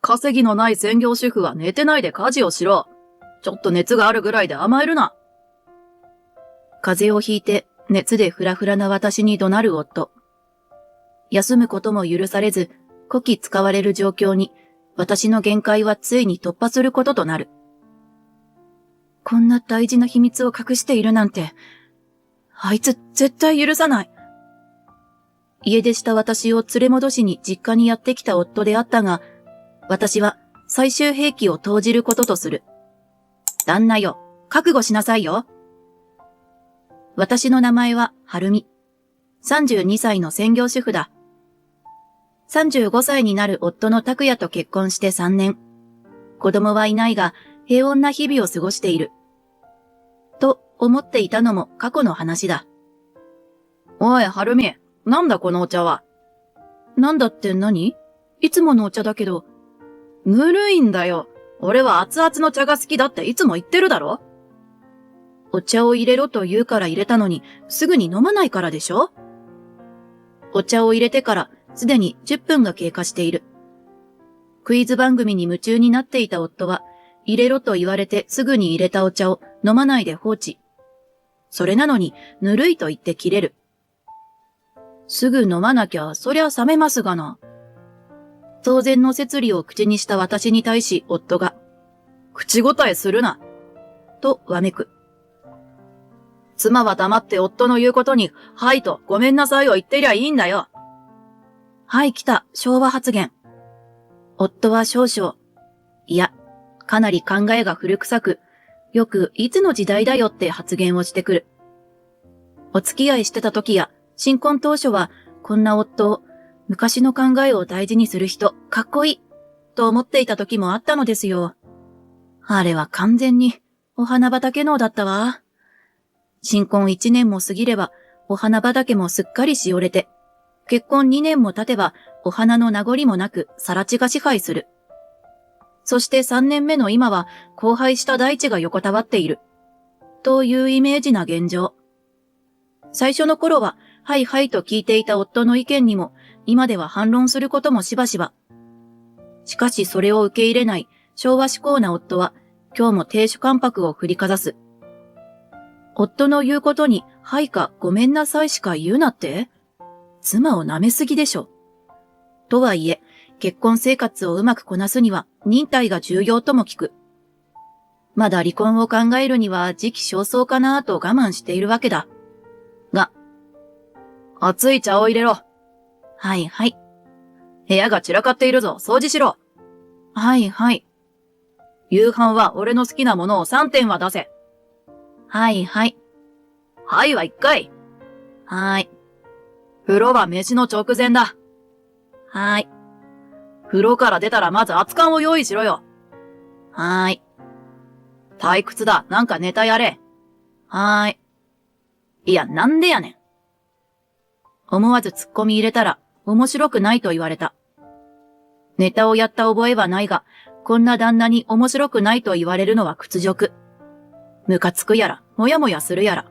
稼ぎのない専業主婦は寝てないで家事をしろ。ちょっと熱があるぐらいで甘えるな。風邪をひいて熱でフラフラな私に怒鳴る夫。休むことも許されず、こき使われる状況に、私の限界はついに突破することとなる。こんな大事な秘密を隠しているなんて、あいつ絶対許さない。家出した私を連れ戻しに実家にやってきた夫であったが、私は最終兵器を投じることとする。旦那よ、覚悟しなさいよ。私の名前は春美。32歳の専業主婦だ。35歳になる夫の拓也と結婚して3年。子供はいないが平穏な日々を過ごしている。と思っていたのも過去の話だ。おい、春美、なんだこのお茶は。なんだって何？いつものお茶だけど。ぬるいんだよ。俺は熱々の茶が好きだっていつも言ってるだろ。お茶を入れろと言うから入れたのに、すぐに飲まないからでしょ？お茶を入れてからすでに10分が経過している。クイズ番組に夢中になっていた夫は、入れろと言われてすぐに入れたお茶を飲まないで放置。それなのに、ぬるいと言って切れる。すぐ飲まなきゃ、そりゃ冷めますがな。当然の摂理を口にした私に対し夫が、口答えするな。とわめく。妻は黙って夫の言うことに、はいとごめんなさいを言ってりゃいいんだよ。はい、来た、昭和発言。夫は少々、いや、かなり考えが古臭く、よくいつの時代だよって発言をしてくる。お付き合いしてた時や、新婚当初は、こんな夫を、昔の考えを大事にする人、かっこいい、と思っていた時もあったのですよ。あれは完全に、お花畑能だったわ。新婚1年も過ぎれば、お花畑もすっかりしおれて、結婚2年も経てば、お花の名残もなく、更地が支配する。そして3年目の今は、荒廃した大地が横たわっている。というイメージな現状。最初の頃は、はいはいと聞いていた夫の意見にも、今では反論することもしばしば。しかしそれを受け入れない昭和志向な夫は、今日も亭主関白を振りかざす。夫の言うことに、はいかごめんなさいしか言うなって？妻を舐めすぎでしょ。とはいえ、結婚生活をうまくこなすには忍耐が重要とも聞く。まだ離婚を考えるには時期尚早かなと我慢しているわけだ。が、熱い茶を入れろ。はいはい。部屋が散らかっているぞ、掃除しろ。はいはい。夕飯は俺の好きなものを3点は出せ。はいはい。はいは1回。はい。風呂は飯の直前だ。はい。風呂から出たらまず熱燗を用意しろよ。はい。退屈だ。なんかネタやれ。はい。いや、なんでやねん。思わず突っ込み入れたら、面白くないと言われた。ネタをやった覚えはないが、こんな旦那に面白くないと言われるのは屈辱。ムカつくやら、もやもやするやら。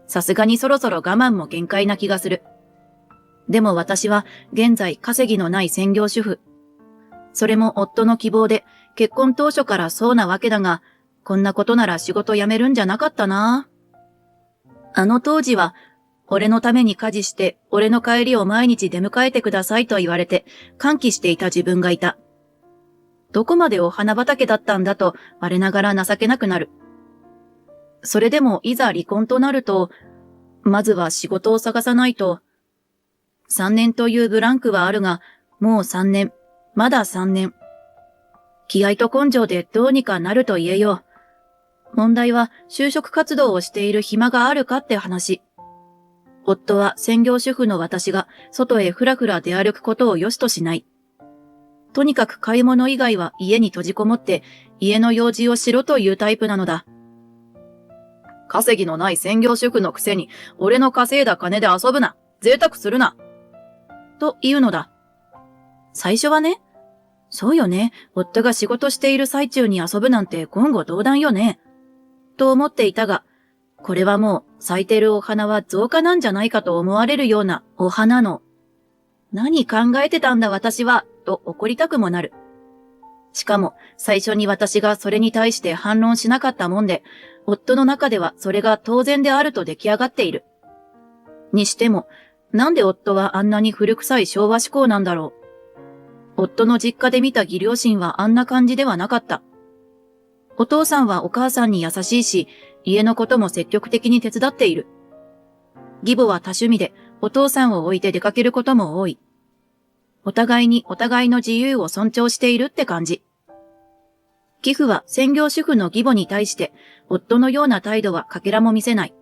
さすがにそろそろ我慢も限界な気がする。でも私は現在稼ぎのない専業主婦。それも夫の希望で結婚当初からそうなわけだが、こんなことなら仕事辞めるんじゃなかったな。あの当時は、俺のために家事して俺の帰りを毎日出迎えてくださいと言われて歓喜していた自分がいた。どこまでお花畑だったんだと我ながら情けなくなる。それでもいざ離婚となると、まずは仕事を探さないと。3年というブランクはあるが、もう3年、まだ3年。気合と根性でどうにかなると言えよう。問題は就職活動をしている暇があるかって話。夫は専業主婦の私が外へふらふら出歩くことを良しとしない。とにかく買い物以外は家に閉じこもって家の用事をしろというタイプなのだ。稼ぎのない専業主婦のくせに俺の稼いだ金で遊ぶな、贅沢するな。というのだ。最初はね、そうよね、夫が仕事している最中に遊ぶなんて言語道断よね。と思っていたが、これはもう咲いてるお花は造花なんじゃないかと思われるようなお花の。何考えてたんだ私は、と怒りたくもなる。しかも最初に私がそれに対して反論しなかったもんで、夫の中ではそれが当然であると出来上がっている。にしても、なんで夫はあんなに古臭い昭和志向なんだろう。夫の実家で見た義両親はあんな感じではなかった。お父さんはお母さんに優しいし、家のことも積極的に手伝っている。義母は多趣味でお父さんを置いて出かけることも多い。お互いにお互いの自由を尊重しているって感じ。義父は専業主婦の義母に対して夫のような態度はかけらも見せない。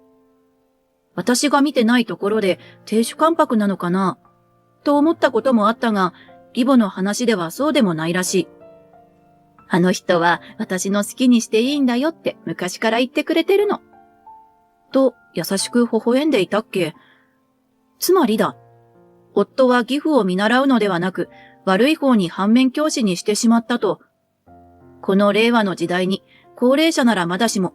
私が見てないところで亭主関白なのかなと思ったこともあったが、義母の話ではそうでもないらしい。あの人は私の好きにしていいんだよって昔から言ってくれてるの。と優しく微笑んでいたっけ。つまりだ。夫は義父を見習うのではなく、悪い方に反面教師にしてしまったと。この令和の時代に、高齢者ならまだしも、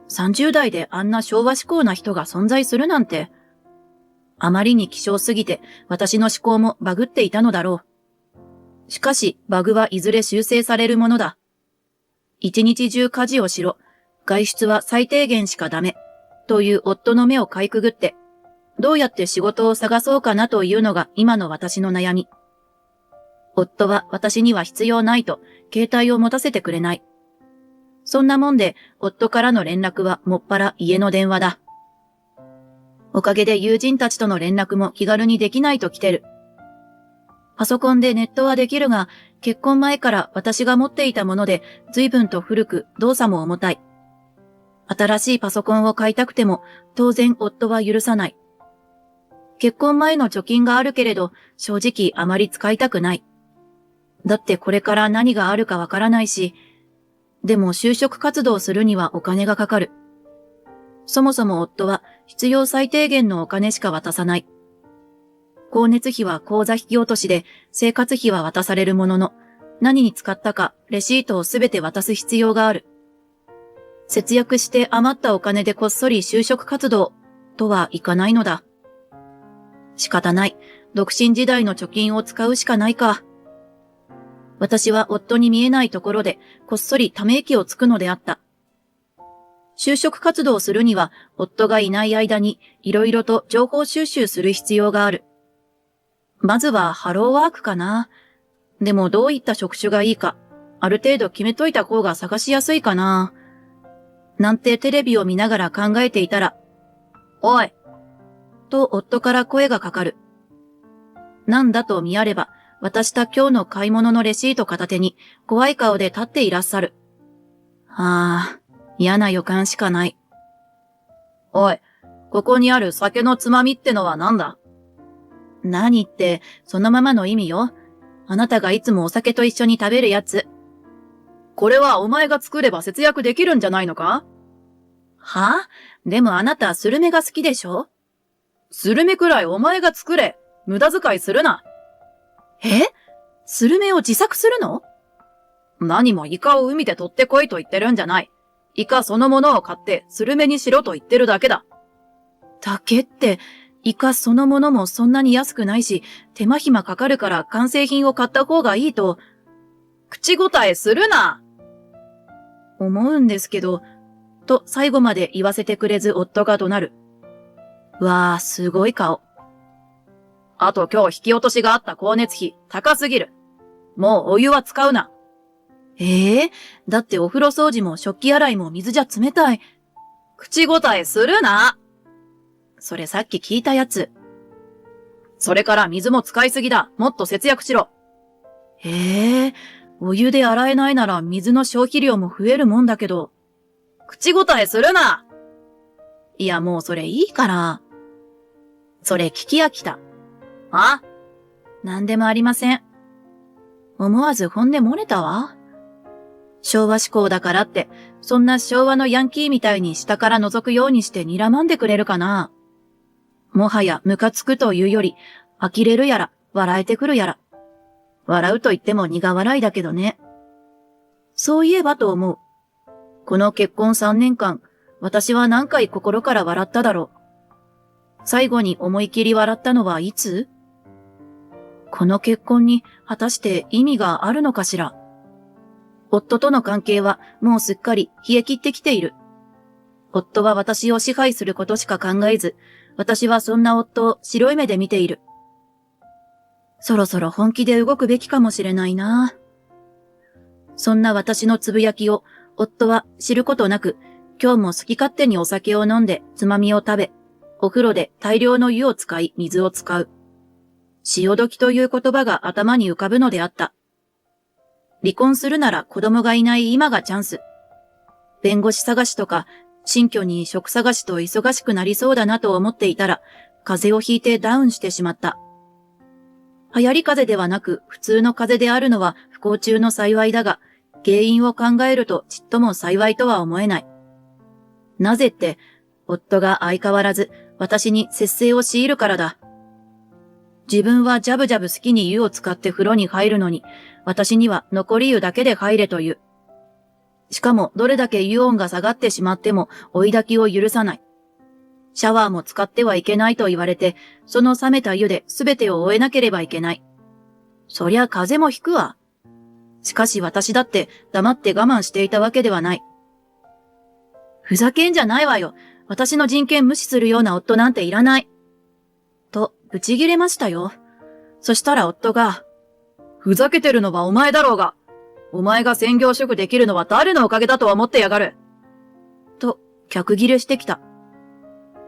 30代であんな昭和志向な人が存在するなんて。あまりに希少すぎて、私の思考もバグっていたのだろう。しかし、バグはいずれ修正されるものだ。一日中家事をしろ、外出は最低限しかダメ、という夫の目をかいくぐって、どうやって仕事を探そうかなというのが今の私の悩み。夫は私には必要ないと携帯を持たせてくれない。そんなもんで夫からの連絡はもっぱら家の電話だ。おかげで友人たちとの連絡も気軽にできないと来てる。パソコンでネットはできるが、結婚前から私が持っていたもので随分と古く動作も重たい。新しいパソコンを買いたくても当然夫は許さない。結婚前の貯金があるけれど、正直あまり使いたくない。だってこれから何があるかわからないし、でも就職活動するにはお金がかかる。そもそも夫は必要最低限のお金しか渡さない。光熱費は口座引き落としで、生活費は渡されるものの、何に使ったかレシートをすべて渡す必要がある。節約して余ったお金でこっそり就職活動とはいかないのだ。仕方ない。独身時代の貯金を使うしかないか。私は夫に見えないところでこっそりため息をつくのであった。就職活動をするには夫がいない間にいろいろと情報収集する必要がある。まずはハローワークかな。でもどういった職種がいいか、ある程度決めといた方が探しやすいかな。なんてテレビを見ながら考えていたら、おいと夫から声がかかる。なんだと見やれば、渡した今日の買い物のレシート片手に怖い顔で立っていらっしゃる。嫌な予感しかない。おい、ここにある酒のつまみってのはなんだ？何って、そのままの意味よ。あなたがいつもお酒と一緒に食べるやつ。これはお前が作れば節約できるんじゃないのか？は？でもあなたスルメが好きでしょ？スルメくらいお前が作れ。無駄遣いするな。スルメを自作するの？何もイカを海で取ってこいと言ってるんじゃない。イカそのものを買ってスルメにしろと言ってるだけだ。だけって、イカそのものもそんなに安くないし、手間暇かかるから完成品を買った方がいいと。口答えするな。思うんですけど、と最後まで言わせてくれず夫が怒鳴る。わあ、すごい顔。あと今日引き落としがあった光熱費、高すぎる。もうお湯は使うな。だってお風呂掃除も食器洗いも水じゃ冷たい。口答えするな。それさっき聞いたやつ。それから水も使いすぎだ。もっと節約しろ。お湯で洗えないなら水の消費量も増えるもんだけど。口答えするな。いやもうそれいいから。それ聞き飽きた。なんでもありません。思わず本音漏れたわ。昭和志向だからって、そんな昭和のヤンキーみたいに下から覗くようにして睨まんでくれるかな。もはやムカつくというより、呆れるやら、笑えてくるやら。笑うと言っても苦笑いだけどね。そういえばと思う。この結婚3年間、私は何回心から笑っただろう。最後に思い切り笑ったのはいつ？この結婚に果たして意味があるのかしら。夫との関係はもうすっかり冷え切ってきている。夫は私を支配することしか考えず、私はそんな夫を白い目で見ている。そろそろ本気で動くべきかもしれないな。そんな私のつぶやきを夫は知ることなく、今日も好き勝手にお酒を飲んでつまみを食べ、お風呂で大量の湯を使い水を使う。潮時という言葉が頭に浮かぶのであった。離婚するなら子供がいない今がチャンス。弁護士探しとか、新居に職探しと忙しくなりそうだなと思っていたら、風邪をひいてダウンしてしまった。流行り風邪ではなく普通の風邪であるのは不幸中の幸いだが、原因を考えるとちっとも幸いとは思えない。なぜって、夫が相変わらず私に節制を強いるからだ。自分はジャブジャブ好きに湯を使って風呂に入るのに、私には残り湯だけで入れという。しかもどれだけ湯温が下がってしまっても追い焚きを許さない。シャワーも使ってはいけないと言われて、その冷めた湯で全てを終えなければいけない。そりゃ風邪もひくわ。しかし私だって黙って我慢していたわけではない。ふざけんじゃないわよ。私の人権無視するような夫なんていらない。と、ぶち切れましたよ。そしたら夫が、ふざけてるのはお前だろうが。お前が専業主婦できるのは誰のおかげだと思ってやがる。と、客切れしてきた。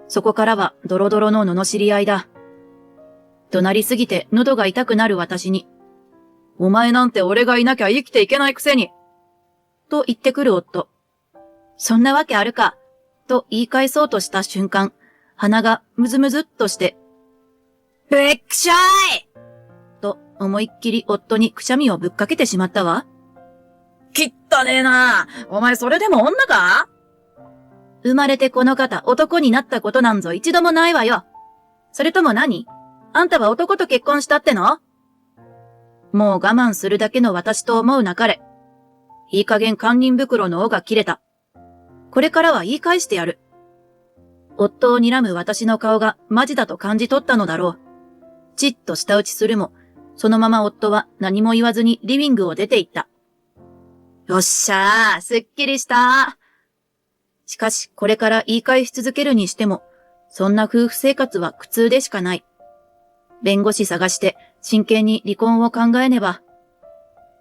そこからはドロドロの罵り合いだ。怒鳴りすぎて喉が痛くなる私に、お前なんて俺がいなきゃ生きていけないくせに。と言ってくる夫。そんなわけあるか。と言い返そうとした瞬間、鼻がムズムズっとして、くっしゃいと思いっきり夫にくしゃみをぶっかけてしまったわ。きったねえな。お前それでも女か？生まれてこの方男になったことなんぞ一度もないわよ。それとも何？あんたは男と結婚したっての？もう我慢するだけの私と思うなかれ。いい加減堪忍袋の尾が切れた。これからは言い返してやる。夫を睨む私の顔がマジだと感じ取ったのだろう。ちっと舌打ちするも、そのまま夫は何も言わずにリビングを出て行った。よっしゃー、すっきりした。しかし、これから言い返し続けるにしても、そんな夫婦生活は苦痛でしかない。弁護士探して真剣に離婚を考えねば。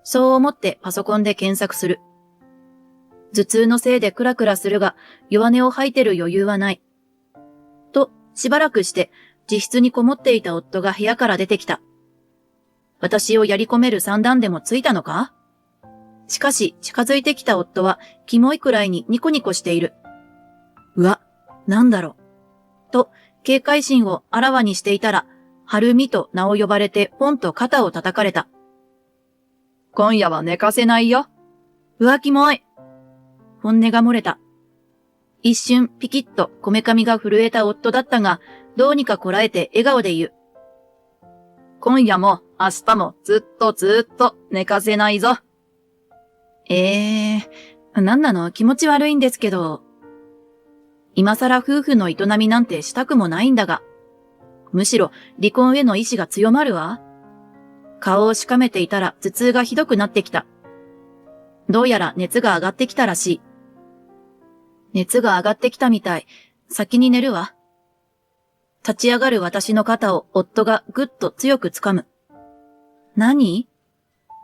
そう思ってパソコンで検索する。頭痛のせいでクラクラするが、弱音を吐いてる余裕はない。と、しばらくして、自室にこもっていた夫が部屋から出てきた。私をやり込める算段でもついたのか？しかし、近づいてきた夫は、キモいくらいにニコニコしている。うわ、なんだろう。と、警戒心をあらわにしていたら、はるみと名を呼ばれてポンと肩を叩かれた。今夜は寝かせないよ。うわ、キモい。本音が漏れた。一瞬ピキッとこめかみが震えた夫だったが、どうにかこらえて笑顔で言う。今夜も明日もずっと寝かせないぞ。なんなの？気持ち悪いんですけど。今更夫婦の営みなんてしたくもないんだが、むしろ離婚への意志が強まるわ。顔をしかめていたら頭痛がひどくなってきた。どうやら熱が上がってきたらしい。熱が上がってきたみたい。先に寝るわ。立ち上がる私の肩を夫がぐっと強く掴む。何？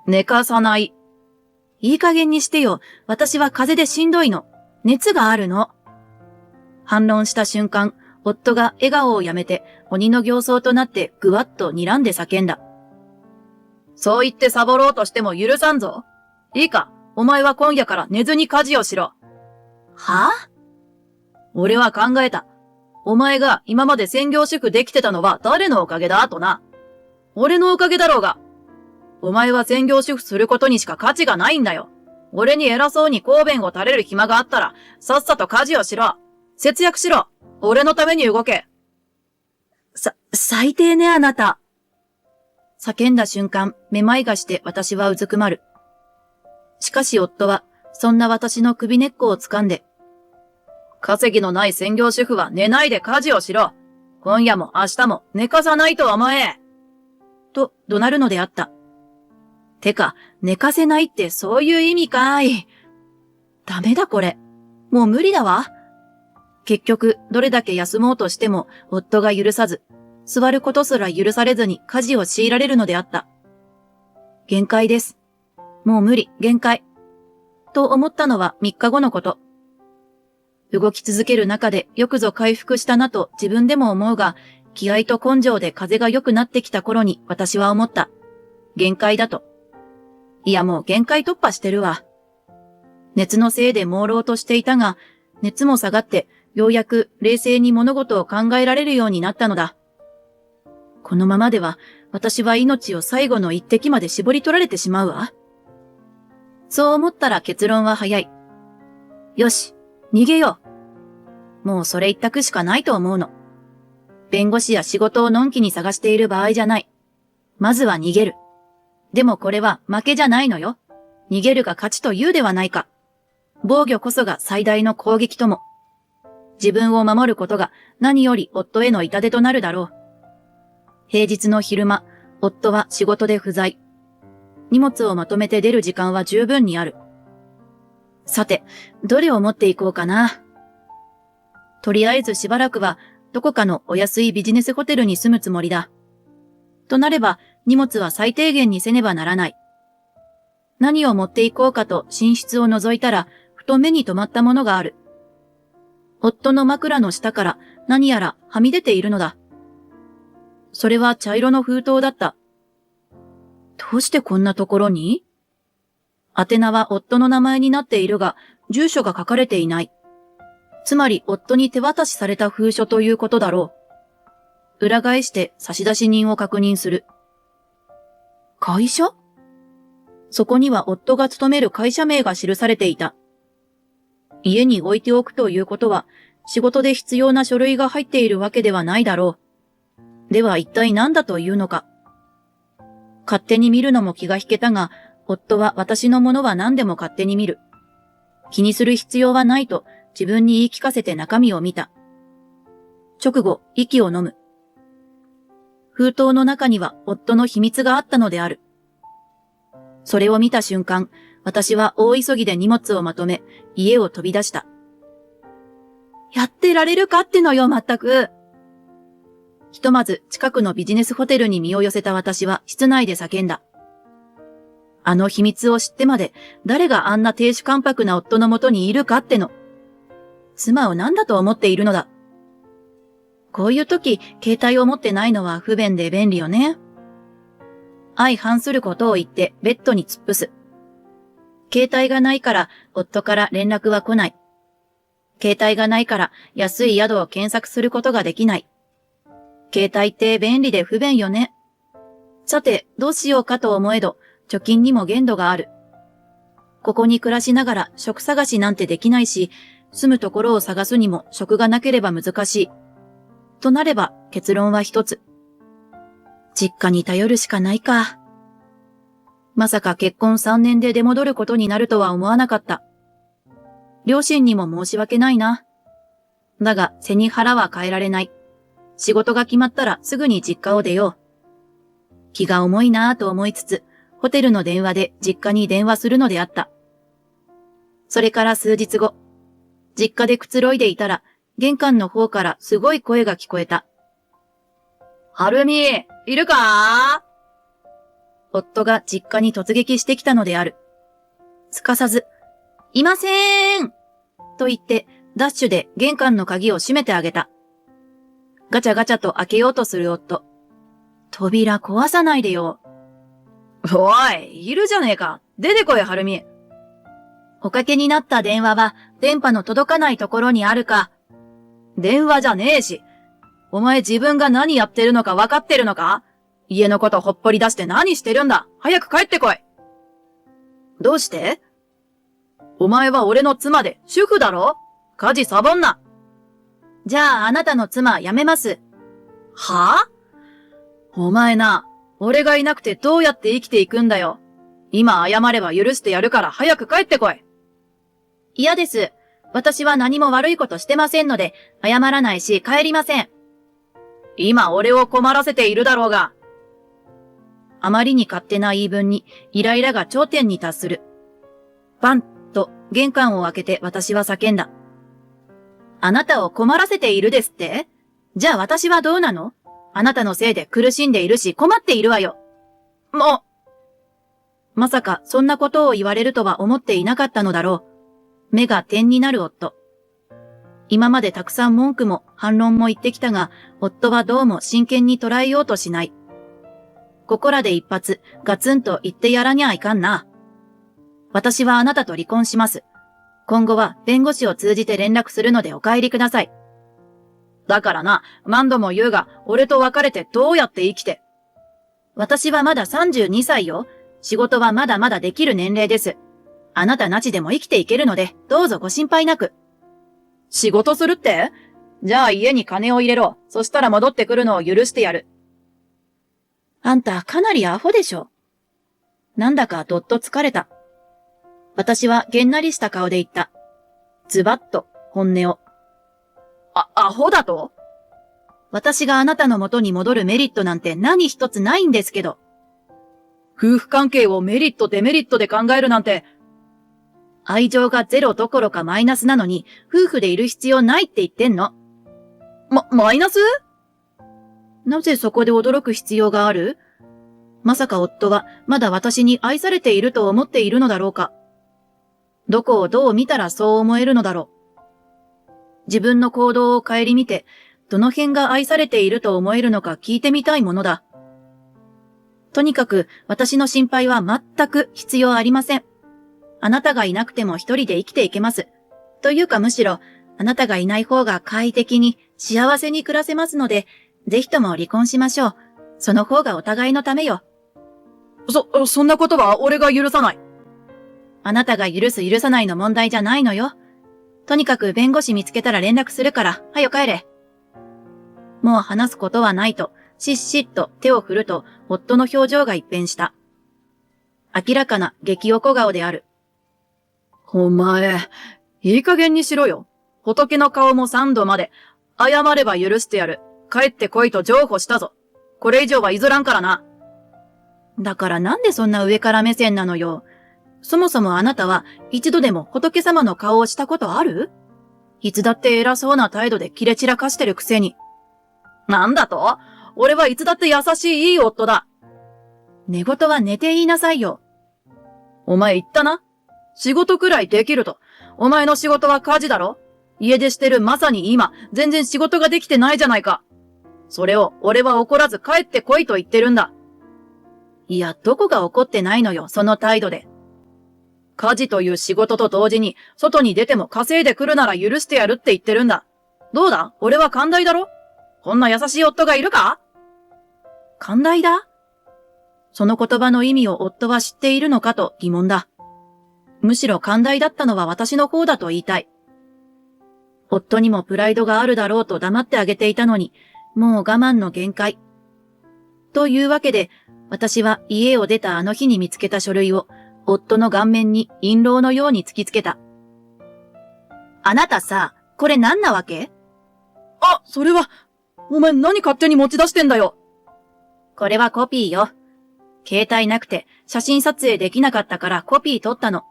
寝かさない。いい加減にしてよ。私は風邪でしんどいの。熱があるの。反論した瞬間、夫が笑顔をやめて鬼の形相となってぐわっと睨んで叫んだ。そう言ってサボろうとしても許さんぞ。いいか、お前は今夜から寝ずに家事をしろ。はぁ？俺は考えた。お前が今まで専業主婦できてたのは誰のおかげだとな。俺のおかげだろうが。お前は専業主婦することにしか価値がないんだよ。俺に偉そうに狡弁を垂れる暇があったら、さっさと家事をしろ。節約しろ。俺のために動け。最低ねあなた。叫んだ瞬間、めまいがして私はうずくまる。しかし夫は、そんな私の首根っこを掴んで、稼ぎのない専業主婦は寝ないで家事をしろ。今夜も明日も寝かさないと思え。と怒鳴るのであった。てか、寝かせないってそういう意味かい。ダメだこれ。もう無理だわ。結局、どれだけ休もうとしても、夫が許さず、座ることすら許されずに家事を強いられるのであった。限界です。もう無理、限界。と思ったのは3日後のこと。動き続ける中でよくぞ回復したなと自分でも思うが、気合と根性で風が良くなってきた頃に私は思った。限界だと。いやもう限界突破してるわ。熱のせいで朦朧としていたが、熱も下がってようやく冷静に物事を考えられるようになったのだ。このままでは私は命を最後の一滴まで絞り取られてしまうわ。そう思ったら結論は早い。よし、逃げよう。もうそれ一択しかないと思うの。弁護士や仕事をのんきに探している場合じゃない。まずは逃げる。でもこれは負けじゃないのよ。逃げるが勝ちというではないか。防御こそが最大の攻撃とも。自分を守ることが何より夫への痛手となるだろう。平日の昼間、夫は仕事で不在。荷物をまとめて出る時間は十分にある。さて、どれを持っていこうかな。とりあえずしばらくはどこかのお安いビジネスホテルに住むつもりだ。となれば荷物は最低限にせねばならない。何を持っていこうかと寝室を覗いたら、ふと目に留まったものがある。夫の枕の下から何やらはみ出ているのだ。それは茶色の封筒だった。どうしてこんなところに？宛名は夫の名前になっているが、住所が書かれていない。つまり夫に手渡しされた封書ということだろう。裏返して差出人を確認する。会社？そこには夫が勤める会社名が記されていた。家に置いておくということは、仕事で必要な書類が入っているわけではないだろう。では一体何だというのか。勝手に見るのも気が引けたが、夫は私のものは何でも勝手に見る。気にする必要はないと自分に言い聞かせて中身を見た。直後、息を飲む。封筒の中には夫の秘密があったのである。それを見た瞬間、私は大急ぎで荷物をまとめ、家を飛び出した。やってられるかってのよ、まったく。ひとまず近くのビジネスホテルに身を寄せた私は室内で叫んだ。あの秘密を知ってまで誰があんな亭主関白な夫のもとにいるかっての。妻を何だと思っているのだ。こういう時、携帯を持ってないのは不便で便利よね。相反することを言ってベッドに突っ伏す。携帯がないから夫から連絡は来ない。携帯がないから安い宿を検索することができない。携帯って便利で不便よね。さて、どうしようかと思えど、貯金にも限度がある。ここに暮らしながら職探しなんてできないし、住むところを探すにも職がなければ難しい。となれば結論は一つ。実家に頼るしかないか。まさか結婚3年で出戻ることになるとは思わなかった。両親にも申し訳ないな。だが背に腹は変えられない。仕事が決まったらすぐに実家を出よう。気が重いなぁと思いつつ、ホテルの電話で実家に電話するのであった。それから数日後、実家でくつろいでいたら、玄関の方からすごい声が聞こえた。はるみ、いるか？夫が実家に突撃してきたのである。すかさず、いませーんと言って、ダッシュで玄関の鍵を閉めてあげた。ガチャガチャと開けようとする夫。扉壊さないでよ。おい、いるじゃねえか。出てこい、はるみ。おかけになった電話は電波の届かないところにあるか。電話じゃねえし。お前自分が何やってるのか分かってるのか？家のことほっぽり出して何してるんだ。早く帰ってこい。どうして？お前は俺の妻で主婦だろ？家事サボんな。じゃああなたの妻辞めます。はぁ？お前な、俺がいなくてどうやって生きていくんだよ。今謝れば許してやるから早く帰ってこい。嫌です。私は何も悪いことしてませんので、謝らないし帰りません。今俺を困らせているだろうが。あまりに勝手な言い分にイライラが頂点に達する。バンと玄関を開けて私は叫んだ。あなたを困らせているですって？じゃあ私はどうなの？あなたのせいで苦しんでいるし困っているわよ。もう。まさかそんなことを言われるとは思っていなかったのだろう。目が点になる夫。今までたくさん文句も反論も言ってきたが、夫はどうも真剣に捉えようとしない。ここらで一発ガツンと言ってやらにゃいかんな。私はあなたと離婚します。今後は弁護士を通じて連絡するのでお帰りください。だからな、何度も言うが、俺と別れてどうやって生きて。私はまだ32歳よ。仕事はまだまだできる年齢です。あなたなしでも生きていけるので、どうぞご心配なく。仕事するって？じゃあ家に金を入れろ。そしたら戻ってくるのを許してやる。あんたかなりアホでしょ。なんだかどっと疲れた。私はげんなりした顔で言った。ズバッと本音を。アホだと？私があなたの元に戻るメリットなんて何一つないんですけど。夫婦関係をメリットデメリットで考えるなんて。愛情がゼロどころかマイナスなのに、夫婦でいる必要ないって言ってんの。マイナス？なぜそこで驚く必要がある？まさか夫はまだ私に愛されていると思っているのだろうか。どこをどう見たらそう思えるのだろう。自分の行動を顧みて、どの辺が愛されていると思えるのか聞いてみたいものだ。とにかく私の心配は全く必要ありません。あなたがいなくても一人で生きていけます。というかむしろ、あなたがいない方が快適に幸せに暮らせますので、ぜひとも離婚しましょう。その方がお互いのためよ。そんなことは俺が許さない。あなたが許す許さないの問題じゃないのよ。とにかく弁護士見つけたら連絡するから、はよ帰れ。もう話すことはないと、しっしっと手を振ると、夫の表情が一変した。明らかな激おこ顔である。お前、いい加減にしろよ。仏の顔も3度まで。謝れば許してやる。帰ってこいと譲歩したぞ。これ以上は譲らんからな。だからなんでそんな上から目線なのよ。そもそもあなたは一度でも仏様の顔をしたことある？いつだって偉そうな態度でキレ散らかしてるくせに。なんだと？俺はいつだって優しいいい夫だ。寝言は寝て言いなさいよ。お前言ったな。仕事くらいできると。お前の仕事は家事だろ？家出してるまさに今、全然仕事ができてないじゃないか。それを俺は怒らず帰ってこいと言ってるんだ。いや、どこが怒ってないのよ、その態度で。家事という仕事と同時に、外に出ても稼いでくるなら許してやるって言ってるんだ。どうだ？俺は寛大だろ？こんな優しい夫がいるか？寛大だ？その言葉の意味を夫は知っているのかと疑問だ。むしろ寛大だったのは私の方だと言いたい。夫にもプライドがあるだろうと黙ってあげていたのに、もう我慢の限界。というわけで、私は家を出たあの日に見つけた書類を、夫の顔面に印籠のように突きつけた。あなたさ、これ何なわけ？あ、それは、お前何勝手に持ち出してんだよ。これはコピーよ。携帯なくて写真撮影できなかったからコピー取ったの。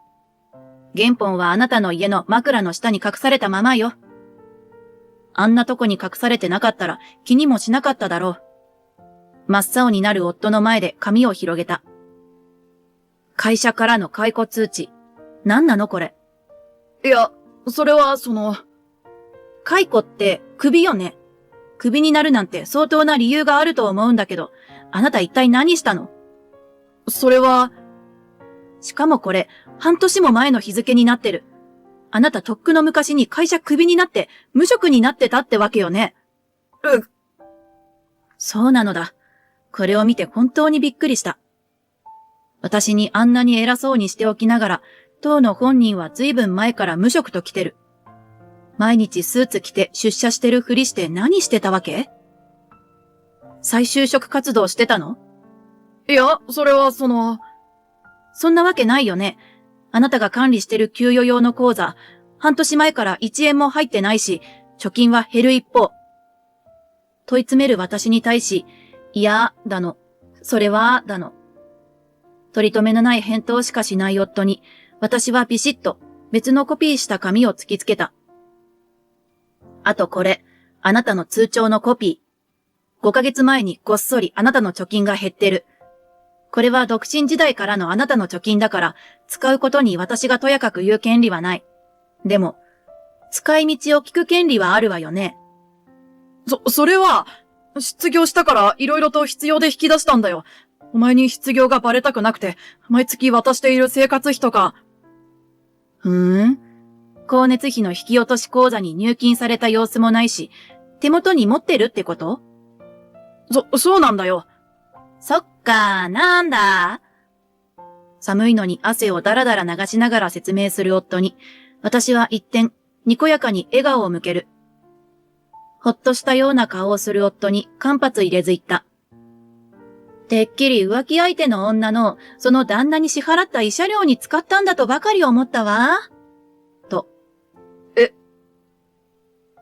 原本はあなたの家の枕の下に隠されたままよ。あんなとこに隠されてなかったら気にもしなかっただろう。真っ青になる夫の前で紙を広げた。会社からの解雇通知。何なのこれ。いや、それは解雇って首よね。首になるなんて相当な理由があると思うんだけど、あなた一体何したの？それは、しかもこれ、半年も前の日付になってる。あなたとっくの昔に会社クビになって無職になってたってわけよね。そうなのだ。これを見て本当にびっくりした。私にあんなに偉そうにしておきながら、当の本人は随分前から無職と来てる。毎日スーツ着て出社してるふりして何してたわけ？再就職活動してたの？いや、それはそんなわけないよね。あなたが管理してる給与用の口座、半年前から1円も入ってないし、貯金は減る一方。問い詰める私に対し、いや、だの、それは、だの、取り留めのない返答しかしない夫に、私はビシッと別のコピーした紙を突きつけた。あとこれ、あなたの通帳のコピー。5ヶ月前にごっそりあなたの貯金が減ってる。これは独身時代からのあなたの貯金だから、使うことに私がとやかく言う権利はない。でも、使い道を聞く権利はあるわよね。それは、失業したから色々と必要で引き出したんだよ。お前に失業がバレたくなくて、毎月渡している生活費とか。光熱費の引き落とし口座に入金された様子もないし、手元に持ってるってこと？そうなんだよ。そっか、なんだ。寒いのに汗をだらだら流しながら説明する夫に、私は一転、にこやかに笑顔を向ける。ほっとしたような顔をする夫に間髪入れず言った。てっきり浮気相手の女の、その旦那に支払った慰謝料に使ったんだとばかり思ったわ。と。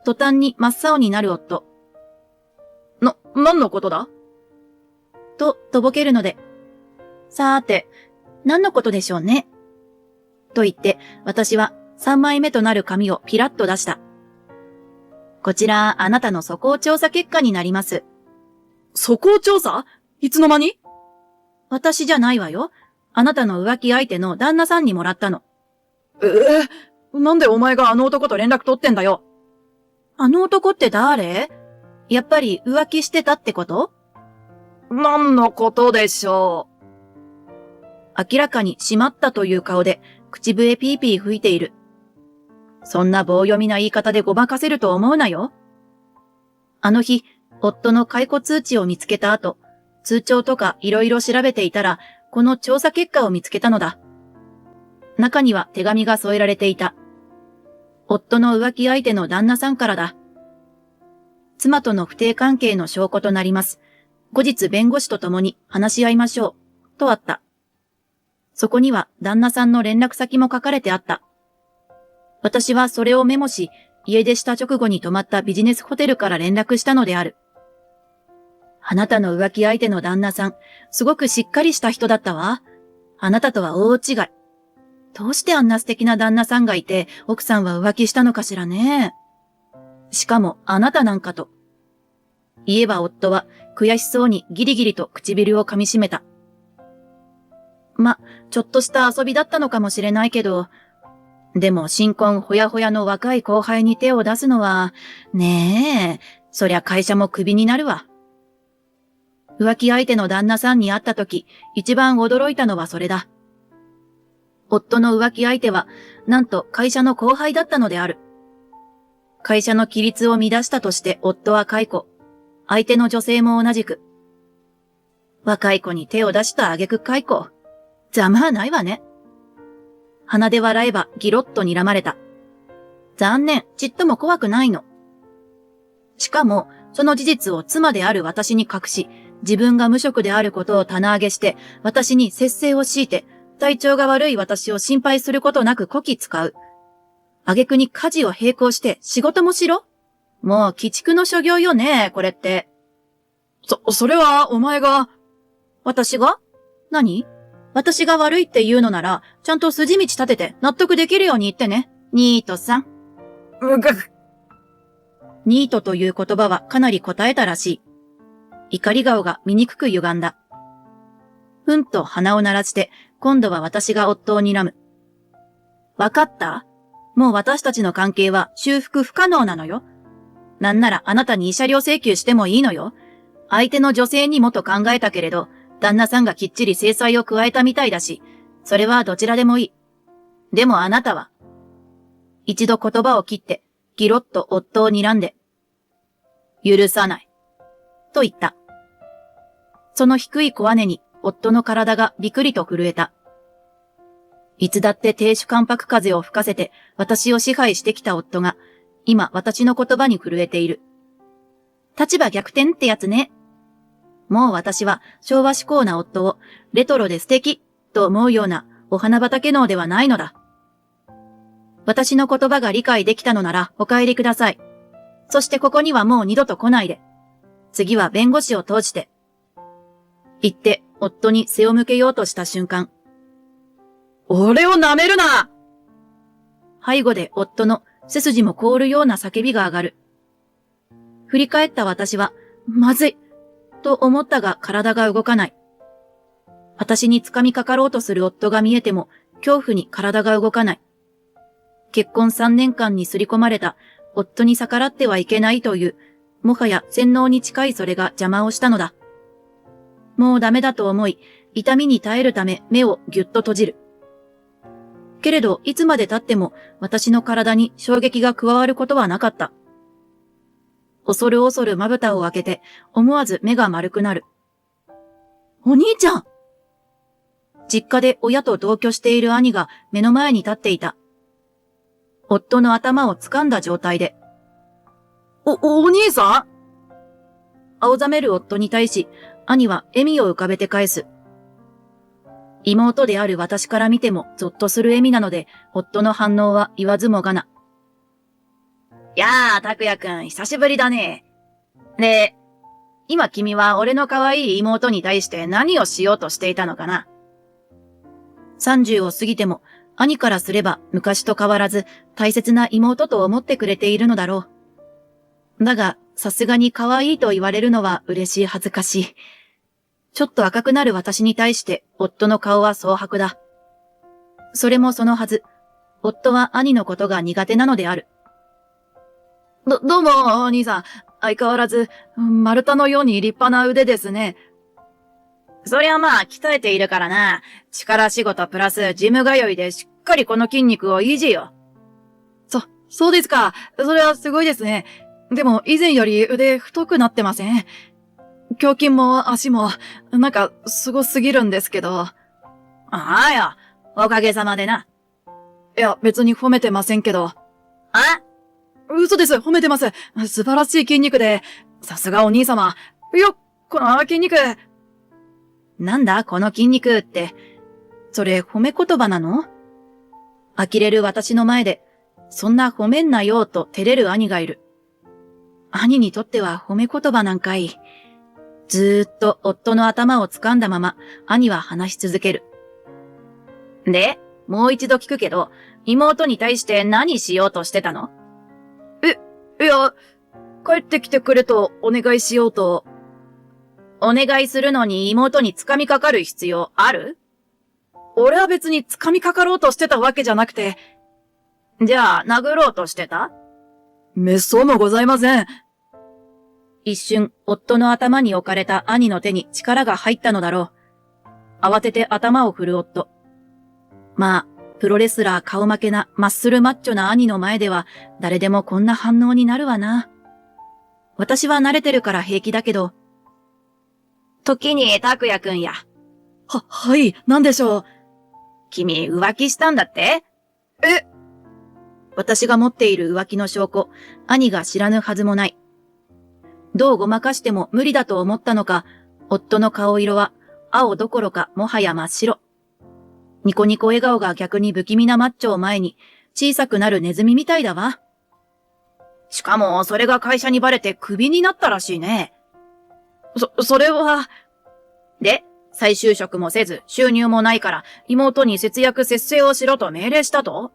途端に真っ青になる夫。何のことだ？とぼけるので。さーて、何のことでしょうね。と言って、私は3枚目となる紙をピラッと出した。こちら、あなたの素行調査結果になります。素行調査？いつの間に？私じゃないわよ。あなたの浮気相手の旦那さんにもらったの。なんでお前があの男と連絡取ってんだよ。あの男って誰？やっぱり浮気してたってこと？何のことでしょう。明らかにしまったという顔で口笛ピーピー吹いている。そんな棒読みな言い方でごまかせると思うなよ。あの日、夫の解雇通知を見つけた後、通帳とかいろいろ調べていたら、この調査結果を見つけたのだ。中には手紙が添えられていた。夫の浮気相手の旦那さんからだ。妻との不貞関係の証拠となります。後日弁護士と共に話し合いましょう。とあった。そこには旦那さんの連絡先も書かれてあった。私はそれをメモし、家出した直後に泊まったビジネスホテルから連絡したのである。あなたの浮気相手の旦那さん、すごくしっかりした人だったわ。あなたとは大違い。どうしてあんな素敵な旦那さんがいて、奥さんは浮気したのかしらね。しかもあなたなんかと。言えば夫は悔しそうにギリギリと唇を噛み締めた。ちょっとした遊びだったのかもしれないけど、でも新婚ほやほやの若い後輩に手を出すのは、ねえ、そりゃ会社もクビになるわ。浮気相手の旦那さんに会った時、一番驚いたのはそれだ。夫の浮気相手は、なんと会社の後輩だったのである。会社の規律を乱したとして夫は解雇。相手の女性も同じく。若い子に手を出した挙句解雇。ざまあないわね。鼻で笑えばギロッと睨まれた。残念、ちっとも怖くないの。しかも、その事実を妻である私に隠し、自分が無職であることを棚上げして、私に節制を強いて、体調が悪い私を心配することなくこき使う。挙句に家事を並行して仕事もしろ？もう鬼畜の所業よね、これって。それはお前が。私が？何？私が悪いって言うのなら、ちゃんと筋道立てて納得できるように言ってね。ニートさん。ニートという言葉はかなり答えたらしい。怒り顔が醜く歪んだ。ふんと鼻を鳴らして、今度は私が夫を睨む。わかった？もう私たちの関係は修復不可能なのよ。なんならあなたに慰謝料請求してもいいのよ。相手の女性にもと考えたけれど、旦那さんがきっちり制裁を加えたみたいだし、それはどちらでもいい。でもあなたは、一度言葉を切って、ギロッと夫を睨んで、許さない。と言った。その低い小姉に夫の体がビクリと震えた。いつだって亭主関白風を吹かせて私を支配してきた夫が、今私の言葉に震えている。立場逆転ってやつね。もう私は昭和志向な夫をレトロで素敵と思うようなお花畑能ではないのだ。私の言葉が理解できたのならお帰りください。そしてここにはもう二度と来ないで。次は弁護士を通して。言って夫に背を向けようとした瞬間、俺を舐めるな！背後で夫の背筋も凍るような叫びが上がる。振り返った私は、まずいと思ったが体が動かない。私に掴みかかろうとする夫が見えても、恐怖に体が動かない。結婚3年間に刷り込まれた夫に逆らってはいけないという、もはや洗脳に近いそれが邪魔をしたのだ。もうダメだと思い、痛みに耐えるため目をぎゅっと閉じる。けれど、いつまで経っても私の体に衝撃が加わることはなかった。恐る恐るまぶたを開けて、思わず目が丸くなる。お兄ちゃん！実家で親と同居している兄が目の前に立っていた。夫の頭を掴んだ状態で。お兄さん？青ざめる夫に対し、兄は笑みを浮かべて返す。妹である私から見てもゾッとする笑みなので、夫の反応は言わずもがな。やあ、拓也くん、久しぶりだね。で、今君は俺の可愛い妹に対して何をしようとしていたのかな。30を過ぎても、兄からすれば昔と変わらず大切な妹と思ってくれているのだろう。だが、さすがに可愛いと言われるのは嬉しい恥ずかしい。ちょっと赤くなる私に対して夫の顔は蒼白だ。それもそのはず。夫は兄のことが苦手なのである。どうも、お兄さん。相変わらず、丸太のように立派な腕ですね。そりゃまあ、鍛えているからな。力仕事プラスジム通いでしっかりこの筋肉を維持よ。そうですか。それはすごいですね。でも、以前より腕太くなってません？胸筋も足も、なんか、すごすぎるんですけど。ああよ。おかげさまでな。いや、別に褒めてませんけど。嘘です、褒めてます。素晴らしい筋肉で、さすがお兄様。よっ、この筋肉。なんだ、この筋肉って。それ、褒め言葉なの？呆れる私の前で、そんな褒めんなよと照れる兄がいる。兄にとっては褒め言葉なんかい。ずーっと夫の頭を掴んだまま、兄は話し続ける。で、もう一度聞くけど、妹に対して何しようとしてたの？いや、帰ってきてくれとお願いしようと。お願いするのに妹に掴みかかる必要ある？俺は別に掴みかかろうとしてたわけじゃなくて。じゃあ、殴ろうとしてた？めっそうもございません。一瞬、夫の頭に置かれた兄の手に力が入ったのだろう。慌てて頭を振る夫。まあ、プロレスラー顔負けなマッスルマッチョな兄の前では誰でもこんな反応になるわな。私は慣れてるから平気だけど。時に拓也くんや。はい、なんでしょう。君浮気したんだって？私が持っている浮気の証拠、兄が知らぬはずもない。どうごまかしても無理だと思ったのか、夫の顔色は青どころかもはや真っ白。ニコニコ笑顔が逆に不気味なマッチョを前に小さくなるネズミみたいだわ。しかもそれが会社にバレてクビになったらしいね。それは。で、再就職もせず収入もないから妹に節約節制をしろと命令したと？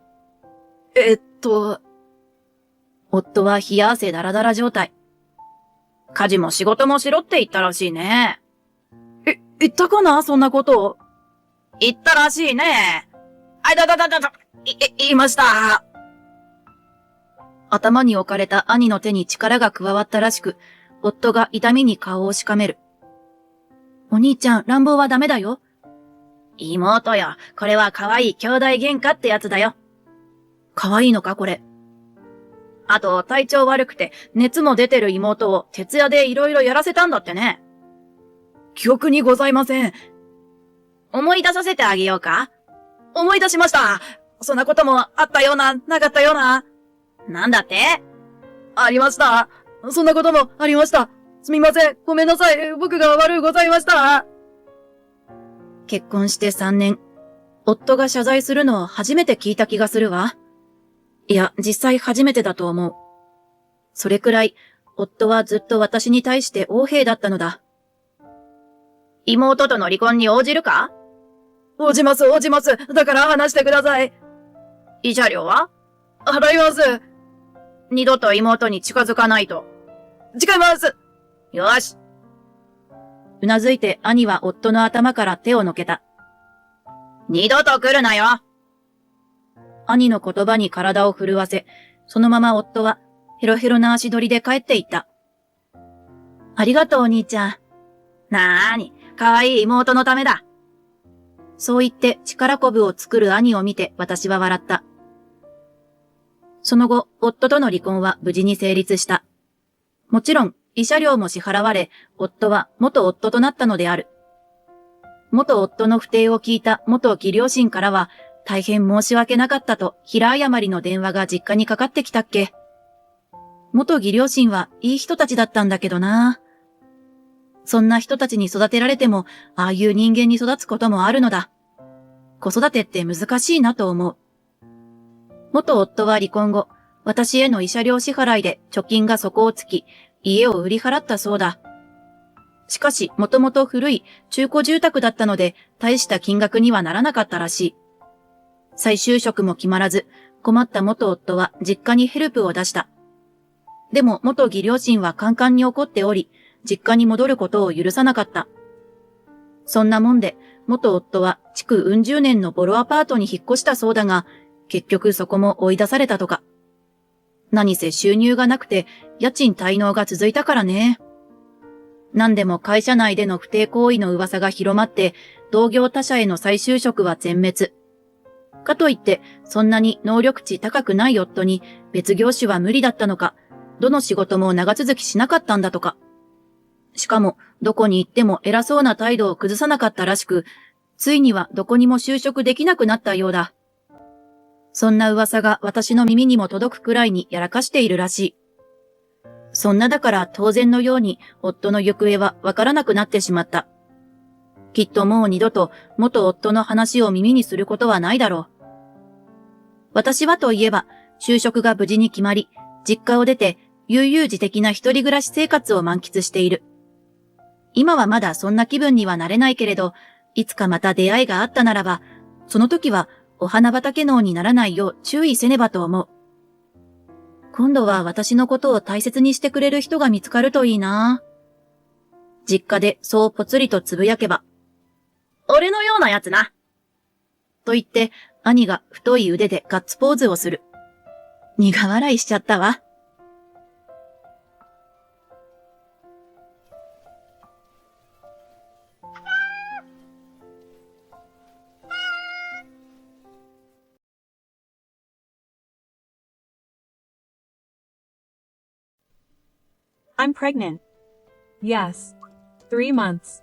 夫は冷や汗だらだら状態。家事も仕事もしろって言ったらしいね。言ったかなそんなことを。言ったらしいね。言いました。頭に置かれた兄の手に力が加わったらしく、夫が痛みに顔をしかめる。お兄ちゃん、乱暴はダメだよ。妹よ、これは可愛い兄弟喧嘩ってやつだよ。可愛いのか、これ。あと、体調悪くて、熱も出てる妹を徹夜でいろいろやらせたんだってね。記憶にございません。思い出させてあげようか？思い出しました。そんなこともあったような、なかったような。なんだって？ありました。そんなこともありました。すみません。ごめんなさい。僕が悪うございました。結婚して3年。夫が謝罪するのを初めて聞いた気がするわ。いや、実際初めてだと思う。それくらい、夫はずっと私に対して横柄だったのだ。妹との離婚に応じるか？応じます。だから話してください。慰謝料は？払います。二度と妹に近づかないと。誓います。よし。うなずいて兄は夫の頭から手をのけた。二度と来るなよ。兄の言葉に体を震わせ、そのまま夫はヘロヘロな足取りで帰っていった。ありがとうお兄ちゃん。なーに、可愛い妹のためだ。そう言って力こぶを作る兄を見て私は笑った。その後、夫との離婚は無事に成立した。もちろん、慰謝料も支払われ、夫は元夫となったのである。元夫の不貞を聞いた元義両親からは、大変申し訳なかったと平謝りの電話が実家にかかってきたっけ。元義両親はいい人たちだったんだけどな。そんな人たちに育てられても、ああいう人間に育つこともあるのだ。子育てって難しいなと思う。元夫は離婚後、私への慰謝料支払いで貯金が底をつき、家を売り払ったそうだ。しかし、もともと古い中古住宅だったので、大した金額にはならなかったらしい。再就職も決まらず、困った元夫は実家にヘルプを出した。でも元義両親はカンカンに怒っており、実家に戻ることを許さなかった。そんなもんで、元夫は築うん十年のボロアパートに引っ越したそうだが、結局そこも追い出されたとか。何せ収入がなくて、家賃滞納が続いたからね。何でも会社内での不貞行為の噂が広まって、同業他社への再就職は全滅。かといって、そんなに能力値高くない夫に別業種は無理だったのか、どの仕事も長続きしなかったんだとか。しかも、どこに行っても偉そうな態度を崩さなかったらしく、ついにはどこにも就職できなくなったようだ。そんな噂が私の耳にも届くくらいにやらかしているらしい。そんなだから当然のように夫の行方はわからなくなってしまった。きっともう二度と元夫の話を耳にすることはないだろう。私はといえば、就職が無事に決まり、実家を出て悠々自適な一人暮らし生活を満喫している。今はまだそんな気分にはなれないけれど、いつかまた出会いがあったならば、その時はお花畑脳にならないよう注意せねばと思う。今度は私のことを大切にしてくれる人が見つかるといいな。実家でそうぽつりとつぶやけば、俺のようなやつな。と言って、兄が太い腕でガッツポーズをする。苦笑いしちゃったわ。I'm pregnant. Yes. 3 months.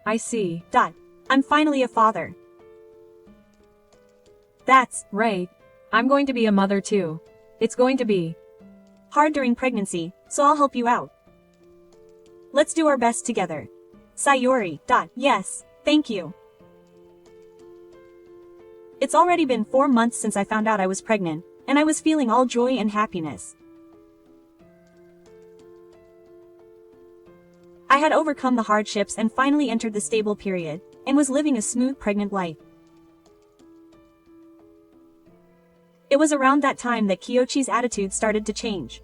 I see. I'm finally a father. That's right. I'm going to be a mother too. It's going to be hard during pregnancy, so I'll help you out. Let's do our best together. Sayori. Yes, thank you. It's already been 4 months since I found out I was pregnant, and I was feeling all joy and happiness. I had overcome the hardships and finally entered the stable period, and was living a smooth pregnant life. It was around that time that Kiyochi's attitude started to change.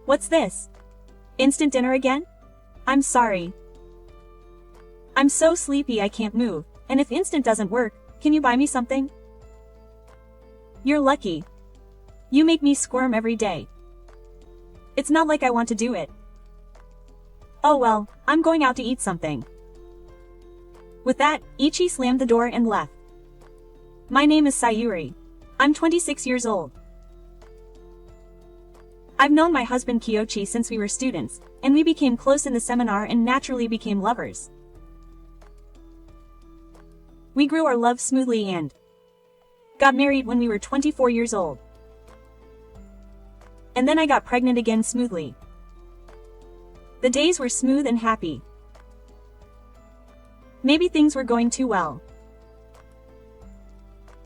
What's this? Instant dinner again? I'm sorry. I'm so sleepy I can't move, and if instant doesn't work, can you buy me something? You're lucky. You make me squirm every day. It's not like I want to do it. Oh well, I'm going out to eat something. With that, Ichi slammed the door and left. My name is Sayuri. I'm 26 years old. I've known my husband Kiyochi since we were students, and we became close in the seminar and naturally became lovers. We grew our love smoothly and got married when we were 24 years old. And then I got pregnant again smoothly. The days were smooth and happy. Maybe things were going too well.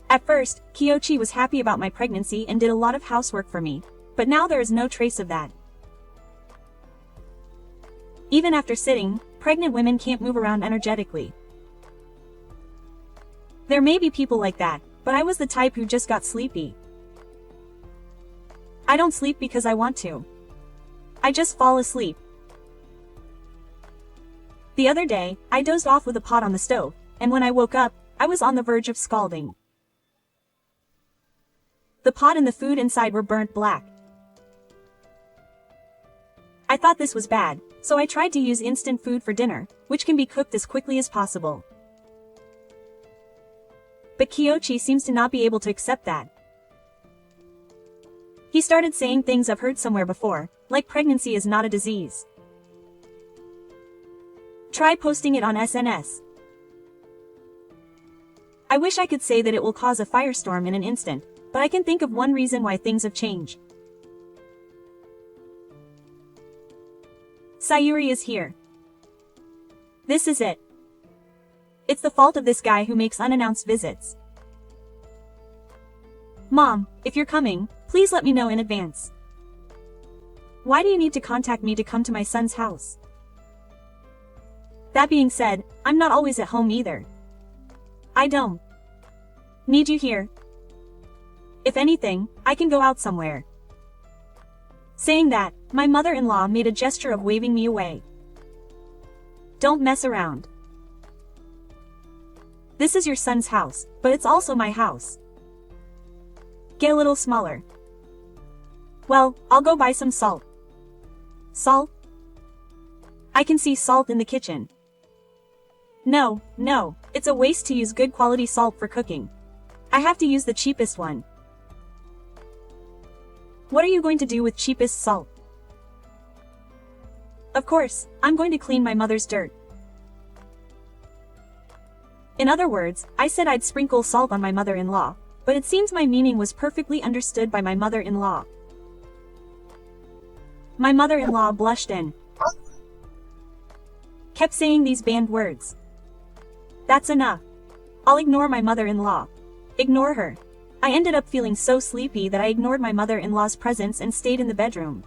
At first, Kiyochi was happy about my pregnancy and did a lot of housework for me, but now there is no trace of that. Even after sitting, pregnant women can't move around energetically. There may be people like that, but I was the type who just got sleepy. I don't sleep because I want to. I just fall asleep. The other day, I dozed off with a pot on the stove, and when I woke up, I was on the verge of scalding. The pot and the food inside were burnt black. I thought this was bad, so I tried to use instant food for dinner, which can be cooked as quickly as possible. But Kiyoshi seems to not be able to accept that. He started saying things I've heard somewhere before, like pregnancy is not a disease. Try posting it on SNS. I wish I could say that it will cause a firestorm in an instant, but I can think of one reason why things have changed. Sayuri is here. This is it. It's the fault of this guy who makes unannounced visits. Mom, if you're coming, please let me know in advance. Why do you need to contact me to come to my son's house? That being said, I'm not always at home either. I don't need you here. If anything, I can go out somewhere. Saying that, my mother-in-law made a gesture of waving me away. Don't mess around. This is your son's house, but it's also my house. Get a little smaller. Well, I'll go buy some salt. Salt? I can see salt in the kitchen. No, it's a waste to use good quality salt for cooking. I have to use the cheapest one. What are you going to do with cheapest salt? Of course, I'm going to clean my mother's dirt. In other words, I said I'd sprinkle salt on my mother-in-law, but it seems my meaning was perfectly understood by my mother-in-law. My mother-in-law blushed and kept saying these banned words. That's enough. I'll ignore my mother-in-law. Ignore her. I ended up feeling so sleepy that I ignored my mother-in-law's presence and stayed in the bedroom.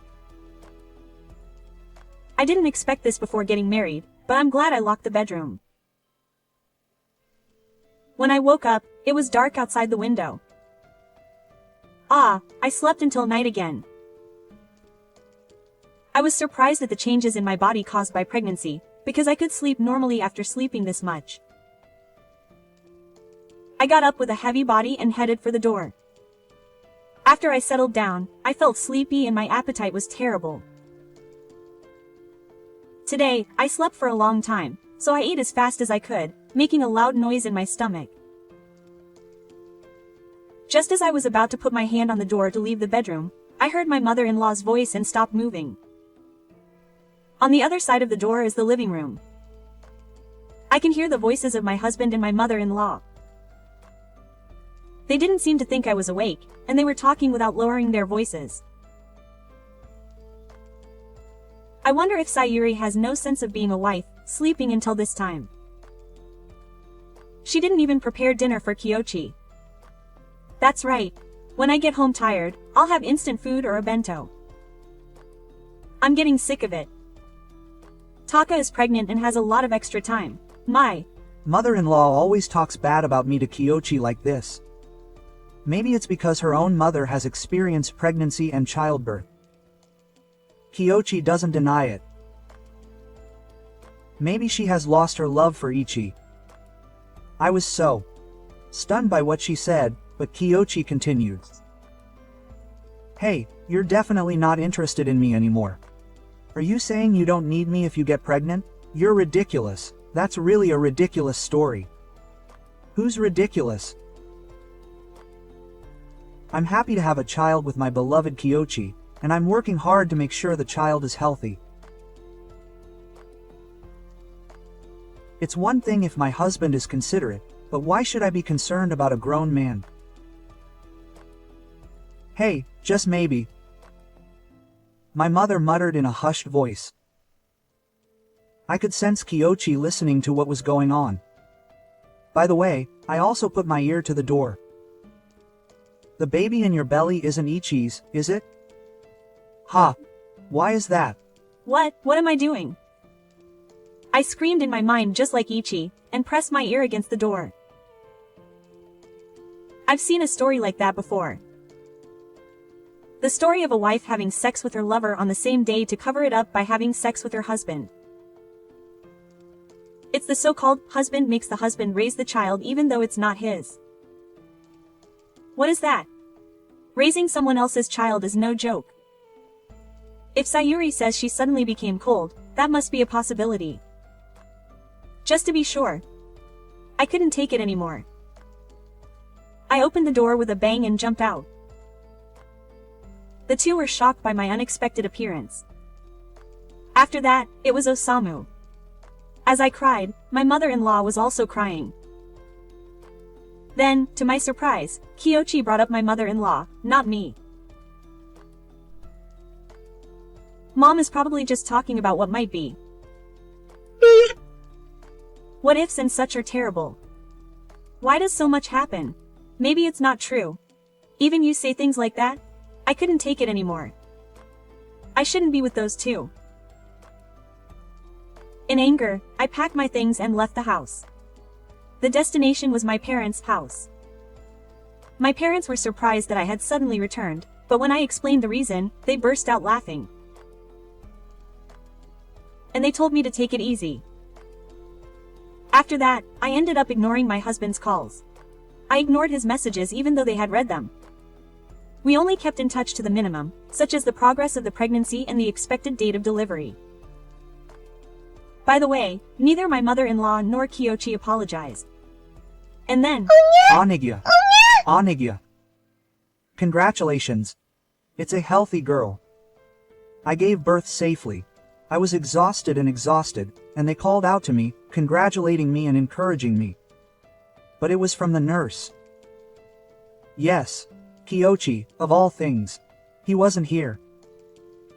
I didn't expect this before getting married, but I'm glad I locked the bedroom. When I woke up, it was dark outside the window. I slept until night again. I was surprised at the changes in my body caused by pregnancy, because I could sleep normally after sleeping this much. I got up with a heavy body and headed for the door. After I settled down, I felt sleepy and my appetite was terrible. Today, I slept for a long time, so I ate as fast as I could, making a loud noise in my stomach. Just as I was about to put my hand on the door to leave the bedroom, I heard my mother-in-law's voice and stopped moving. On the other side of the door is the living room. I can hear the voices of my husband and my mother-in-law. They didn't seem to think I was awake, and they were talking without lowering their voices. I wonder if Sayuri has no sense of being a wife, sleeping until this time. She didn't even prepare dinner for Kiyoshi. That's right. When I get home tired, I'll have instant food or a bento. I'm getting sick of it. Taka is pregnant and has a lot of extra time. My mother-in-law always talks bad about me to Kiyoshi like this. Maybe it's because her own mother has experienced pregnancy and childbirth. Kiyoshi doesn't deny it. Maybe she has lost her love for Ichi. I was so stunned by what she said, but Kiyoshi continued. Hey, you're definitely not interested in me anymore. Are you saying you don't need me if you get pregnant? You're ridiculous. That's really a ridiculous story. Who's ridiculous? I'm happy to have a child with my beloved Kiyoshi, and I'm working hard to make sure the child is healthy. It's one thing if my husband is considerate, but why should I be concerned about a grown man? Hey, just maybe. My mother muttered in a hushed voice. I could sense Kiyoshi listening to what was going on. By the way, I also put my ear to the door. The baby in your belly isn't Ichi's, is it? Ha! Why is that? What am I doing? I screamed in my mind just like Ichi, and pressed my ear against the door. I've seen a story like that before. The story of a wife having sex with her lover on the same day to cover it up by having sex with her husband. It's the so-called husband makes the husband raise the child even though it's not his. What is that? Raising someone else's child is no joke. If Sayuri says she suddenly became cold, that must be a possibility. Just to be sure. I couldn't take it anymore. I opened the door with a bang and jumped out. The two were shocked by my unexpected appearance. After that, it was Osamu. As I cried, my mother-in-law was also crying. Then, to my surprise, Kiyoshi brought up my mother-in-law, not me. Mom is probably just talking about what might be. What ifs and such are terrible. Why does so much happen? Maybe it's not true. Even you say things like that? I couldn't take it anymore. I shouldn't be with those two. In anger, I packed my things and left the house. The destination was my parents' house. My parents were surprised that I had suddenly returned, but when I explained the reason, they burst out laughing. And they told me to take it easy. After that, I ended up ignoring my husband's calls. I ignored his messages even though they had read them. We only kept in touch to the minimum, such as the progress of the pregnancy and the expected date of delivery. By the way, neither my mother-in-law nor Kiyoshi apologized. And then, Onigya. Congratulations. It's a healthy girl. I gave birth safely. I was exhausted, and they called out to me, congratulating me and encouraging me. But it was from the nurse. Yes, Kiyoshi, of all things. He wasn't here.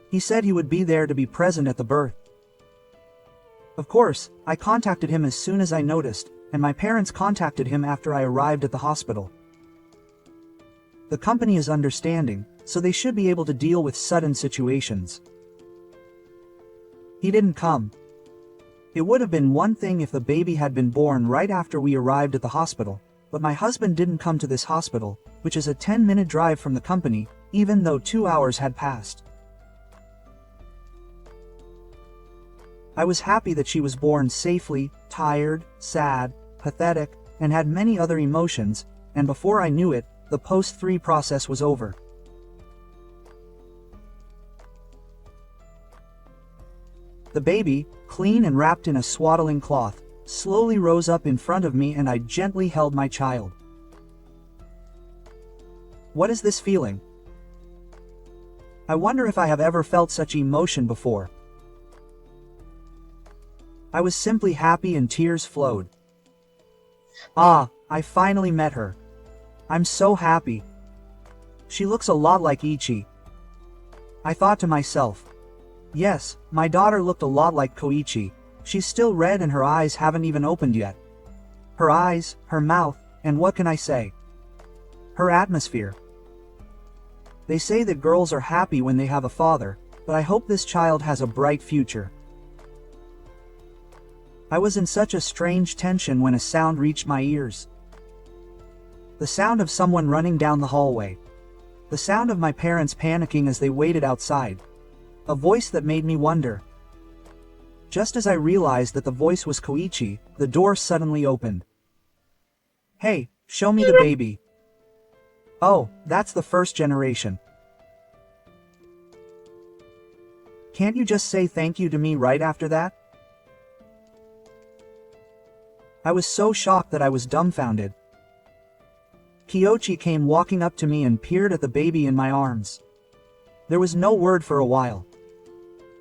He said he would be there to be present at the birth. Of course, I contacted him as soon as I noticed, and my parents contacted him after I arrived at the hospital. The company is understanding, so they should be able to deal with sudden situations. He didn't come. It would have been one thing if the baby had been born right after we arrived at the hospital, but my husband didn't come to this hospital, which is a 10-minute drive from the company, even though 2 hours had passed. I was happy that she was born safely, tired, sad, pathetic, and had many other emotions, and before I knew it, the post-3 process was over. The baby, clean and wrapped in a swaddling cloth, slowly rose up in front of me and I gently held my child. What is this feeling? I wonder if I have ever felt such emotion before. I was simply happy and tears flowed. Ah, I finally met her. I'm so happy. She looks a lot like Ichi. I thought to myself. Yes, my daughter looked a lot like Koichi. She's still red and her eyes haven't even opened yet. Her eyes, her mouth, and what can I say? Her atmosphere. They say that girls are happy when they have a father, but I hope this child has a bright future. I was in such a strange tension when a sound reached my ears. The sound of someone running down the hallway. The sound of my parents panicking as they waited outside. A voice that made me wonder. Just as I realized that the voice was Koichi, the door suddenly opened. Hey, show me the baby. Oh, that's the first generation. Can't you just say thank you to me right after that? I was so shocked that I was dumbfounded. Kiyoshi came walking up to me and peered at the baby in my arms. There was no word for a while.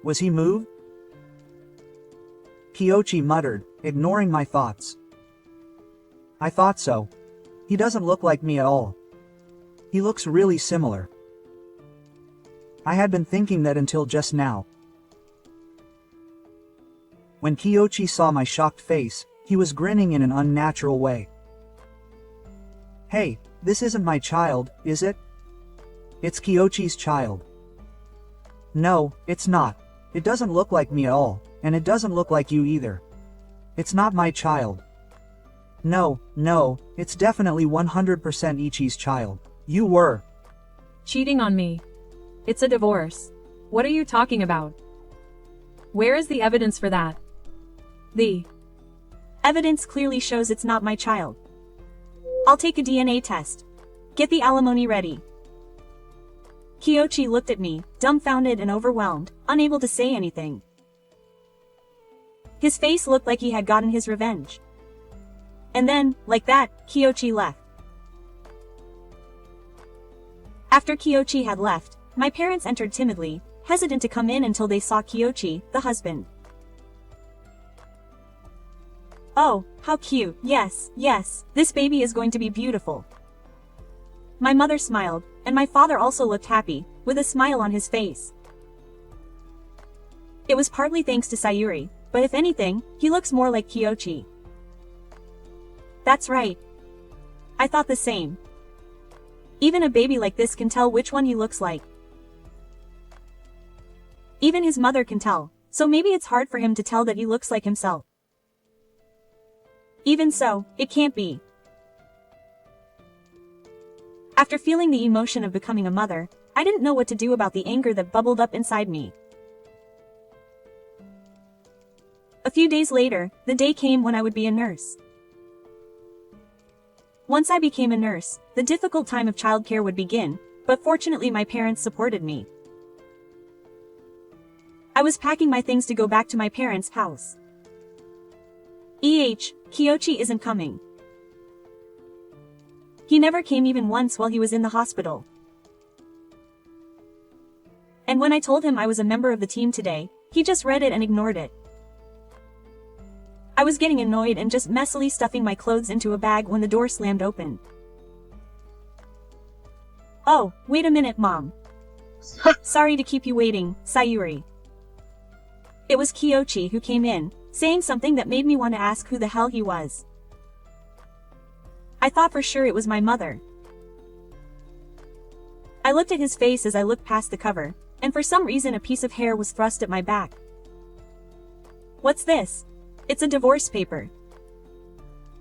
Was he moved? Kiyoshi muttered, ignoring my thoughts. I thought so. He doesn't look like me at all. He looks really similar. I had been thinking that until just now. When Kiyoshi saw my shocked face, he was grinning in an unnatural way. Hey, this isn't my child, is it? It's Kiyoshi's child. No, it's not. It doesn't look like me at all, and it doesn't look like you either. It's not my child. No, it's definitely 100% Ichi's child. You were. Cheating on me. It's a divorce. What are you talking about? Where is the evidence for that? The Evidence clearly shows it's not my child. I'll take a DNA test. Get the alimony ready. Kiyoshi looked at me, dumbfounded and overwhelmed, unable to say anything. His face looked like he had gotten his revenge. And then, like that, Kiyoshi left. After Kiyoshi had left, my parents entered timidly, hesitant to come in until they saw Kiyoshi, the husband. Oh, how cute, yes, this baby is going to be beautiful. My mother smiled, and my father also looked happy, with a smile on his face. It was partly thanks to Sayuri, but if anything, he looks more like Kiyoshi. That's right. I thought the same. Even a baby like this can tell which one he looks like. Even his mother can tell, so maybe it's hard for him to tell that he looks like himself. Even so, it can't be. After feeling the emotion of becoming a mother, I didn't know what to do about the anger that bubbled up inside me. A few days later, the day came when I would be a nurse. Once I became a nurse, the difficult time of childcare would begin, but fortunately my parents supported me. I was packing my things to go back to my parents' house. Kiyoshi isn't coming. He never came even once while he was in the hospital. And when I told him I was a member of the team today, he just read it and ignored it. I was getting annoyed and just messily stuffing my clothes into a bag when the door slammed open. Oh, wait a minute, Mom. Sorry to keep you waiting, Sayuri. It was Kiyoshi who came in, saying something that made me want to ask who the hell he was. I thought for sure it was my mother. I looked at his face as I looked past the cover, and for some reason a piece of hair was thrust at my back. What's this? It's a divorce paper.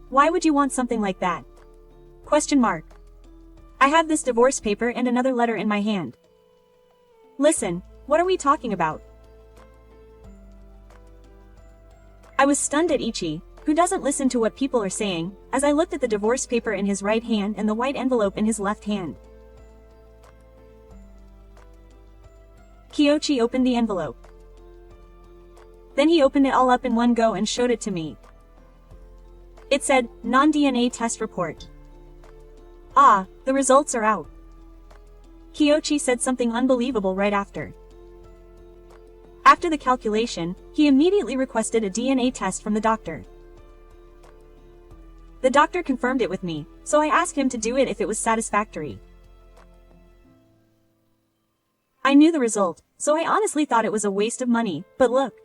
Why would you want something like that? Question mark. I have this divorce paper and another letter in my hand. Listen, what are we talking about? I was stunned at Ichi, who doesn't listen to what people are saying, as I looked at the divorce paper in his right hand and the white envelope in his left hand. Kiyoshi opened the envelope. Then he opened it all up in one go and showed it to me. It said, non-DNA test report. Ah, the results are out. Kiyoshi said something unbelievable right after. After the calculation, he immediately requested a DNA test from the doctor. The doctor confirmed it with me, so I asked him to do it if it was satisfactory. I knew the result, so I honestly thought it was a waste of money, but look.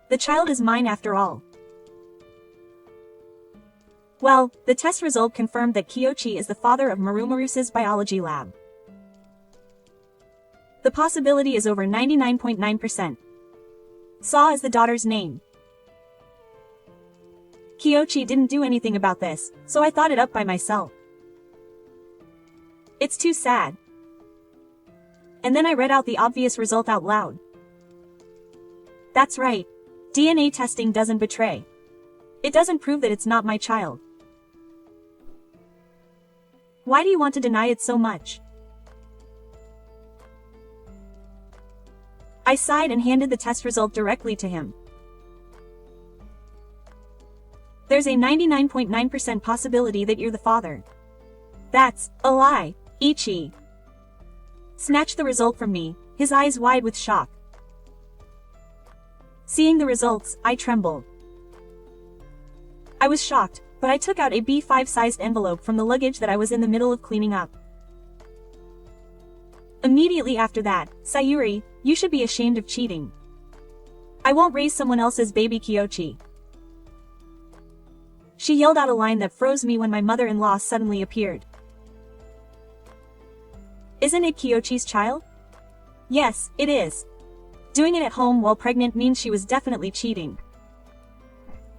The child is mine after all. Well, the test result confirmed that Kiyoshi is the father of Marumarusa's biology lab. The possibility is over 99.9%. Sa is the daughter's name. Kiyoshi didn't do anything about this, so I thought it up by myself. It's too sad. And then I read out the obvious result out loud. That's right. DNA testing doesn't betray. It doesn't prove that it's not my child. Why do you want to deny it so much? I sighed and handed the test result directly to him. There's a 99.9% possibility that you're the father. That's a lie, Ichi. Snatched the result from me, his eyes wide with shock. Seeing the results, I trembled. I was shocked, but I took out a B5-sized envelope from the luggage that I was in the middle of cleaning up. Immediately after that, Sayuri, you should be ashamed of cheating. I won't raise someone else's baby Kiyoshi. She yelled out a line that froze me when my mother-in-law suddenly appeared. Isn't it Kiyoshi's child? Yes, it is. Doing it at home while pregnant means she was definitely cheating.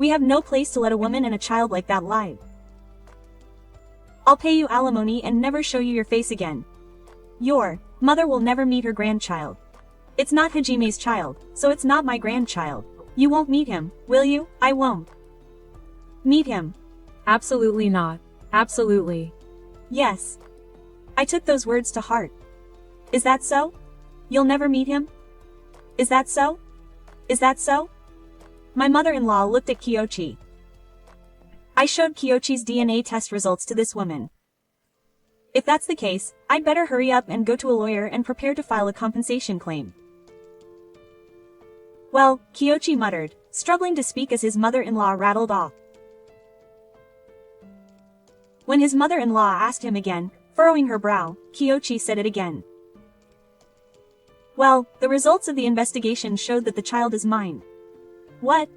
We have no place to let a woman and a child like that lie. I'll pay you alimony and never show you your face again. Your mother will never meet her grandchild. It's not Hajime's child, so it's not my grandchild. You won't meet him, will you? I won't meet him. Absolutely not. Absolutely. Yes. I took those words to heart. Is that so? You'll never meet him? Is that so? Is that so? My mother-in-law looked at Kiyoshi. I showed Kiyoshi's DNA test results to this woman. If that's the case, I'd better hurry up and go to a lawyer and prepare to file a compensation claim. Well, Kiyoshi muttered, struggling to speak as his mother-in-law rattled off. When his mother-in-law asked him again, furrowing her brow, Kiyoshi said it again. Well, the results of the investigation showed that the child is mine. What?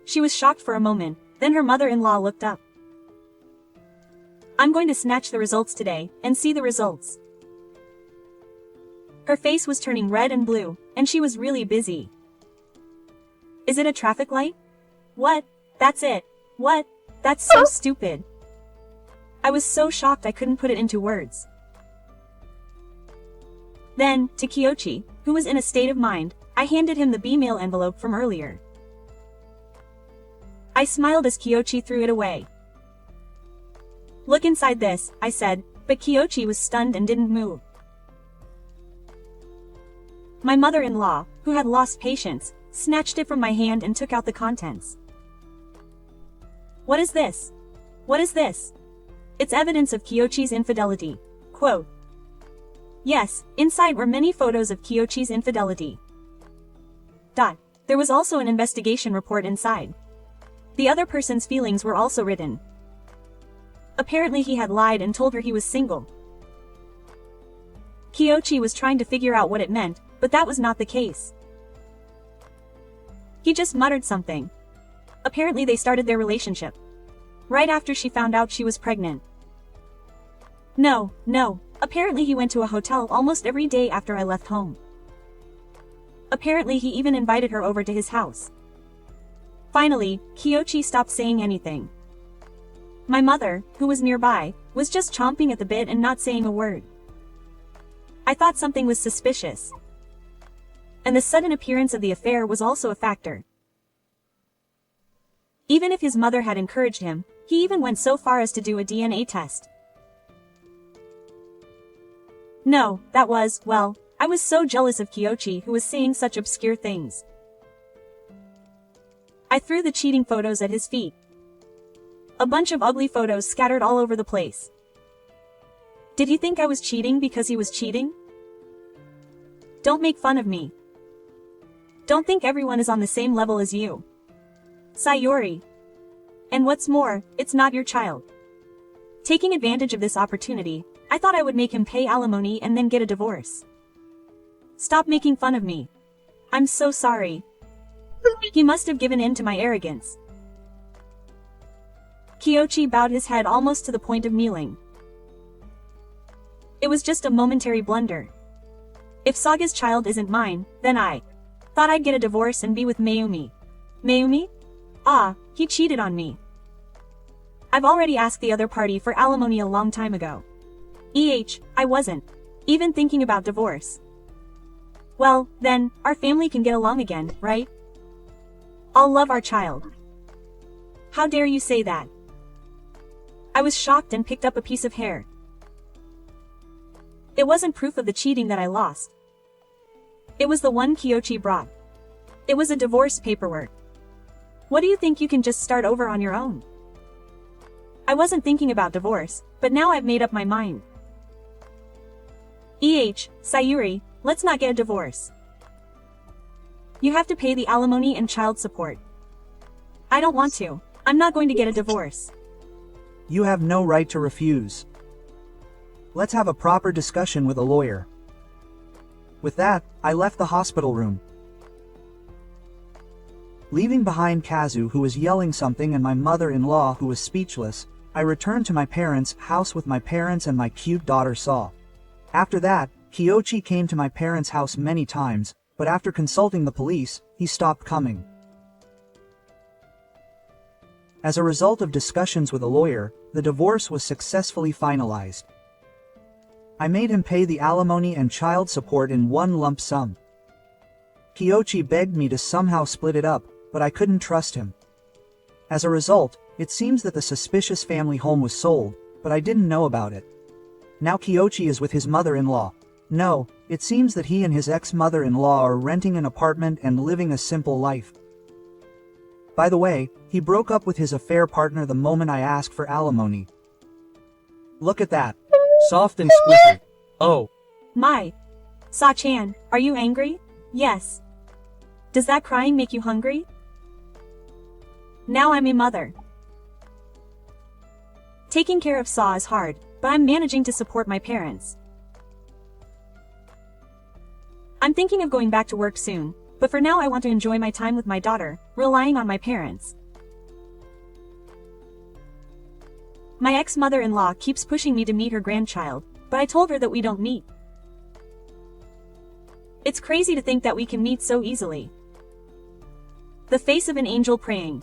She was shocked for a moment, then her mother-in-law looked up. I'm going to snatch the results today, and see the results. Her face was turning red and blue, and she was really busy. Is it a traffic light? What? That's it. What? That's so stupid. I was so shocked I couldn't put it into words. Then, to Kiyoshi, who was in a state of mind, I handed him the B-mail envelope from earlier. I smiled as Kiyoshi threw it away. Look inside this, I said, but Kiyoshi was stunned and didn't move. My mother-in-law, who had lost patience, snatched it from my hand and took out the contents. What is this? What is this? It's evidence of Kiyoshi's infidelity. Quote. Yes, inside were many photos of Kiyoshi's infidelity. There was also an investigation report inside. The other person's feelings were also written. Apparently he had lied and told her he was single. Kiyoshi was trying to figure out what it meant, but that was not the case. He just muttered something. Apparently they started their relationship right after she found out she was pregnant. No, apparently he went to a hotel almost every day after I left home. Apparently he even invited her over to his house. Finally, Kiyoshi stopped saying anything. My mother, who was nearby, was just chomping at the bit and not saying a word. I thought something was suspicious. And the sudden appearance of the affair was also a factor. Even if his mother had encouraged him, he even went so far as to do a DNA test. No, that was, well, I was so jealous of Kiyoshi who was saying such obscure things. I threw the cheating photos at his feet. A bunch of ugly photos scattered all over the place. Did he think I was cheating because he was cheating? Don't make fun of me. Don't think everyone is on the same level as you. Sayori. And what's more, it's not your child. Taking advantage of this opportunity, I thought I would make him pay alimony and then get a divorce. Stop making fun of me. I'm so sorry. He must have given in to my arrogance. Kiyoshi bowed his head almost to the point of kneeling. It was just a momentary blunder. If Saga's child isn't mine, then I thought I'd get a divorce and be with Mayumi. Mayumi? Ah, he cheated on me. I've already asked the other party for alimony a long time ago. I wasn't even thinking about divorce. Well, then, our family can get along again, right? I'll love our child. How dare you say that? I was shocked and picked up a piece of hair. It wasn't proof of the cheating that I lost. It was the one Kiyoshi brought. It was a divorce paperwork. What do you think you can just start over on your own? I wasn't thinking about divorce, but now I've made up my mind. Sayuri, let's not get a divorce. You have to pay the alimony and child support. I don't want to. I'm not going to get a divorce. You have no right to refuse. Let's have a proper discussion with a lawyer. With that, I left the hospital room. Leaving behind Kazu, who was yelling something, and my mother-in-law, who was speechless, I returned to my parents' house with my parents and my cute daughter Saw. After that, Kiyoshi came to my parents' house many times, but after consulting the police, he stopped coming. As a result of discussions with a lawyer, the divorce was successfully finalized. I made him pay the alimony and child support in one lump sum. Kiyoshi begged me to somehow split it up, but I couldn't trust him. As a result, it seems that the suspicious family home was sold, but I didn't know about it. Now Kiyoshi is with his mother-in-law. No, it seems that he and his ex-mother-in-law are renting an apartment and living a simple life. By the way, he broke up with his affair partner the moment I asked for alimony. Look at that. Soft and squishy. Oh. My. Sa-chan, are you angry? Yes. Does that crying make you hungry? Now I'm a mother. Taking care of Sa is hard, but I'm managing to support my parents. I'm thinking of going back to work soon, but for now I want to enjoy my time with my daughter, relying on my parents. My ex-mother-in-law keeps pushing me to meet her grandchild, but I told her that we don't meet. It's crazy to think that we can meet so easily. The face of an angel praying.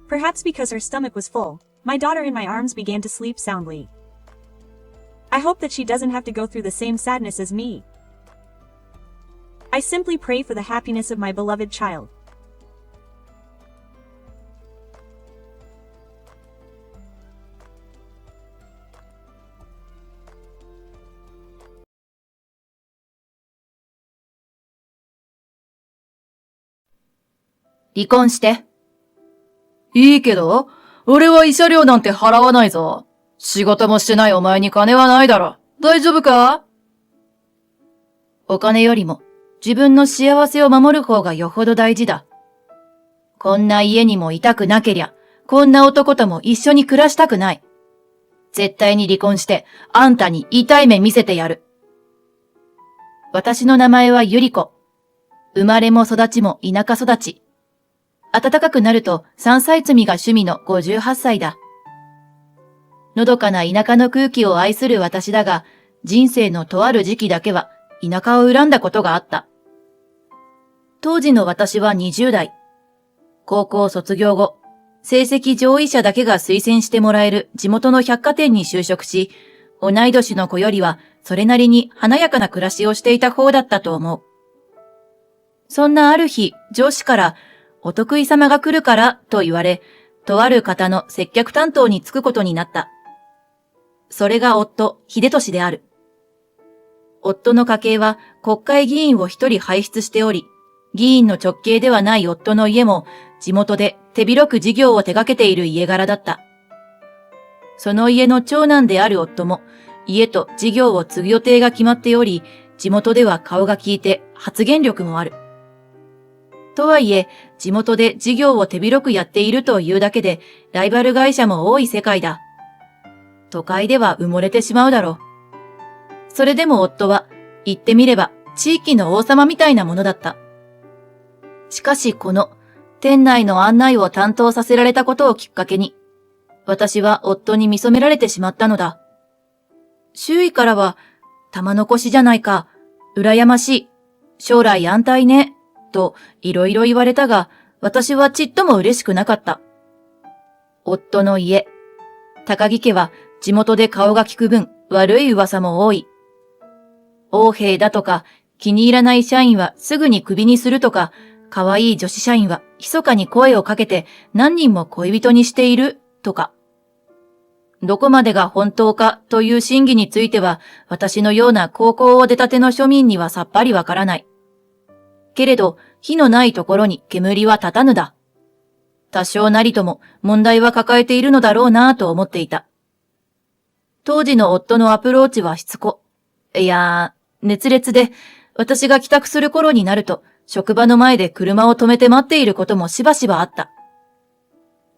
Perhaps because her stomach was full, my daughter in my arms began to sleep soundly. I hope that she doesn't have to go through the same sadness as me. I simply pray for the happiness of my beloved child.離婚して。いいけど、俺は慰謝料なんて払わないぞ。仕事もしてないお前に金はないだろ。大丈夫か？お金よりも自分の幸せを守る方がよほど大事だ。こんな家にもいたくなけりゃ、こんな男とも一緒に暮らしたくない。絶対に離婚して、あんたに痛い目見せてやる。私の名前はゆり子。生まれも育ちも田舎育ち。暖かくなると山菜摘みが趣味の58歳だ。のどかな田舎の空気を愛する私だが、人生のとある時期だけは田舎を恨んだことがあった。当時の私は20代。高校卒業後、成績上位者だけが推薦してもらえる地元の百貨店に就職し、同い年の子よりはそれなりに華やかな暮らしをしていた方だったと思う。そんなある日、上司から、お得意様が来るからと言われ、とある方の接客担当に就くことになった。それが夫、秀俊である。夫の家系は国会議員を一人輩出しており、議員の直系ではない夫の家も地元で手広く事業を手掛けている家柄だった。その家の長男である夫も家と事業を継ぐ予定が決まっており、地元では顔が利いて発言力もある。とはいえ、地元で事業を手広くやっているというだけで、ライバル会社も多い世界だ。都会では埋もれてしまうだろう。それでも夫は、言ってみれば、地域の王様みたいなものだった。しかしこの、店内の案内を担当させられたことをきっかけに、私は夫に見初められてしまったのだ。周囲からは、玉のこしじゃないか、羨ましい、将来安泰ね、といろいろ言われたが、私はちっとも嬉しくなかった。夫の家、高木家は地元で顔が利く分悪い噂も多い。横柄だとか、気に入らない社員はすぐにクビにするとか、可愛い女子社員は密かに声をかけて何人も恋人にしているとか。どこまでが本当かという真偽については、私のような高校を出たての庶民にはさっぱりわからない。けれど、火のないところに煙は立たぬだ。多少なりとも問題は抱えているのだろうなぁと思っていた。当時の夫のアプローチはしつこ。いやー、熱烈で、私が帰宅する頃になると、職場の前で車を止めて待っていることもしばしばあった。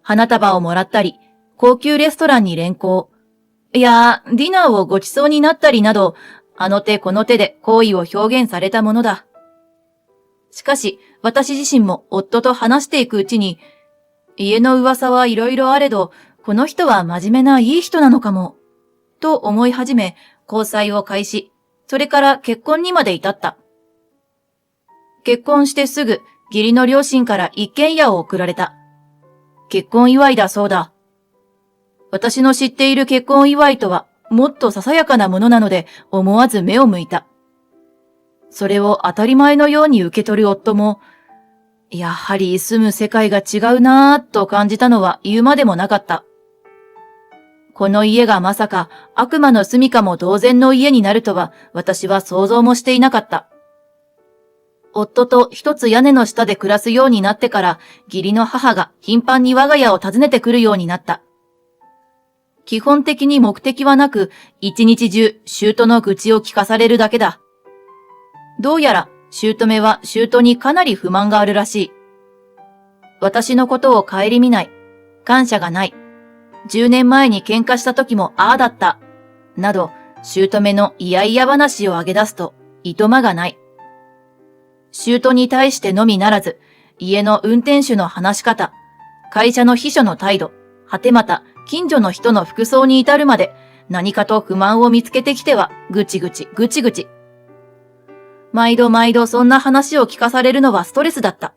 花束をもらったり、高級レストランに連行。いやー、ディナーをご馳走になったりなど、あの手この手で好意を表現されたものだ。しかし、私自身も夫と話していくうちに、家の噂はいろいろあれど、この人は真面目ないい人なのかも、と思い始め、交際を開始、それから結婚にまで至った。結婚してすぐ、義理の両親から一軒家を送られた。結婚祝いだそうだ。私の知っている結婚祝いとはもっとささやかなものなので思わず目を向いた。それを当たり前のように受け取る夫も、やはり住む世界が違うなぁと感じたのは言うまでもなかった。この家がまさか悪魔の住処も同然の家になるとは私は想像もしていなかった。夫と一つ屋根の下で暮らすようになってから義理の母が頻繁に我が家を訪ねてくるようになった。基本的に目的はなく一日中姑の愚痴を聞かされるだけだ。どうやら姑は姑にかなり不満があるらしい。私のことを顧みない。感謝がない。10年前に喧嘩した時もああだった。など、姑の嫌々話を挙げ出すと、いとまがない。姑に対してのみならず、家の運転手の話し方、会社の秘書の態度、はてまた近所の人の服装に至るまで、何かと不満を見つけてきては、ぐちぐち。毎度そんな話を聞かされるのはストレスだった。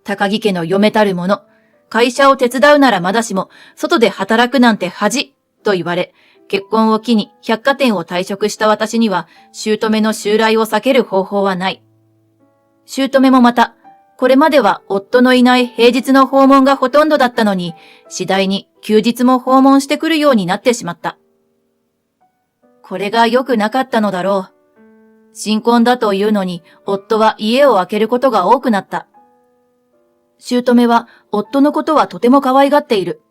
高木家の嫁たる者、会社を手伝うならまだしも、外で働くなんて恥と言われ、結婚を機に百貨店を退職した私には、姑の襲来を避ける方法はない。姑もまた、これまでは夫のいない平日の訪問がほとんどだったのに、次第に休日も訪問してくるようになってしまった。これが良くなかったのだろう。新婚だというのに、夫は家を空けることが多くなった。姑は夫のことはとても可愛がっている。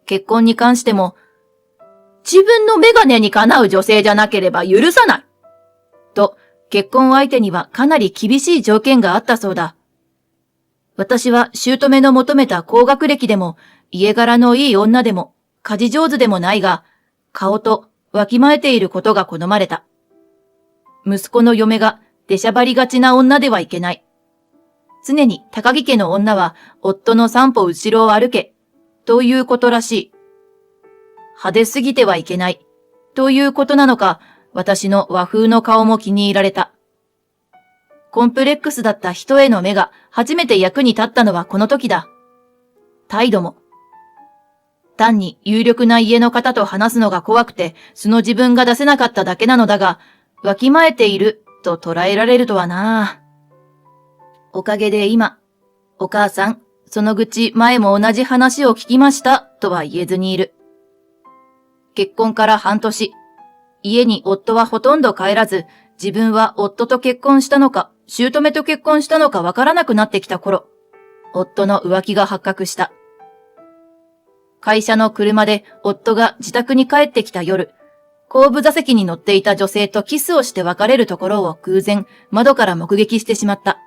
結婚に関しても、自分のメガネにかなう女性じゃなければ許さないと、結婚相手にはかなり厳しい条件があったそうだ。私は姑の求めた高学歴でも、家柄のいい女でも、家事上手でもないが、顔とわきまえていることが好まれた。息子の嫁が出しゃばりがちな女ではいけない。常に高木家の女は夫の三歩後ろを歩け、ということらしい。派手すぎてはいけない、ということなのか、私の和風の顔も気に入られた。コンプレックスだった人への目が初めて役に立ったのはこの時だ。態度も。単に有力な家の方と話すのが怖くて、素の自分が出せなかっただけなのだが、わきまえていると捉えられるとはな。おかげで今、お母さん、その愚痴前も同じ話を聞きましたとは言えずにいる。結婚から半年、家に夫はほとんど帰らず、自分は夫と結婚したのか、姑と結婚したのかわからなくなってきた頃、夫の浮気が発覚した。会社の車で夫が自宅に帰ってきた夜、後部座席に乗っていた女性とキスをして別れるところを偶然窓から目撃してしまった。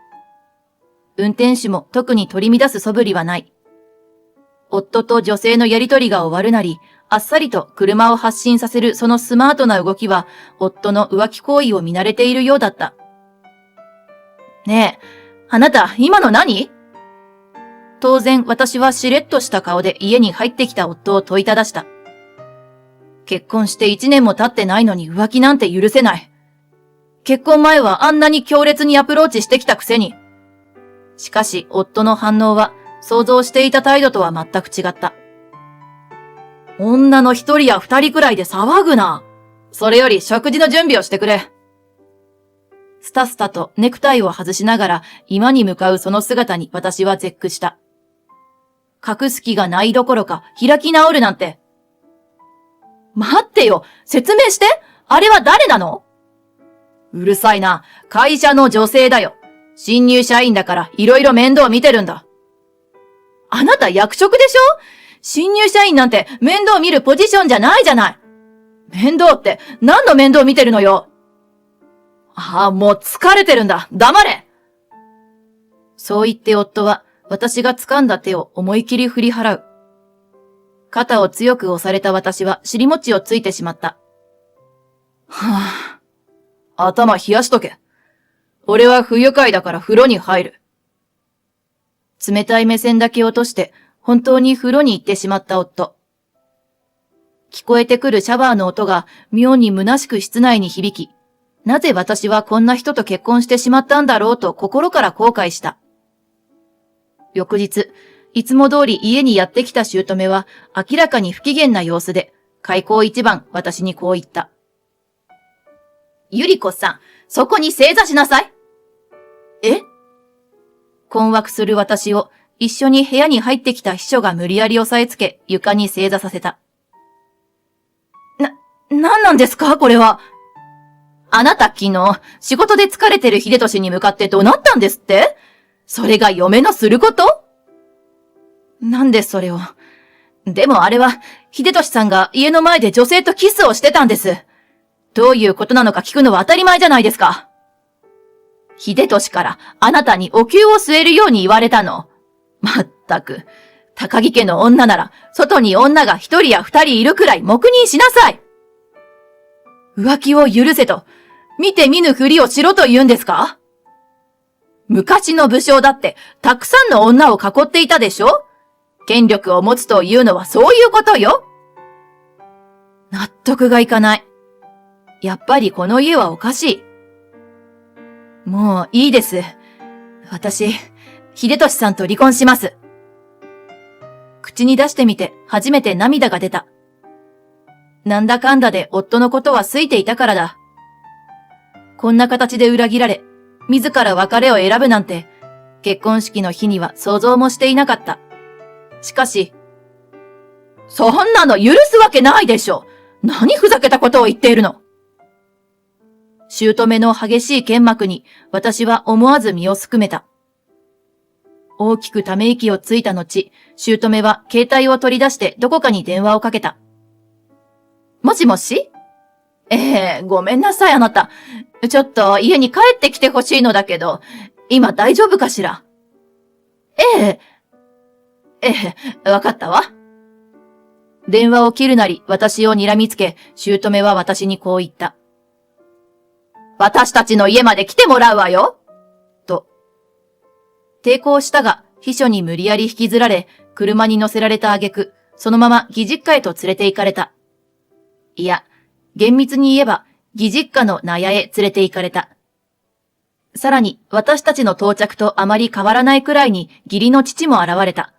運転手も特に取り乱す素振りはない。夫と女性のやりとりが終わるなり、あっさりと車を発進させるそのスマートな動きは、夫の浮気行為を見慣れているようだった。ねえ、あなた、今の何？当然、私はしれっとした顔で家に入ってきた夫を問いただした。結婚して1年も経ってないのに浮気なんて許せない。結婚前はあんなに強烈にアプローチしてきたくせに。しかし、夫の反応は、想像していた態度とは全く違った。女の一人や二人くらいで騒ぐな。それより食事の準備をしてくれ。スタスタとネクタイを外しながら居間に向かうその姿に私は絶句した。隠す気がないどころか開き直るなんて。待ってよ、説明して。あれは誰なの？うるさいな。会社の女性だよ。新入社員だからいろいろ面倒見てるんだ。あなた役職でしょ？新入社員なんて面倒見るポジションじゃないじゃない。面倒って何の面倒見てるのよ。ああ、もう疲れてるんだ。黙れ。そう言って夫は私が掴んだ手を思い切り振り払う。肩を強く押された私は尻餅をついてしまった。はあ、頭冷やしとけ。俺は不愉快だから風呂に入る。冷たい目線だけ落として本当に風呂に行ってしまった夫。聞こえてくるシャワーの音が妙に虚しく室内に響き、なぜ私はこんな人と結婚してしまったんだろうと心から後悔した。翌日、いつも通り家にやってきた姑は明らかに不機嫌な様子で、開口一番私にこう言った。ゆりこさん、そこに正座しなさい。え？困惑する私を一緒に部屋に入ってきた秘書が無理やり押さえつけ床に正座させた。なんなんですかこれは。あなた昨日仕事で疲れてる秀俊に向かって怒鳴ったんですって？それが嫁のすること？なんでそれを。でもあれは秀俊さんが家の前で女性とキスをしてたんです。どういうことなのか聞くのは当たり前じゃないですか。秀俊からあなたにお灸を据えるように言われたの。まったく、高木家の女なら外に女が一人や二人いるくらい黙認しなさい。浮気を許せと、見て見ぬふりをしろと言うんですか？昔の武将だってたくさんの女を囲っていたでしょ？権力を持つというのはそういうことよ。納得がいかない。やっぱりこの家はおかしい。もういいです。私、秀俊さんと離婚します。口に出してみて初めて涙が出た。なんだかんだで夫のことは好いていたからだ。こんな形で裏切られ、自ら別れを選ぶなんて、結婚式の日には想像もしていなかった。しかし、そんなの許すわけないでしょ。何ふざけたことを言っているの。姑の激しい剣幕に私は思わず身をすくめた。大きくため息をついた後、姑は携帯を取り出してどこかに電話をかけた。もしもし？ごめんなさいあなた。ちょっと家に帰ってきてほしいのだけど、今大丈夫かしら？わかったわ。電話を切るなり私を睨みつけ、姑は私にこう言った。私たちの家まで来てもらうわよと。抵抗したが、秘書に無理やり引きずられ、車に乗せられた挙句、そのまま義実家へと連れて行かれた。いや、厳密に言えば、義実家の納屋へ連れて行かれた。さらに、私たちの到着とあまり変わらないくらいに義理の父も現れた。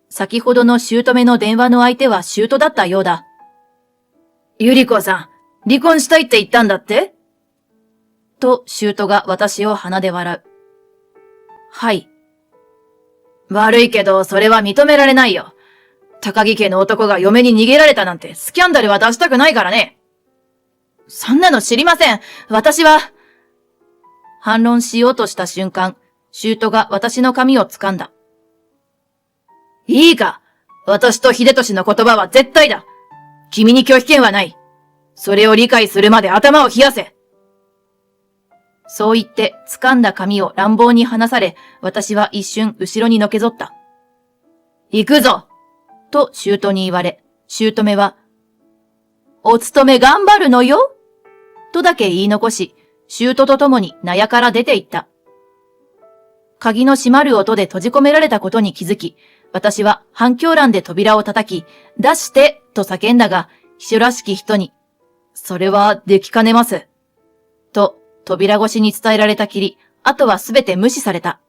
先ほどの姑の電話の相手は姑だったようだ。ゆり子さん、離婚したいって言ったんだって？と、姑が私を鼻で笑う。はい。悪いけど、それは認められないよ。高木家の男が嫁に逃げられたなんてスキャンダルは出したくないからね。そんなの知りません。私は。反論しようとした瞬間、姑が私の髪を掴んだ。いいか。私と秀俊の言葉は絶対だ。君に拒否権はない。それを理解するまで頭を冷やせ。そう言って掴んだ髪を乱暴に離され、私は一瞬後ろにのけぞった。行くぞと姑に言われ、姑は、お勤め頑張るのよとだけ言い残し、姑と共に納屋から出て行った。鍵の閉まる音で閉じ込められたことに気づき、私は反響欄で扉を叩き、出してと叫んだが、秘書らしき人に、それはできかねます。と、扉越しに伝えられたきり、あとはすべて無視された。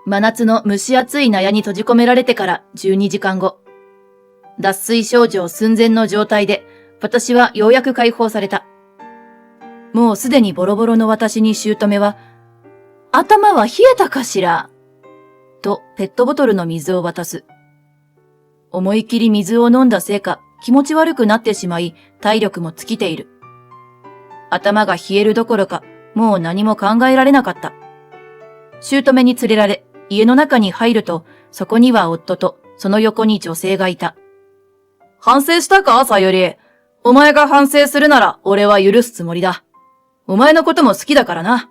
真夏の蒸し暑い納屋に閉じ込められてから12時間後。脱水症状寸前の状態で、私はようやく解放された。もうすでにボロボロの私に姑は、頭は冷えたかしらとペットボトルの水を渡す。思い切り水を飲んだせいか気持ち悪くなってしまい体力も尽きている。頭が冷えるどころかもう何も考えられなかった。姑に連れられ家の中に入るとそこには夫とその横に女性がいた。反省したかさゆり。お前が反省するなら俺は許すつもりだ。お前のことも好きだからな。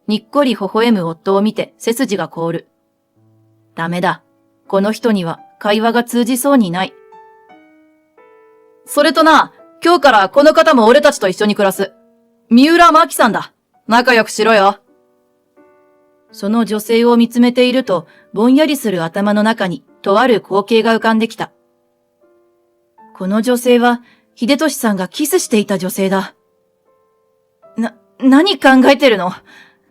にっこり微笑む夫を見て背筋が凍る。ダメだ。この人には会話が通じそうにない。それとな、今日からこの方も俺たちと一緒に暮らす。三浦真紀さんだ。仲良くしろよ。その女性を見つめていると、ぼんやりする頭の中にとある光景が浮かんできた。この女性は、秀俊さんがキスしていた女性だ。何考えてるの？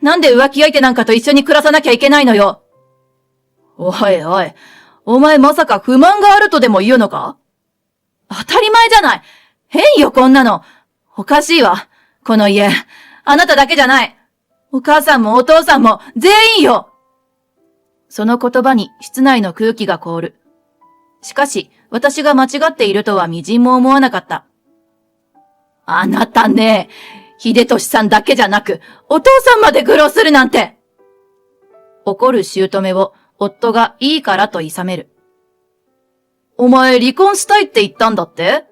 なんで浮気相手なんかと一緒に暮らさなきゃいけないのよ。おいおい、お前まさか不満があるとでも言うのか？当たり前じゃない。変よこんなの。おかしいわ。この家、あなただけじゃない。お母さんもお父さんも全員よ。その言葉に室内の空気が凍る。しかし、私が間違っているとはみじんも思わなかった。あなたね、秀俊さんだけじゃなく、お父さんまで愚弄するなんて。怒る姑を夫がいいからと諌める。お前離婚したいって言ったんだって？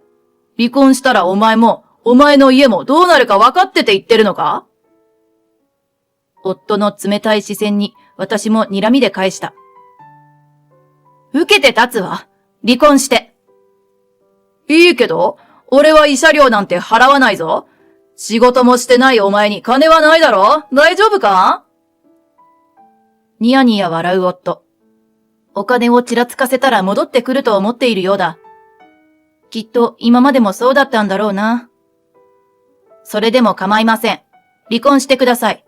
離婚したらお前も、お前の家もどうなるか分かってて言ってるのか？夫の冷たい視線に私も睨みで返した。受けて立つわ。離婚して。いいけど、俺は慰謝料なんて払わないぞ。仕事もしてないお前に金はないだろ？大丈夫か？ニヤニヤ笑う夫。お金をちらつかせたら戻ってくると思っているようだ。きっと今までもそうだったんだろうな。それでも構いません。離婚してください。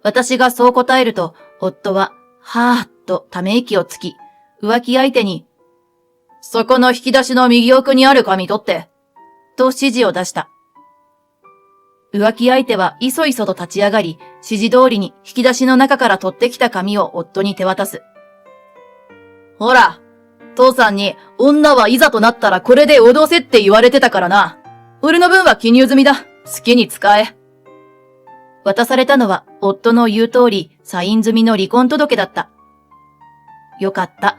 私がそう答えると、夫は、はぁっとため息をつき、浮気相手に、そこの引き出しの右奥にある紙取って、と指示を出した。浮気相手はいそいそと立ち上がり、指示通りに引き出しの中から取ってきた紙を夫に手渡す。ほら、父さんに女はいざとなったらこれで脅せって言われてたからな。俺の分は記入済みだ。好きに使え。渡されたのは夫の言う通りサイン済みの離婚届だった。よかった。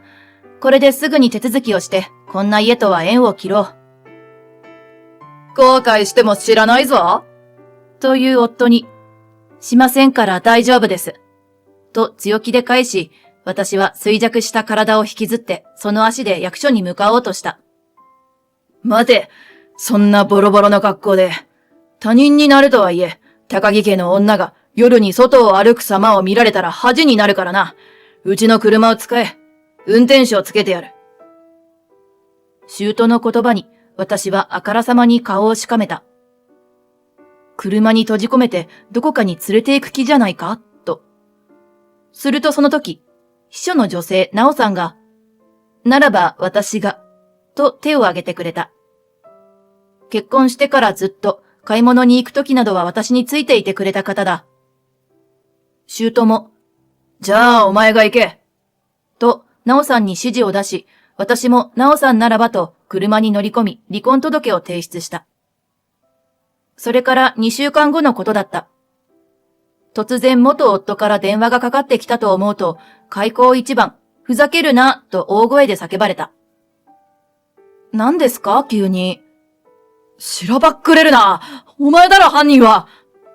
これですぐに手続きをして、こんな家とは縁を切ろう。後悔しても知らないぞ。という夫に、しませんから大丈夫です。と強気で返し、私は衰弱した体を引きずって、その足で役所に向かおうとした。待て、そんなボロボロの格好で、他人になるとはいえ、高木家の女が夜に外を歩く様を見られたら恥になるからな。うちの車を使え。運転手をつけてやる。舅の言葉に私はあからさまに顔をしかめた。車に閉じ込めてどこかに連れて行く気じゃないかと。するとその時、秘書の女性、なおさんが、ならば私が、と手を挙げてくれた。結婚してからずっと買い物に行く時などは私についていてくれた方だ。舅も、じゃあお前が行け。と、なおさんに指示を出し、私もなおさんならばと車に乗り込み離婚届を提出した。それから2週間後のことだった。突然元夫から電話がかかってきたと思うと、開口一番、ふざけるな、と大声で叫ばれた。何ですか急に。しらばっくれるな。お前だろ犯人は。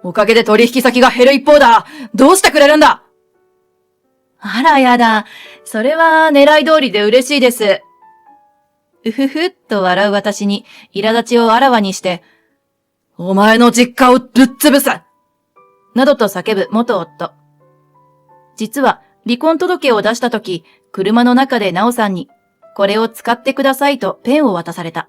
おかげで取引先が減る一方だ。どうしてくれるんだ。あらやだ。それは狙い通りで嬉しいです。うふふっと笑う私に苛立ちをあらわにして、お前の実家をぶっ潰すなどと叫ぶ元夫。実は離婚届を出したとき、車の中でなおさんに、これを使ってくださいとペンを渡された。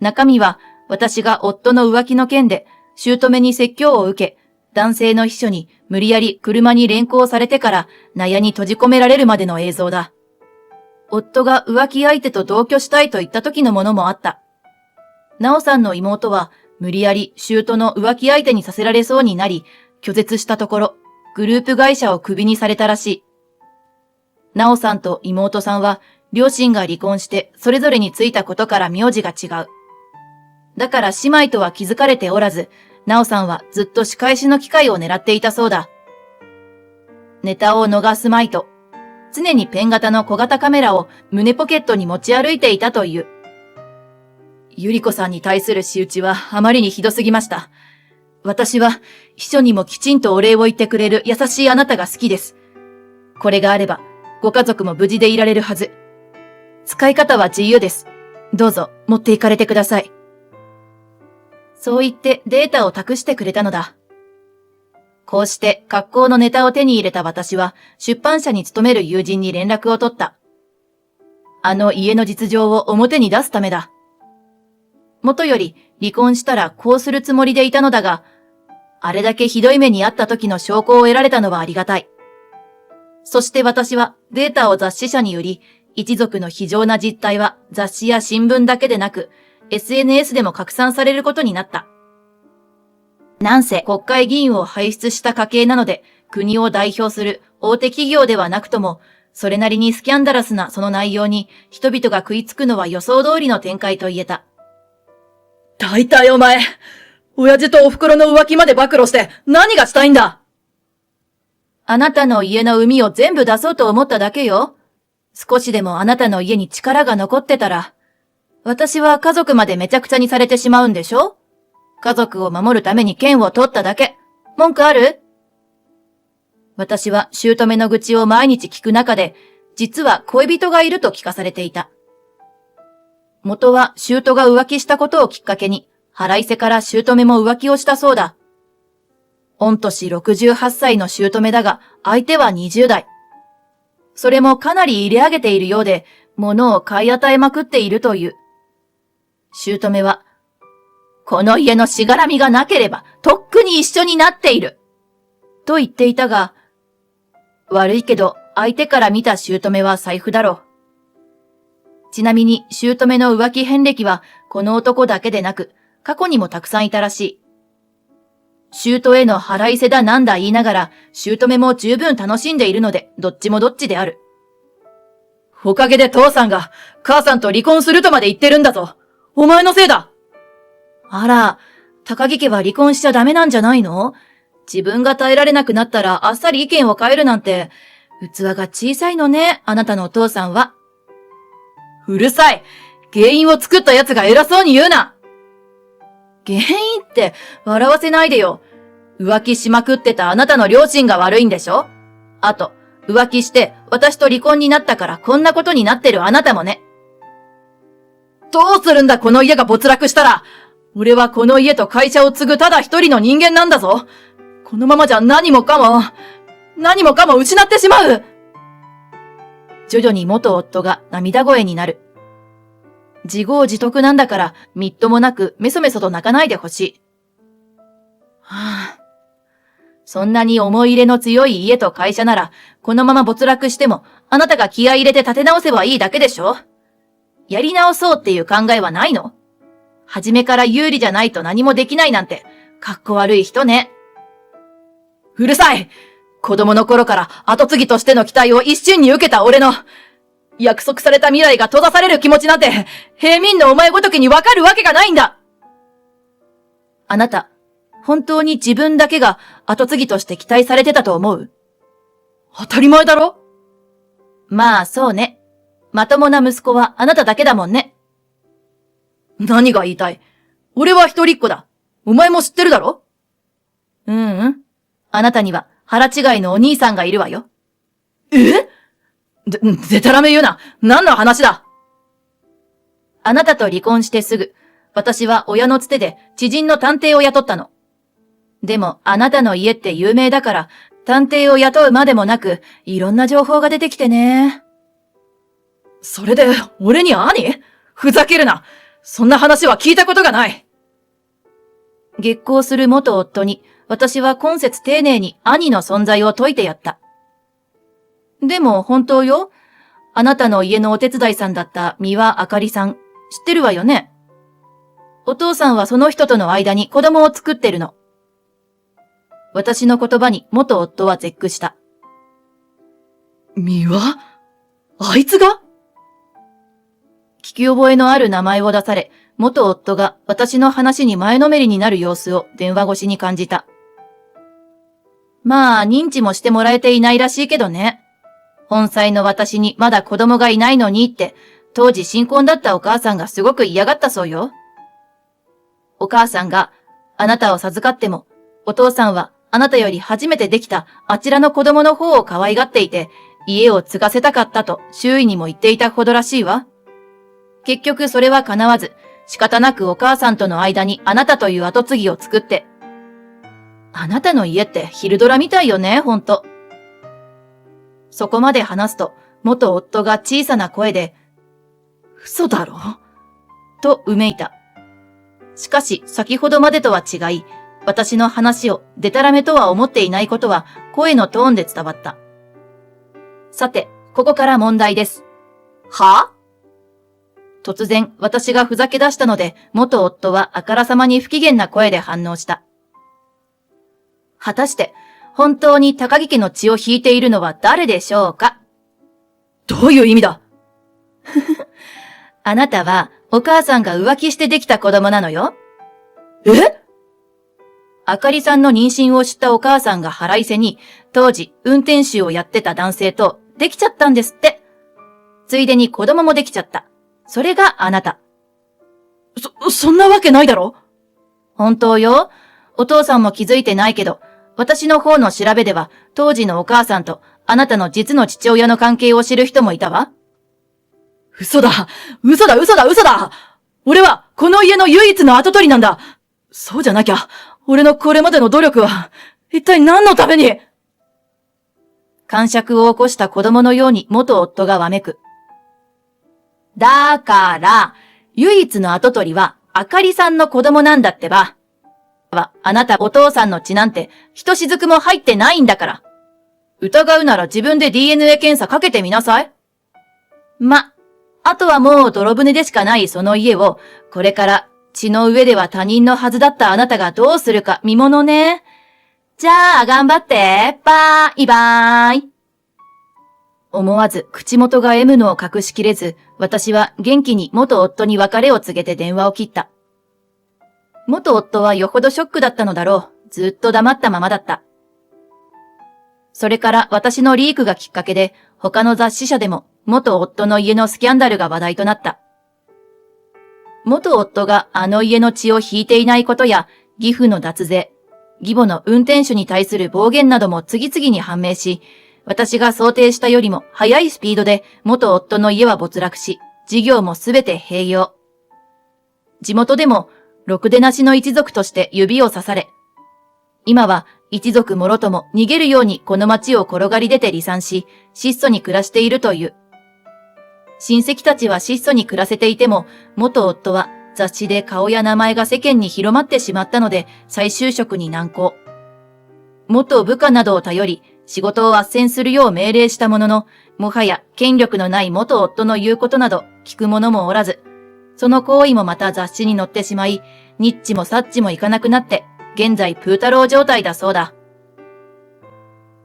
中身は私が夫の浮気の件で、姑に説教を受け、男性の秘書に無理やり車に連行されてから納屋に閉じ込められるまでの映像だ。夫が浮気相手と同居したいと言った時のものもあった。なおさんの妹は無理やり姑の浮気相手にさせられそうになり、拒絶したところ、グループ会社をクビにされたらしい。なおさんと妹さんは両親が離婚してそれぞれについたことから名字が違う。だから姉妹とは気づかれておらず、なおさんはずっと仕返しの機会を狙っていたそうだ。ネタを逃すまいと、常にペン型の小型カメラを胸ポケットに持ち歩いていたという。ゆり子さんに対する仕打ちはあまりにひどすぎました。私は秘書にもきちんとお礼を言ってくれる優しいあなたが好きです。これがあればご家族も無事でいられるはず。使い方は自由です。どうぞ持って行かれてください。そう言ってデータを託してくれたのだ。こうして格好のネタを手に入れた私は出版社に勤める友人に連絡を取った。あの家の実情を表に出すためだ。もとより離婚したらこうするつもりでいたのだが、あれだけひどい目にあった時の証拠を得られたのはありがたい。そして私はデータを雑誌社に売り、一族の非常な実態は雑誌や新聞だけでなく、SNS でも拡散されることになった。なんせ国会議員を輩出した家系なので、国を代表する大手企業ではなくとも、それなりにスキャンダラスなその内容に人々が食いつくのは予想通りの展開と言えた。大体お前、親父とお袋の浮気まで暴露して何がしたいんだ？あなたの家の膿を全部出そうと思っただけよ。少しでもあなたの家に力が残ってたら、私は家族までめちゃくちゃにされてしまうんでしょ？家族を守るために剣を取っただけ。文句ある？私は姑の愚痴を毎日聞く中で、実は恋人がいると聞かされていた。元は姑が浮気したことをきっかけに、腹いせから姑も浮気をしたそうだ。御年68歳の姑だが、相手は20代。それもかなり入れ上げているようで、物を買い与えまくっているという。姑は、この家のしがらみがなければ、とっくに一緒になっている。と言っていたが、悪いけど、相手から見た姑は財布だろう。ちなみに、姑の浮気遍歴は、この男だけでなく、過去にもたくさんいたらしい。姑への腹いせだなんだ言いながら、姑も十分楽しんでいるので、どっちもどっちである。おかげで父さんが、母さんと離婚するとまで言ってるんだぞ。お前のせいだ。あら、高木家は離婚しちゃダメなんじゃないの？自分が耐えられなくなったらあっさり意見を変えるなんて、器が小さいのね、あなたのお父さんは。うるさい！原因を作った奴が偉そうに言うな！原因って笑わせないでよ。浮気しまくってたあなたの両親が悪いんでしょ？あと、浮気して私と離婚になったからこんなことになってるあなたもね。どうするんだこの家が没落したら！俺はこの家と会社を継ぐただ一人の人間なんだぞ！このままじゃ何もかも失ってしまう！徐々に元夫が涙声になる。自業自得なんだから、みっともなくメソメソと泣かないでほしい。はぁ。そんなに思い入れの強い家と会社なら、このまま没落しても、あなたが気合い入れて立て直せばいいだけでしょ？やり直そうっていう考えはないの？初めから有利じゃないと何もできないなんて、かっこ悪い人ね。うるさい！子供の頃から後継ぎとしての期待を一瞬に受けた俺の、約束された未来が閉ざされる気持ちなんて、平民のお前ごときにわかるわけがないんだ！あなた、本当に自分だけが後継ぎとして期待されてたと思う？当たり前だろ？まあそうね。まともな息子はあなただけだもんね。何が言いたい？俺は一人っ子だ。お前も知ってるだろ？あなたには腹違いのお兄さんがいるわよ。でたらめ言うな。何の話だ？あなたと離婚してすぐ、私は親のつてで知人の探偵を雇ったの。でもあなたの家って有名だから、探偵を雇うまでもなく、いろんな情報が出てきてね。それで、俺に兄？ふざけるな。そんな話は聞いたことがない。激高する元夫に、私は今節丁寧に兄の存在を説いてやった。でも本当よ。あなたの家のお手伝いさんだった三輪あかりさん、知ってるわよね。お父さんはその人との間に子供を作ってるの。私の言葉に元夫は絶句した。三輪？あいつが？聞き覚えのある名前を出され、元夫が私の話に前のめりになる様子を電話越しに感じた。まあ、認知もしてもらえていないらしいけどね。本妻の私にまだ子供がいないのにって、当時新婚だったお母さんがすごく嫌がったそうよ。お母さんがあなたを授かっても、お父さんはあなたより初めてできたあちらの子供の方を可愛がっていて、家を継がせたかったと周囲にも言っていたほどらしいわ。結局それは叶わず、仕方なくお母さんとの間にあなたという後継ぎを作って。あなたの家って昼ドラみたいよね、ほんと。そこまで話すと、元夫が小さな声で、嘘だろ？とうめいた。しかし先ほどまでとは違い、私の話をデタラメとは思っていないことは声のトーンで伝わった。さて、ここから問題です。は？突然、私がふざけ出したので、元夫はあからさまに不機嫌な声で反応した。果たして、本当に高木家の血を引いているのは誰でしょうか？どういう意味だ？あなたは、お母さんが浮気してできた子供なのよ。え？あかりさんの妊娠を知ったお母さんが腹いせに、当時運転手をやってた男性とできちゃったんですって。ついでに子供もできちゃった。それがあなた。そんなわけないだろ？本当よ。お父さんも気づいてないけど、私の方の調べでは、当時のお母さんとあなたの実の父親の関係を知る人もいたわ。嘘だ！嘘だ！嘘だ！嘘だ！俺はこの家の唯一の跡取りなんだ！そうじゃなきゃ、俺のこれまでの努力は、一体何のために？癇癪を起こした子供のように元夫がわめく。だから、唯一の跡取りは、あかりさんの子供なんだってば。あなたお父さんの血なんて、ひとしずくも入ってないんだから。疑うなら自分で DNA 検査かけてみなさい。あとはもう泥船でしかないその家を、これから血の上では他人のはずだったあなたがどうするか見ものね。じゃあ頑張って、バイバーイ。思わず口元が M のを隠しきれず、私は元気に元夫に別れを告げて電話を切った。元夫はよほどショックだったのだろう。ずっと黙ったままだった。それから私のリークがきっかけで、他の雑誌社でも元夫の家のスキャンダルが話題となった。元夫があの家の血を引いていないことや、義父の脱税、義母の運転手に対する暴言なども次々に判明し、私が想定したよりも速いスピードで元夫の家は没落し、事業もすべて閉業。地元でも、ろくでなしの一族として指をさされ、今は一族もろとも逃げるようにこの町を転がり出て離散し、質素に暮らしているという。親戚たちは質素に暮らせていても、元夫は雑誌で顔や名前が世間に広まってしまったので再就職に難航。元部下などを頼り、仕事を斡旋するよう命令したものの、もはや権力のない元夫の言うことなど聞く者もおらず、その行為もまた雑誌に載ってしまい、ニッチもサッチもいかなくなって、現在プー太郎状態だそうだ。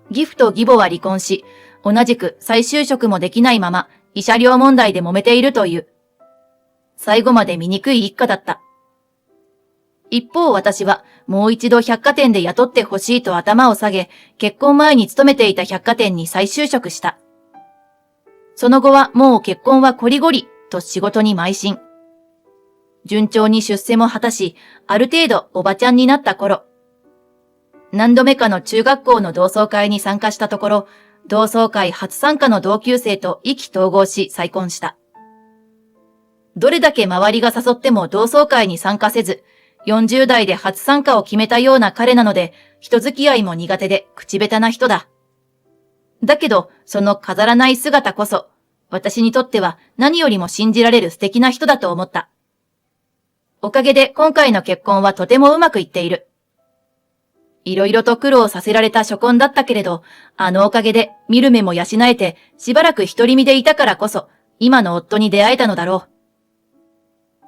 義父と義母は離婚し、同じく再就職もできないまま、慰謝料問題で揉めているという。最後まで醜い一家だった。一方私はもう一度百貨店で雇ってほしいと頭を下げ、結婚前に勤めていた百貨店に再就職した。その後はもう結婚はこりごりと仕事に邁進。順調に出世も果たし、ある程度おばちゃんになった頃、何度目かの中学校の同窓会に参加したところ、同窓会初参加の同級生と意気投合し再婚した。どれだけ周りが誘っても同窓会に参加せず、40代で初参加を決めたような彼なので、人付き合いも苦手で口下手な人だ。だけど、その飾らない姿こそ、私にとっては何よりも信じられる素敵な人だと思った。おかげで今回の結婚はとてもうまくいっている。いろいろと苦労させられた初婚だったけれど、あのおかげで見る目も養えてしばらく独り身でいたからこそ、今の夫に出会えたのだろう。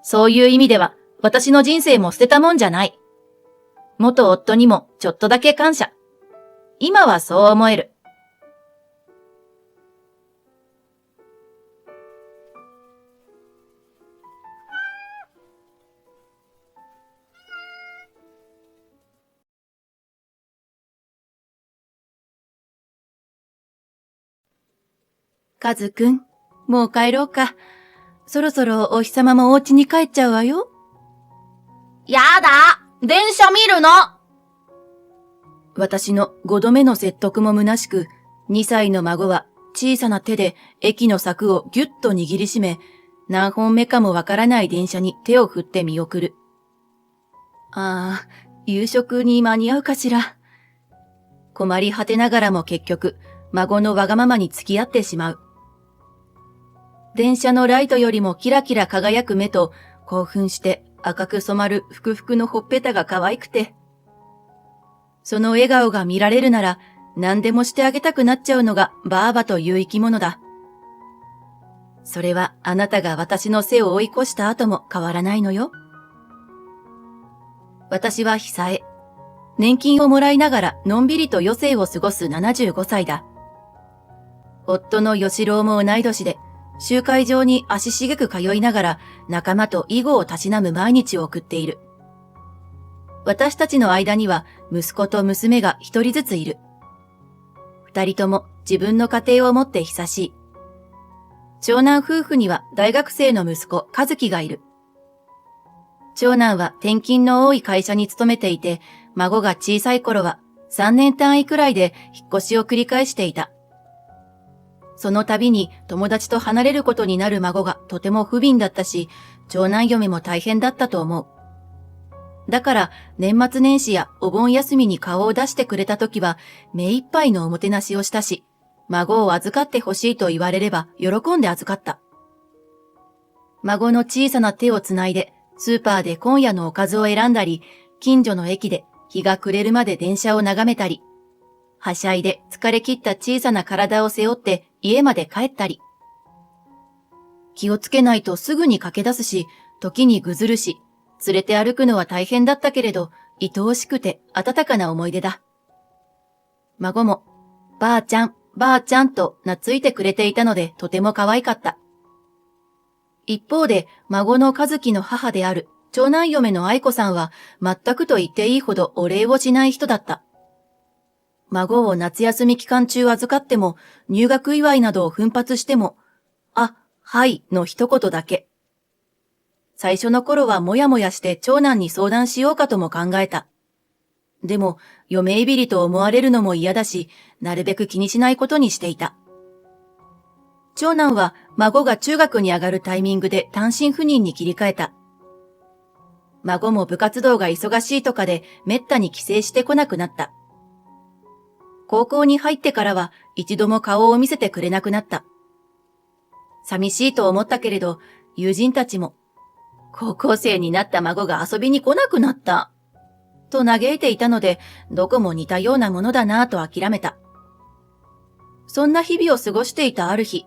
そういう意味では、私の人生も捨てたもんじゃない。元夫にもちょっとだけ感謝。今はそう思える。カズくん、もう帰ろうか。そろそろお日様もお家に帰っちゃうわよ。やだ！電車見るの！私の5度目の説得も虚しく、2歳の孫は小さな手で駅の柵をぎゅっと握りしめ、何本目かもわからない電車に手を振って見送る。ああ、夕食に間に合うかしら。困り果てながらも結局、孫のわがままに付き合ってしまう。電車のライトよりもキラキラ輝く目と、興奮して赤く染まるふくふくのほっぺたが可愛くて。その笑顔が見られるなら、何でもしてあげたくなっちゃうのがバーバという生き物だ。それはあなたが私の背を追い越した後も変わらないのよ。私は久江。年金をもらいながらのんびりと余生を過ごす75歳だ。夫の吉郎も同い年で、集会場に足しげく通いながら仲間と囲碁をたしなむ毎日を送っている。私たちの間には息子と娘が一人ずついる。二人とも自分の家庭を持って久しい。長男夫婦には大学生の息子和樹がいる。長男は転勤の多い会社に勤めていて、孫が小さい頃は3年単位くらいで引っ越しを繰り返していた。その度に友達と離れることになる孫がとても不憫だったし、長男嫁も大変だったと思う。だから年末年始やお盆休みに顔を出してくれた時は目いっぱいのおもてなしをしたし、孫を預かってほしいと言われれば喜んで預かった。孫の小さな手をつないでスーパーで今夜のおかずを選んだり、近所の駅で日が暮れるまで電車を眺めたり、はしゃいで疲れ切った小さな体を背負って家まで帰ったり。気をつけないとすぐに駆け出すし、時にぐずるし、連れて歩くのは大変だったけれど、愛おしくて温かな思い出だ。孫も、ばあちゃん、ばあちゃんと懐いてくれていたのでとても可愛かった。一方で、孫の和樹の母である長男嫁の愛子さんは全くと言っていいほどお礼をしない人だった。孫を夏休み期間中預かっても、入学祝いなどを奮発しても、あ、はいの一言だけ。最初の頃はもやもやして長男に相談しようかとも考えた。でも、嫁いびりと思われるのも嫌だし、なるべく気にしないことにしていた。長男は孫が中学に上がるタイミングで単身赴任に切り替えた。孫も部活動が忙しいとかでめったに帰省してこなくなった。高校に入ってからは一度も顔を見せてくれなくなった。寂しいと思ったけれど、友人たちも、高校生になった孫が遊びに来なくなった。と嘆いていたので、どこも似たようなものだなぁと諦めた。そんな日々を過ごしていたある日、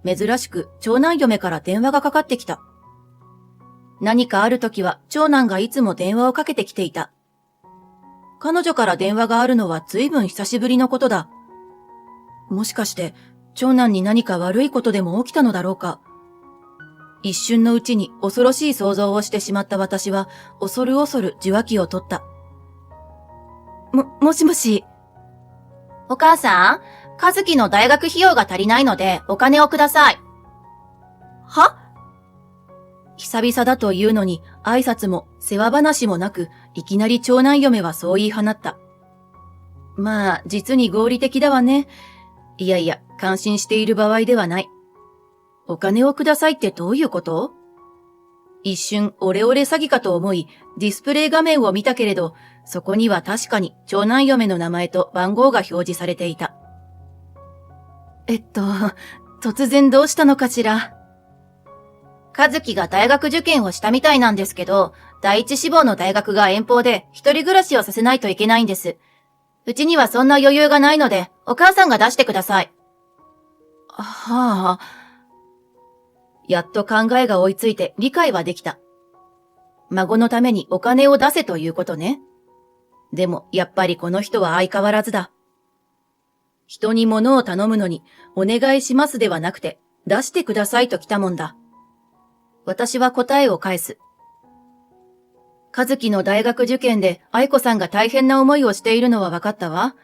珍しく長男嫁から電話がかかってきた。何かあるときは長男がいつも電話をかけてきていた。彼女から電話があるのは随分久しぶりのことだ。もしかして長男に何か悪いことでも起きたのだろうか。一瞬のうちに恐ろしい想像をしてしまった私は恐る恐る受話器を取った。もしもし。お母さん、和樹の大学費用が足りないのでお金をください。は？久々だというのに挨拶も世話話もなく、いきなり長男嫁はそう言い放った。まあ、実に合理的だわね。いやいや、感心している場合ではない。お金をくださいってどういうこと？一瞬オレオレ詐欺かと思い、ディスプレイ画面を見たけれど、そこには確かに長男嫁の名前と番号が表示されていた。突然どうしたのかしら。和樹が大学受験をしたみたいなんですけど、第一志望の大学が遠方で一人暮らしをさせないといけないんです。うちにはそんな余裕がないので、お母さんが出してください。はあ。やっと考えが追いついて理解はできた。孫のためにお金を出せということね。でもやっぱりこの人は相変わらずだ。人に物を頼むのにお願いしますではなくて出してくださいと来たもんだ。私は答えを返す。和樹の大学受験で愛子さんが大変な思いをしているのは分かったわ。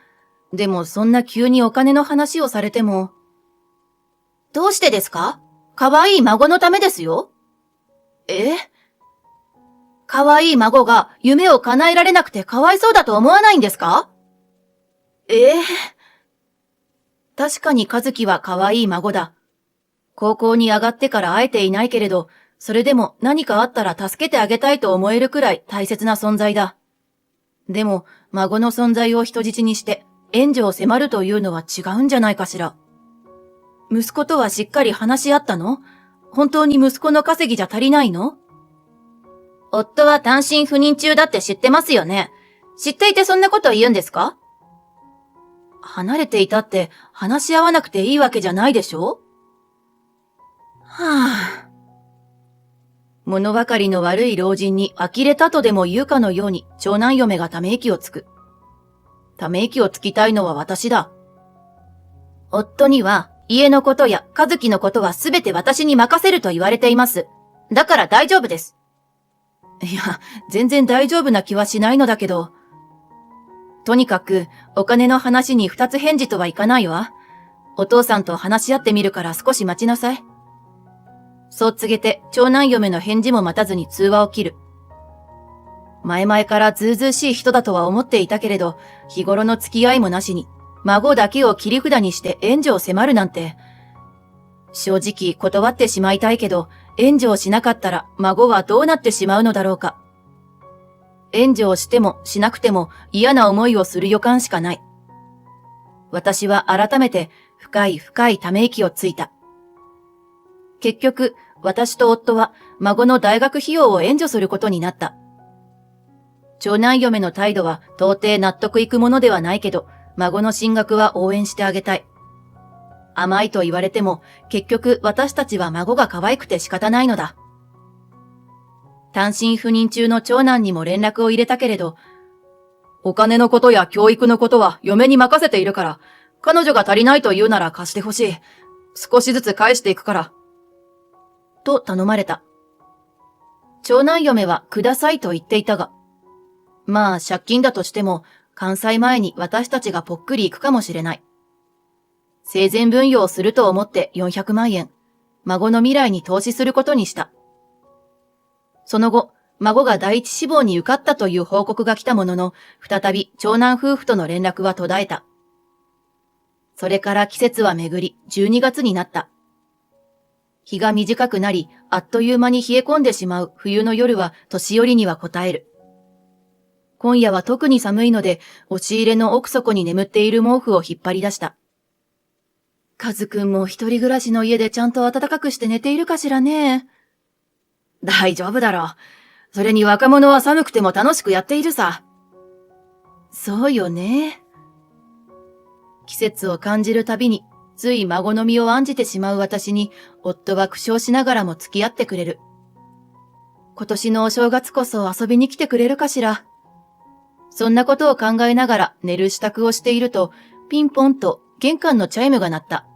でもそんな急にお金の話をされても。どうしてですか？可愛い孫のためですよ。可愛い孫が夢を叶えられなくてかわいそうだと思わないんですか？確かに和樹は可愛い孫だ。高校に上がってから会えていないけれど、それでも何かあったら助けてあげたいと思えるくらい大切な存在だ。でも、孫の存在を人質にして援助を迫るというのは違うんじゃないかしら。息子とはしっかり話し合ったの？本当に息子の稼ぎじゃ足りないの？夫は単身赴任中だって知ってますよね。知っていてそんなことを言うんですか？離れていたって話し合わなくていいわけじゃないでしょ？はぁ。物分かりの悪い老人に呆れたとでも言うかのように長男嫁がため息をつく。ため息をつきたいのは私だ。夫には家のことや和樹のことはすべて私に任せると言われています。だから大丈夫です。いや、全然大丈夫な気はしないのだけど。とにかくお金の話に二つ返事とはいかないわ。お父さんと話し合ってみるから少し待ちなさい。そう告げて長男嫁の返事も待たずに通話を切る。前々からずうずうしい人だとは思っていたけれど、日頃の付き合いもなしに、孫だけを切り札にして援助を迫るなんて。正直断ってしまいたいけど、援助をしなかったら孫はどうなってしまうのだろうか。援助をしてもしなくても嫌な思いをする予感しかない。私は改めて深い深いため息をついた。結局、私と夫は孫の大学費用を援助することになった。長男嫁の態度は到底納得いくものではないけど、孫の進学は応援してあげたい。甘いと言われても、結局私たちは孫が可愛くて仕方ないのだ。単身赴任中の長男にも連絡を入れたけれど、お金のことや教育のことは嫁に任せているから、彼女が足りないと言うなら貸してほしい。少しずつ返していくから。と頼まれた。長男嫁はくださいと言っていたが、まあ借金だとしても、関西前に私たちがぽっくり行くかもしれない。生前分与をすると思って400万円、孫の未来に投資することにした。その後、孫が第一志望に受かったという報告が来たものの、再び長男夫婦との連絡は途絶えた。それから季節は巡り、12月になった。日が短くなり、あっという間に冷え込んでしまう冬の夜は年寄りには応える。今夜は特に寒いので、押し入れの奥底に眠っている毛布を引っ張り出した。カズくんも一人暮らしの家でちゃんと暖かくして寝ているかしらね。大丈夫だろう。それに若者は寒くても楽しくやっているさ。そうよね。季節を感じるたびに、つい孫の身を案じてしまう私に、夫は苦笑しながらも付き合ってくれる。今年のお正月こそ遊びに来てくれるかしら。そんなことを考えながら寝る支度をしていると、ピンポンと玄関のチャイムが鳴った。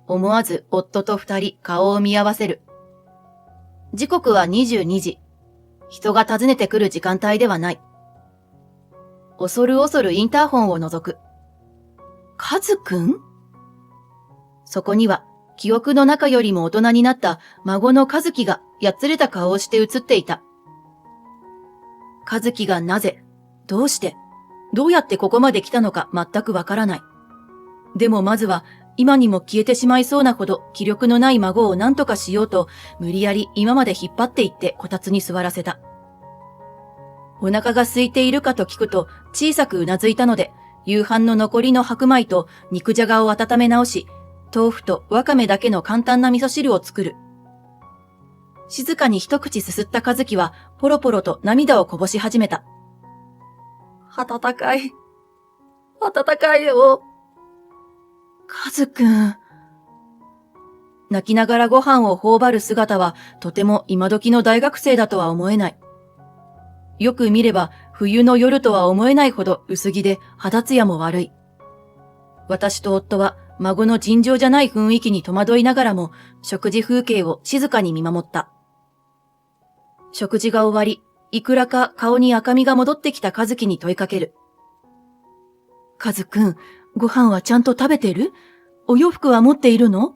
思わず夫と二人顔を見合わせる。時刻は22時。人が訪ねてくる時間帯ではない。恐る恐るインターホンを覗く。カズくん？そこには、記憶の中よりも大人になった孫の和樹がやつれた顔をして映っていた。和樹がなぜ、どうして、どうやってここまで来たのか全くわからない。でもまずは、今にも消えてしまいそうなほど気力のない孫を何とかしようと、無理やり今まで引っ張っていってこたつに座らせた。お腹が空いているかと聞くと小さくうなずいたので、夕飯の残りの白米と肉じゃがを温め直し、豆腐とわかめだけの簡単な味噌汁を作る。静かに一口すすった和樹はポロポロと涙をこぼし始めた。温かい。温かいよ。カズくん。泣きながらご飯を頬張る姿はとても今時の大学生だとは思えない。よく見れば冬の夜とは思えないほど薄着で肌ツヤも悪い。私と夫は孫の尋常じゃない雰囲気に戸惑いながらも食事風景を静かに見守った。食事が終わり、いくらか顔に赤みが戻ってきた和樹に問いかける。カズくん、ご飯はちゃんと食べてる？お洋服は持っているの？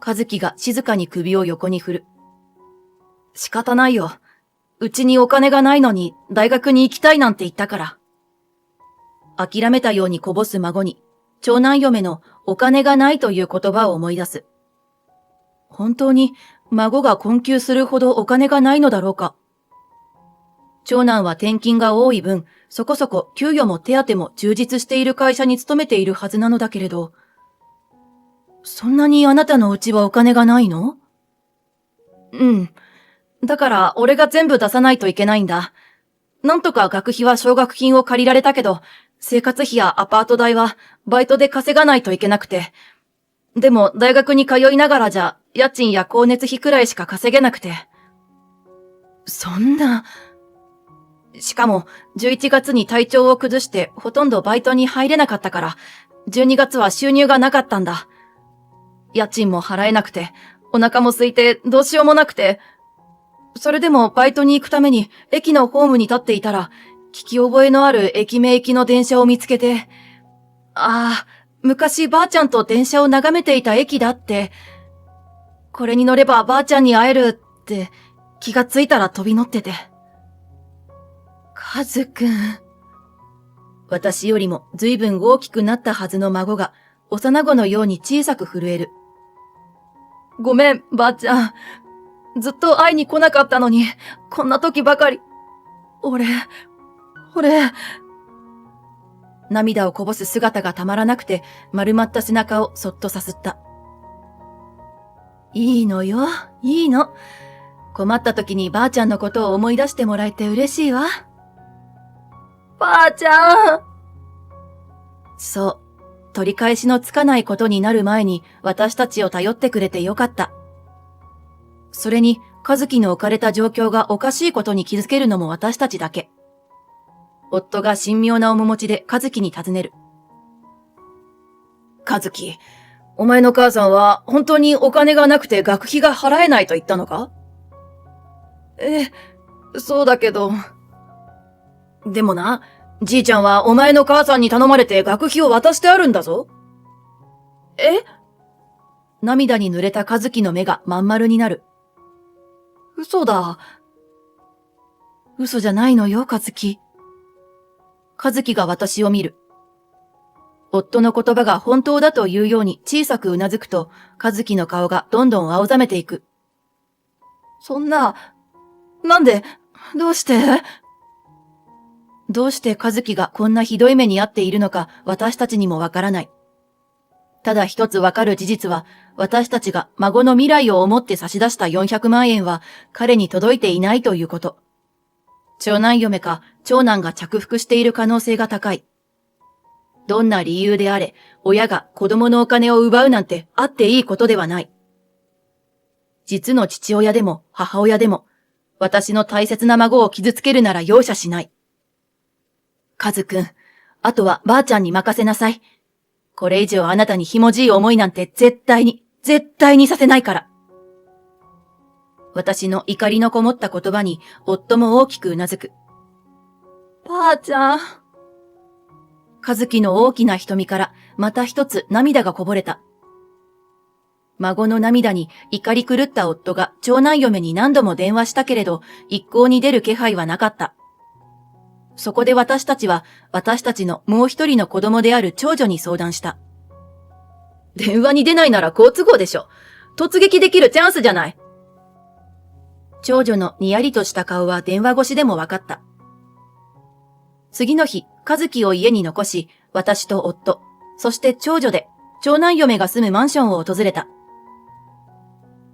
和樹が静かに首を横に振る。仕方ないよ。うちにお金がないのに大学に行きたいなんて言ったから。諦めたようにこぼす孫に、長男嫁のお金がないという言葉を思い出す。本当に孫が困窮するほどお金がないのだろうか。長男は転勤が多い分、そこそこ給与も手当も充実している会社に勤めているはずなのだけれど、そんなにあなたのうちはお金がないの？うん。だから俺が全部出さないといけないんだ。なんとか学費は奨学金を借りられたけど、生活費やアパート代はバイトで稼がないといけなくて。でも大学に通いながらじゃ家賃や光熱費くらいしか稼げなくて。そんな。しかも11月に体調を崩してほとんどバイトに入れなかったから12月は収入がなかったんだ。家賃も払えなくてお腹も空いてどうしようもなくて。それでもバイトに行くために駅のホームに立っていたら聞き覚えのある駅名行きの電車を見つけて、昔ばあちゃんと電車を眺めていた駅だって、これに乗ればばあちゃんに会えるって気がついたら飛び乗ってて。カズくん。私よりも随分大きくなったはずの孫が幼子のように小さく震える。ごめん、ばあちゃん。ずっと会いに来なかったのに、こんな時ばかり。俺。涙をこぼす姿がたまらなくて、丸まった背中をそっとさすった。いいのよ、いいの。困った時にばあちゃんのことを思い出してもらえて嬉しいわ。ばあちゃん。そう、取り返しのつかないことになる前に私たちを頼ってくれてよかった。それに、和樹の置かれた状況がおかしいことに気づけるのも私たちだけ。夫が神妙な面持ちで和樹に尋ねる。和樹、お前の母さんは本当にお金がなくて学費が払えないと言ったのか？そうだけど。でもな、じいちゃんはお前の母さんに頼まれて学費を渡してあるんだぞ。涙に濡れた和樹の目がまん丸になる。嘘だ。嘘じゃないのよ、和樹。和樹が私を見る。夫の言葉が本当だというように小さくうなずくと、和樹の顔がどんどん青ざめていく。そんな、なんで、どうして和樹がこんなひどい目に遭っているのか私たちにもわからない。ただ一つわかる事実は、私たちが孫の未来を思って差し出した400万円は彼に届いていないということ。長男嫁か長男が着服している可能性が高い。どんな理由であれ、親が子供のお金を奪うなんてあっていいことではない。実の父親でも母親でも、私の大切な孫を傷つけるなら容赦しない。カズくん、あとはばあちゃんに任せなさい。これ以上あなたにひもじい思いなんて絶対にさせないから。私の怒りのこもった言葉に夫も大きくうなずく。ばあちゃん。和樹の大きな瞳からまた一つ涙がこぼれた。孫の涙に怒り狂った夫が長男嫁に何度も電話したけれど一向に出る気配はなかった。そこで私たちは私たちのもう一人の子供である長女に相談した。電話に出ないなら好都合でしょ。突撃できるチャンスじゃない。長女のにやりとした顔は電話越しでもわかった。次の日、和樹を家に残し、私と夫、そして長女で長男嫁が住むマンションを訪れた。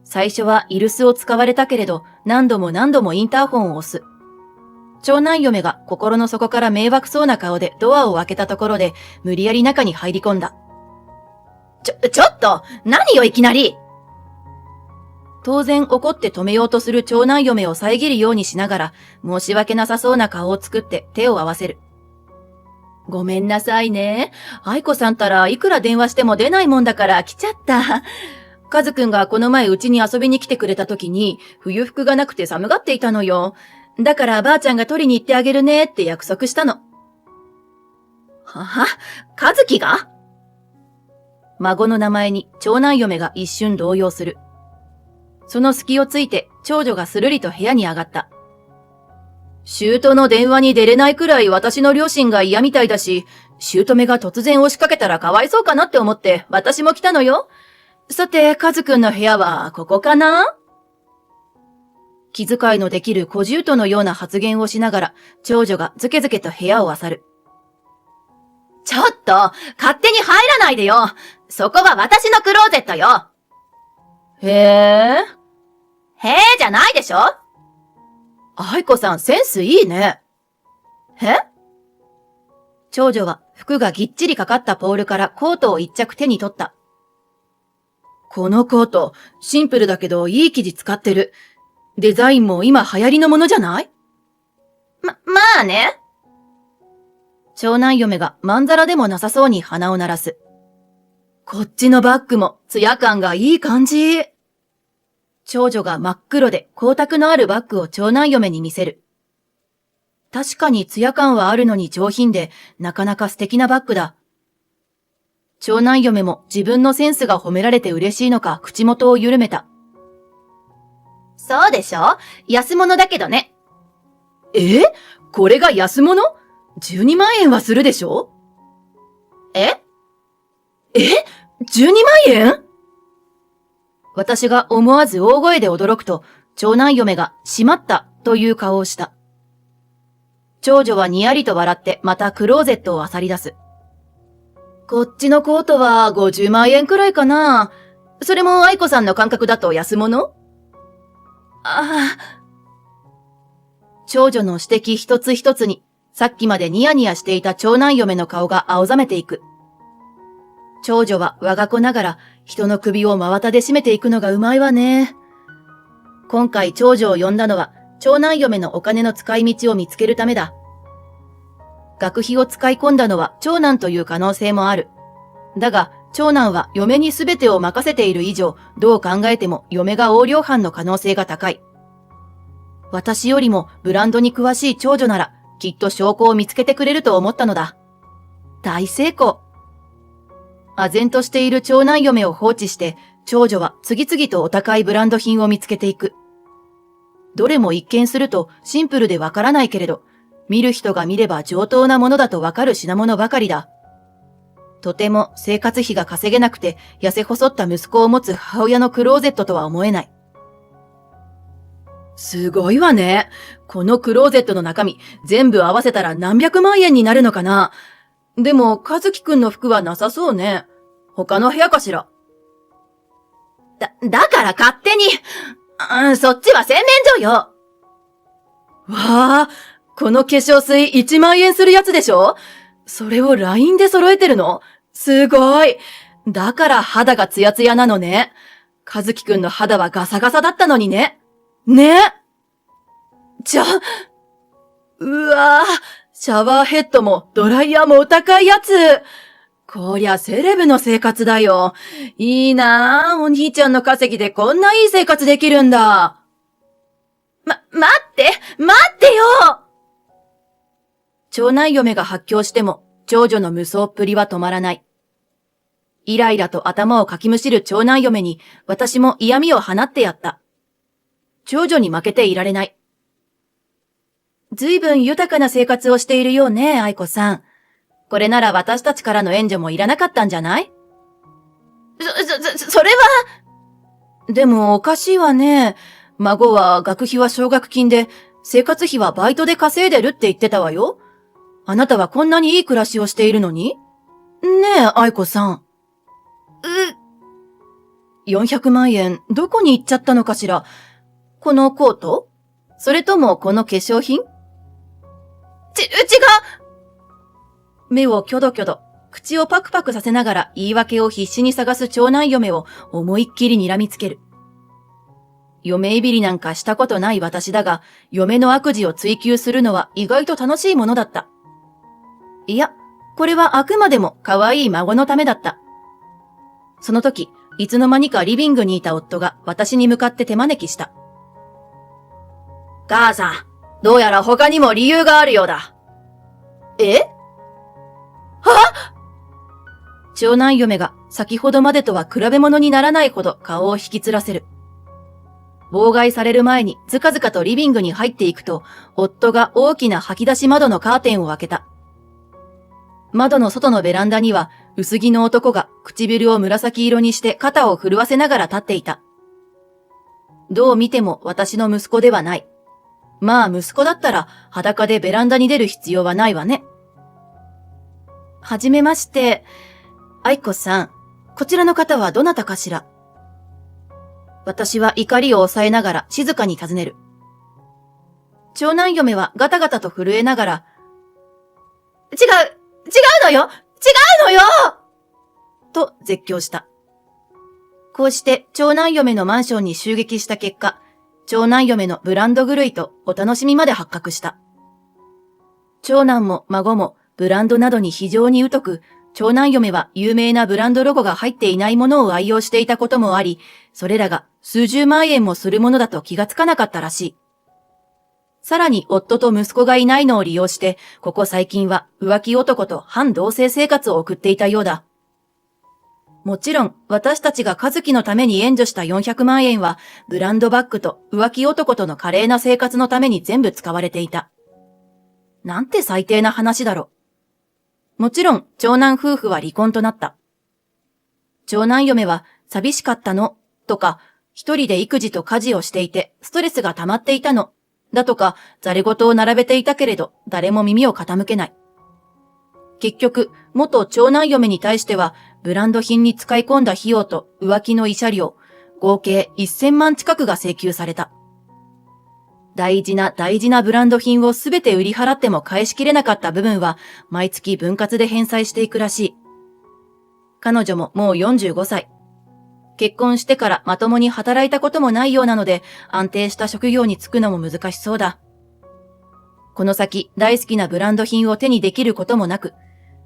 最初は居留守を使われたけれど、何度もインターホンを押す。長男嫁が心の底から迷惑そうな顔でドアを開けたところで、無理やり中に入り込んだ。ちょっと何よいきなり。当然怒って止めようとする長男嫁を遮るようにしながら、申し訳なさそうな顔を作って手を合わせる。ごめんなさいね。愛子さんたらいくら電話しても出ないもんだから来ちゃった。カズくんがこの前うちに遊びに来てくれた時に、冬服がなくて寒がっていたのよ。だからばあちゃんが取りに行ってあげるねって約束したの。和樹が？孫の名前に長男嫁が一瞬動揺する。その隙をついて長女がするりと部屋に上がった。姑の電話に出れないくらい私の両親が嫌みたいだし、姑が突然押しかけたらかわいそうかなって思って私も来たのよ。さて、カズくんの部屋はここかな？気遣いのできる小獣のような発言をしながら、長女がずけずけと部屋を漁る。ちょっと、勝手に入らないでよ。そこは私のクローゼットよ。へーじゃないでしょ。愛子さんセンスいいね。長女は服がぎっちりかかったポールからコートを一着手に取った。このコート、シンプルだけどいい生地使ってる。デザインも今流行りのものじゃない？まあね。長男嫁がまんざらでもなさそうに鼻を鳴らす。こっちのバッグもツヤ感がいい感じ。長女が真っ黒で光沢のあるバッグを長男嫁に見せる。確かにツヤ感はあるのに上品で、なかなか素敵なバッグだ。長男嫁も自分のセンスが褒められて嬉しいのか口元を緩めた。そうでしょ？安物だけどね。これが安物？ 12 万円はするでしょ？12 万円？私が思わず大声で驚くと、長男嫁がしまったという顔をした。長女はにやりと笑ってまたクローゼットを漁り出す。こっちのコートは50万円くらいかな。それも愛子さんの感覚だと安物？長女の指摘一つ一つに、さっきまでニヤニヤしていた長男嫁の顔が青ざめていく。長女は我が子ながら人の首を真綿で締めていくのがうまいわね。今回長女を呼んだのは長男嫁のお金の使い道を見つけるためだ。学費を使い込んだのは長男という可能性もある。だが長男は嫁に全てを任せている以上、どう考えても嫁が横領犯の可能性が高い。私よりもブランドに詳しい長女ならきっと証拠を見つけてくれると思ったのだ。大成功。唖然としている長男嫁を放置して、長女は次々とお高いブランド品を見つけていく。どれも一見するとシンプルでわからないけれど、見る人が見れば上等なものだとわかる品物ばかりだ。とても生活費が稼げなくて痩せ細った息子を持つ母親のクローゼットとは思えない。すごいわね。このクローゼットの中身、全部合わせたら何百万円になるのかな。でも、和樹くんの服はなさそうね。他の部屋かしら。だから勝手に、そっちは洗面所よ。わあ、この化粧水1万円するやつでしょ？それを LINE で揃えてるの？すごい。だから肌がツヤツヤなのね。和樹くんの肌はガサガサだったのにね。ね。うわぁ、シャワーヘッドもドライヤーもお高いやつ。こりゃセレブの生活だよ。いいなぁ、お兄ちゃんの稼ぎでこんないい生活できるんだ。待ってよ！長男嫁が発狂しても、長女の無双っぷりは止まらない。イライラと頭をかきむしる長男嫁に、私も嫌味を放ってやった。長女に負けていられない。ずいぶん豊かな生活をしているようね、愛子さん。これなら私たちからの援助もいらなかったんじゃない？それは…でもおかしいわね。孫は学費は奨学金で、生活費はバイトで稼いでるって言ってたわよ。あなたはこんなにいい暮らしをしているのに？ねえ、愛子さん。400万円、どこに行っちゃったのかしら？このコート？それともこの化粧品？違う！目をキョドキョド、口をパクパクさせながら言い訳を必死に探す長男嫁を思いっきり睨みつける。嫁いびりなんかしたことない私だが、嫁の悪事を追求するのは意外と楽しいものだった。いや、これはあくまでも可愛い孫のためだった。その時、いつの間にかリビングにいた夫が私に向かって手招きした。母さん、どうやら他にも理由があるようだ。長男嫁が先ほどまでとは比べ物にならないほど顔を引きつらせる。妨害される前にずかずかとリビングに入っていくと、夫が大きな吐き出し窓のカーテンを開けた。窓の外のベランダには薄着の男が唇を紫色にして肩を震わせながら立っていた。どう見ても私の息子ではない。まあ息子だったら裸でベランダに出る必要はないわね。はじめまして。愛子さん、こちらの方はどなたかしら？私は怒りを抑えながら静かに尋ねる。長男嫁はガタガタと震えながら、違う。のよと絶叫した。こうして長男嫁のマンションに襲撃した結果、長男嫁のブランド狂いとお楽しみまで発覚した。長男も孫もブランドなどに非常に疎く、長男嫁は有名なブランドロゴが入っていないものを愛用していたこともあり、それらが数十万円もするものだと気がつかなかったらしい。さらに夫と息子がいないのを利用して、ここ最近は浮気男と反同棲生活を送っていたようだ。もちろん、私たちが和樹のために援助した400万円は、ブランドバッグと浮気男との華麗な生活のために全部使われていた。なんて最低な話だろ。もちろん、長男夫婦は離婚となった。長男嫁は、寂しかったの、とか、一人で育児と家事をしていて、ストレスが溜まっていたの、だとか、ざれ言を並べていたけれど、誰も耳を傾けない。結局、元長男嫁に対しては、ブランド品に使い込んだ費用と浮気の慰謝料、合計1000万近くが請求された。大事なブランド品をすべて売り払っても返しきれなかった部分は、毎月分割で返済していくらしい。彼女ももう45歳。結婚してからまともに働いたこともないようなので、安定した職業に就くのも難しそうだ。この先、大好きなブランド品を手にできることもなく、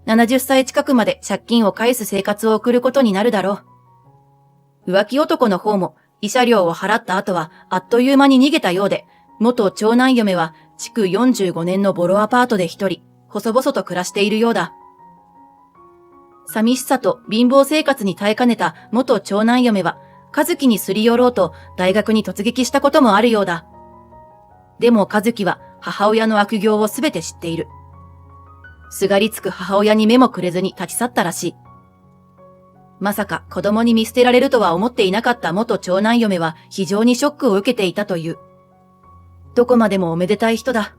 70歳近くまで借金を返す生活を送ることになるだろう。浮気男の方も慰謝料を払った後はあっという間に逃げたようで、元長男嫁は築45年のボロアパートで一人、細々と暮らしているようだ。寂しさと貧乏生活に耐えかねた元長男嫁は、和樹にすり寄ろうと大学に突撃したこともあるようだ。でも和樹は母親の悪行をすべて知っている。すがりつく母親に目もくれずに立ち去ったらしい。まさか子供に見捨てられるとは思っていなかった元長男嫁は非常にショックを受けていたという。どこまでもおめでたい人だ。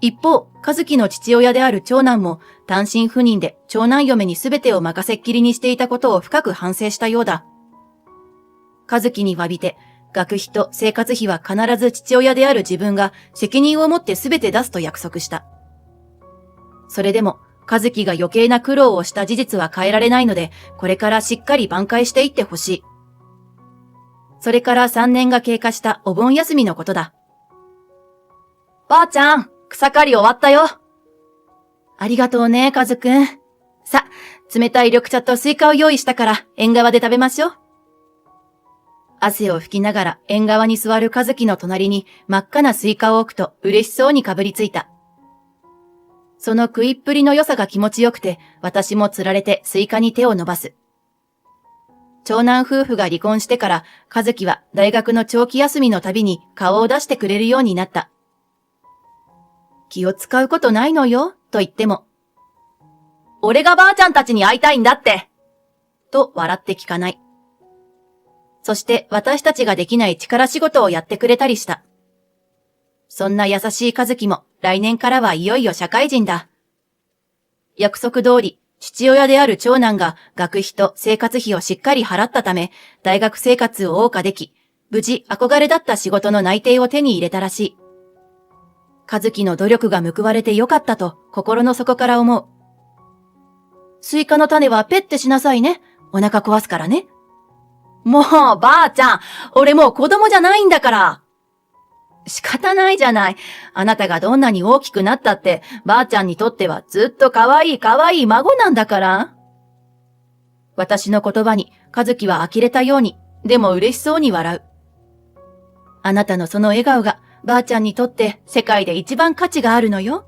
一方、和樹の父親である長男も単身赴任で長男嫁に全てを任せっきりにしていたことを深く反省したようだ。和樹に詫びて、学費と生活費は必ず父親である自分が責任を持って全て出すと約束した。それでも、和樹が余計な苦労をした事実は変えられないので、これからしっかり挽回していってほしい。それから3年が経過したお盆休みのことだ。ばあちゃん、草刈り終わったよ。ありがとうね、和くん。さ、冷たい緑茶とスイカを用意したから縁側で食べましょう。汗を拭きながら縁側に座る和樹の隣に真っ赤なスイカを置くと嬉しそうにかぶりついた。その食いっぷりの良さが気持ちよくて、私もつられてスイカに手を伸ばす。長男夫婦が離婚してから、和樹は大学の長期休みのたびに顔を出してくれるようになった。気を使うことないのよ、と言っても。俺がばあちゃんたちに会いたいんだって。と笑って聞かない。そして私たちができない力仕事をやってくれたりした。そんな優しい和樹も来年からはいよいよ社会人だ。約束通り、父親である長男が学費と生活費をしっかり払ったため、大学生活を謳歌でき、無事憧れだった仕事の内定を手に入れたらしい。和樹の努力が報われてよかったと心の底から思う。スイカの種はペッてしなさいね。お腹壊すからね。もうばあちゃん、俺もう子供じゃないんだから。仕方ないじゃない。あなたがどんなに大きくなったって、ばあちゃんにとってはずっと可愛い孫なんだから。私の言葉に和樹は呆れたように、でも嬉しそうに笑う。あなたのその笑顔がばあちゃんにとって世界で一番価値があるのよ。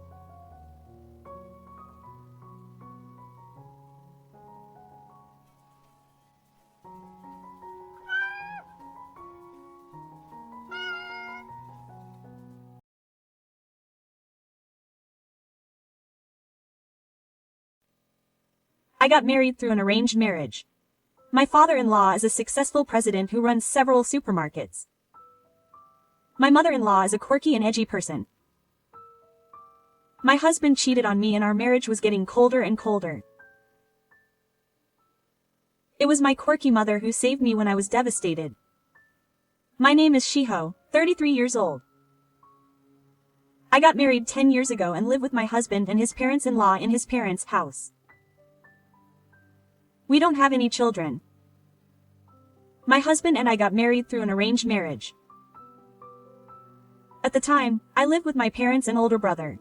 I got married through an arranged marriage. My father-in-law is a successful president who runs several supermarkets. My mother-in-law is a quirky and edgy person. My husband cheated on me and our marriage was getting colder and colder. It was my quirky mother who saved me when I was devastated. My name is Shiho, 33 years old. I got married 10 years ago and live with my husband and his parents-in-law in his parents' house. We don't have any children. My husband and I got married through an arranged marriage. At the time, I lived with my parents and older brother.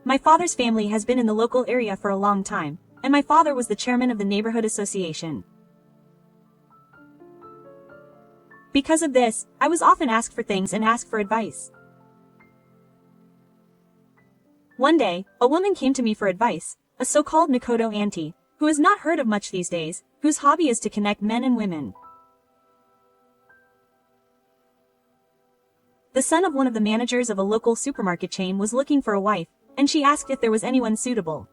My father's family has been in the local area for a long time, and my father was the chairman of the neighborhood association. Because of this, I was often asked for things and asked for advice. One day, a woman came to me for advice, a so-called Nakodo auntie, who is not heard of much these days, whose hobby is to connect men and women. The son of one of the managers of a local supermarket chain was looking for a wife, and she asked if there was anyone suitable.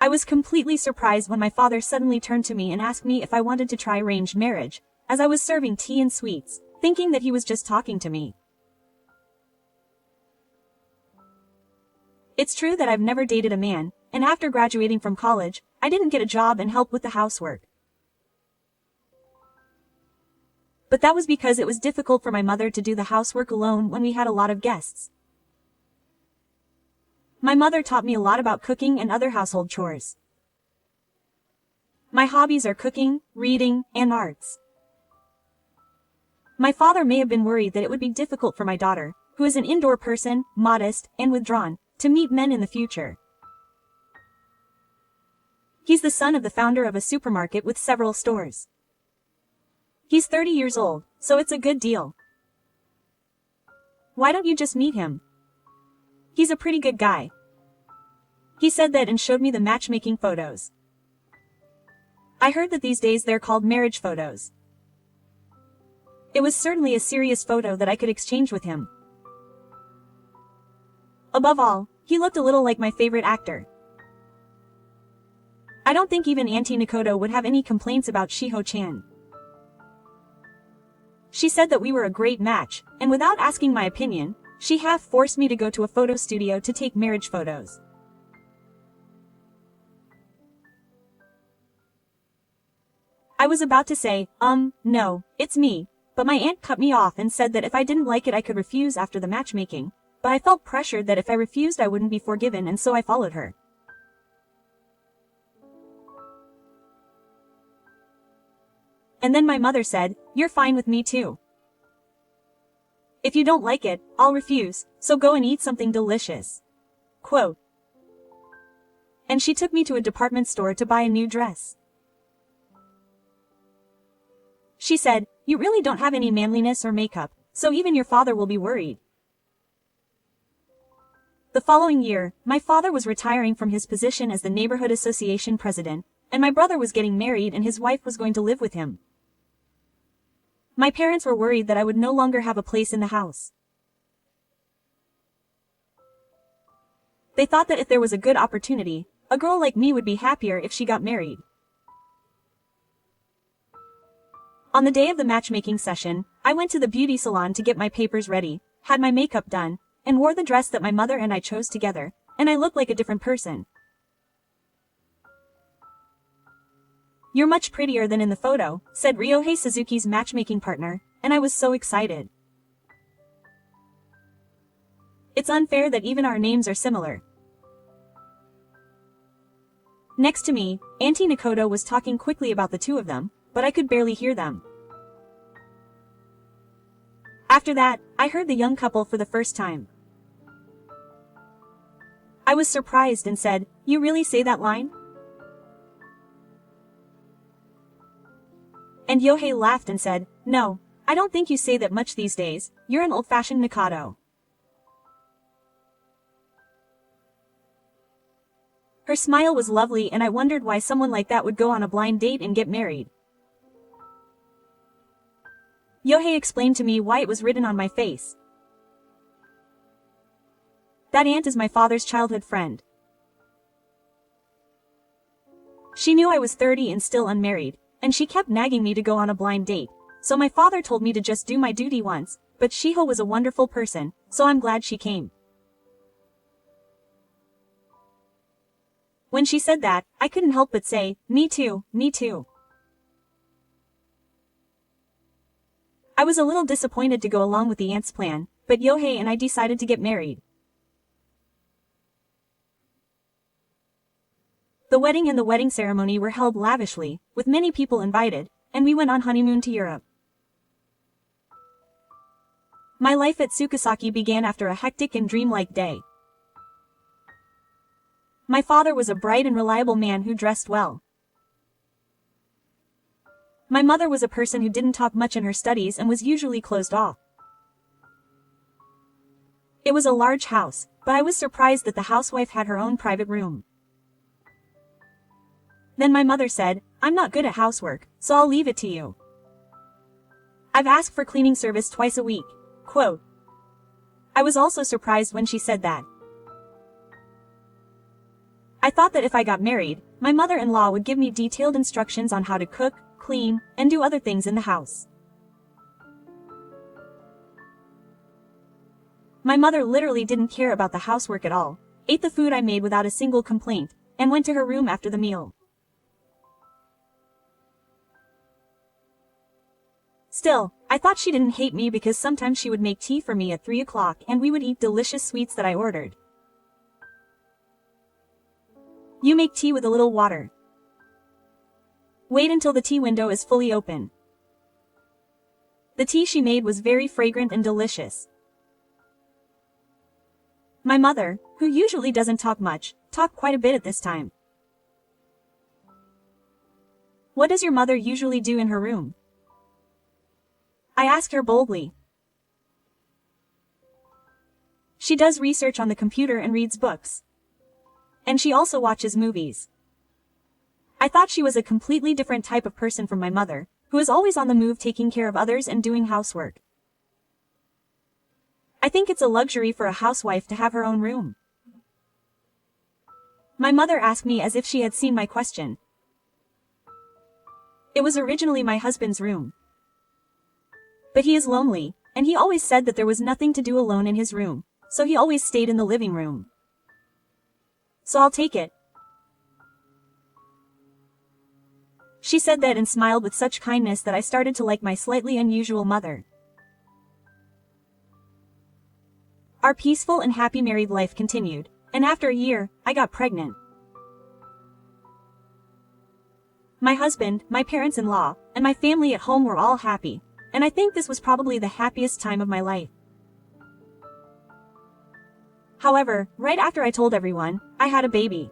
I was completely surprised when my father suddenly turned to me and asked me if I wanted to try arranged marriage, as I was serving tea and sweets, thinking that he was just talking to me. It's true that I've never dated a man, and after graduating from college, I didn't get a job and help with the housework. But that was because it was difficult for my mother to do the housework alone when we had a lot of guests. My mother taught me a lot about cooking and other household chores. My hobbies are cooking, reading, and arts. My father may have been worried that it would be difficult for my daughter, who is an indoor person, modest, and withdrawn, to meet men in the future. He's the son of the founder of a supermarket with several stores. He's 30 years old, so it's a good deal. Why don't you just meet him? He's a pretty good guy. He said that and showed me the matchmaking photos. I heard that these days they're called marriage photos. It was certainly a serious photo that I could exchange with him. Above all, he looked a little like my favorite actor. I don't think even Auntie Nakodo would have any complaints about Shiho-chan. She said that we were a great match, and without asking my opinion, she half forced me to go to a photo studio to take marriage photos. I was about to say, no, it's me, but my aunt cut me off and said that if I didn't like it I could refuse after the matchmaking, but I felt pressured that if I refused I wouldn't be forgiven, and so I followed her. And then my mother said, "You're fine with me too. If you don't like it, I'll refuse, so go and eat something delicious." Quote. And she took me to a department store to buy a new dress. She said, "You really don't have any manliness or makeup, so even your father will be worried." The following year, my father was retiring from his position as the neighborhood association president, and my brother was getting married and his wife was going to live with him. My parents were worried that I would no longer have a place in the house. They thought that if there was a good opportunity, a girl like me would be happier if she got married. On the day of the matchmaking session, I went to the beauty salon to get my papers ready, had my makeup done, and wore the dress that my mother and I chose together, and I looked like a different person. "You're much prettier than in the photo," said Ryohei Suzuki's matchmaking partner, and I was so excited. It's unfair that even our names are similar. Next to me, Auntie Nakodo was talking quickly about the two of them, but I could barely hear them. After that, I heard the young couple for the first time. I was surprised and said, "You really say that line?" And Yohei laughed and said, "No, I don't think you say that much these days, you're an old-fashioned Nakado." Her smile was lovely and I wondered why someone like that would go on a blind date and get married. Yohei explained to me why it was written on my face. That aunt is my father's childhood friend. She knew I was 30 and still unmarried, and she kept nagging me to go on a blind date, so my father told me to just do my duty once, but Shiho was a wonderful person, so I'm glad she came. When she said that, I couldn't help but say, "Me too, me too." I was a little disappointed to go along with the aunt's plan, but Yohei and I decided to get married. The wedding and the wedding ceremony were held lavishly, with many people invited, and we went on honeymoon to Europe. My life at Tsukasaki began after a hectic and dreamlike day. My father was a bright and reliable man who dressed well. My mother was a person who didn't talk much in her studies and was usually closed off. It was a large house, but I was surprised that the housewife had her own private room. Then my mother said, "I'm not good at housework, so I'll leave it to you. I've asked for cleaning service twice a week." Quote. I was also surprised when she said that. I thought that if I got married, my mother-in-law would give me detailed instructions on how to cook, clean, and do other things in the house. My mother literally didn't care about the housework at all, ate the food I made without a single complaint, and went to her room after the meal. Still, I thought she didn't hate me because sometimes she would make tea for me at 3 o'clock and we would eat delicious sweets that I ordered. You make tea with a little water. Wait until the tea window is fully open. The tea she made was very fragrant and delicious. My mother, who usually doesn't talk much, talked quite a bit at this time. What does your mother usually do in her room? I asked her boldly. She does research on the computer and reads books. And she also watches movies. I thought she was a completely different type of person from my mother, who is always on the move taking care of others and doing housework. I think it's a luxury for a housewife to have her own room. My mother asked me as if she had seen my question. It was originally my husband's room. But he is lonely, and he always said that there was nothing to do alone in his room, so he always stayed in the living room. So I'll take it. She said that and smiled with such kindness that I started to like my slightly unusual mother. Our peaceful and happy married life continued, and after a year, I got pregnant. My husband, my parents-in-law, and my family at home were all happy, and I think this was probably the happiest time of my life. However, right after I told everyone, I had a baby.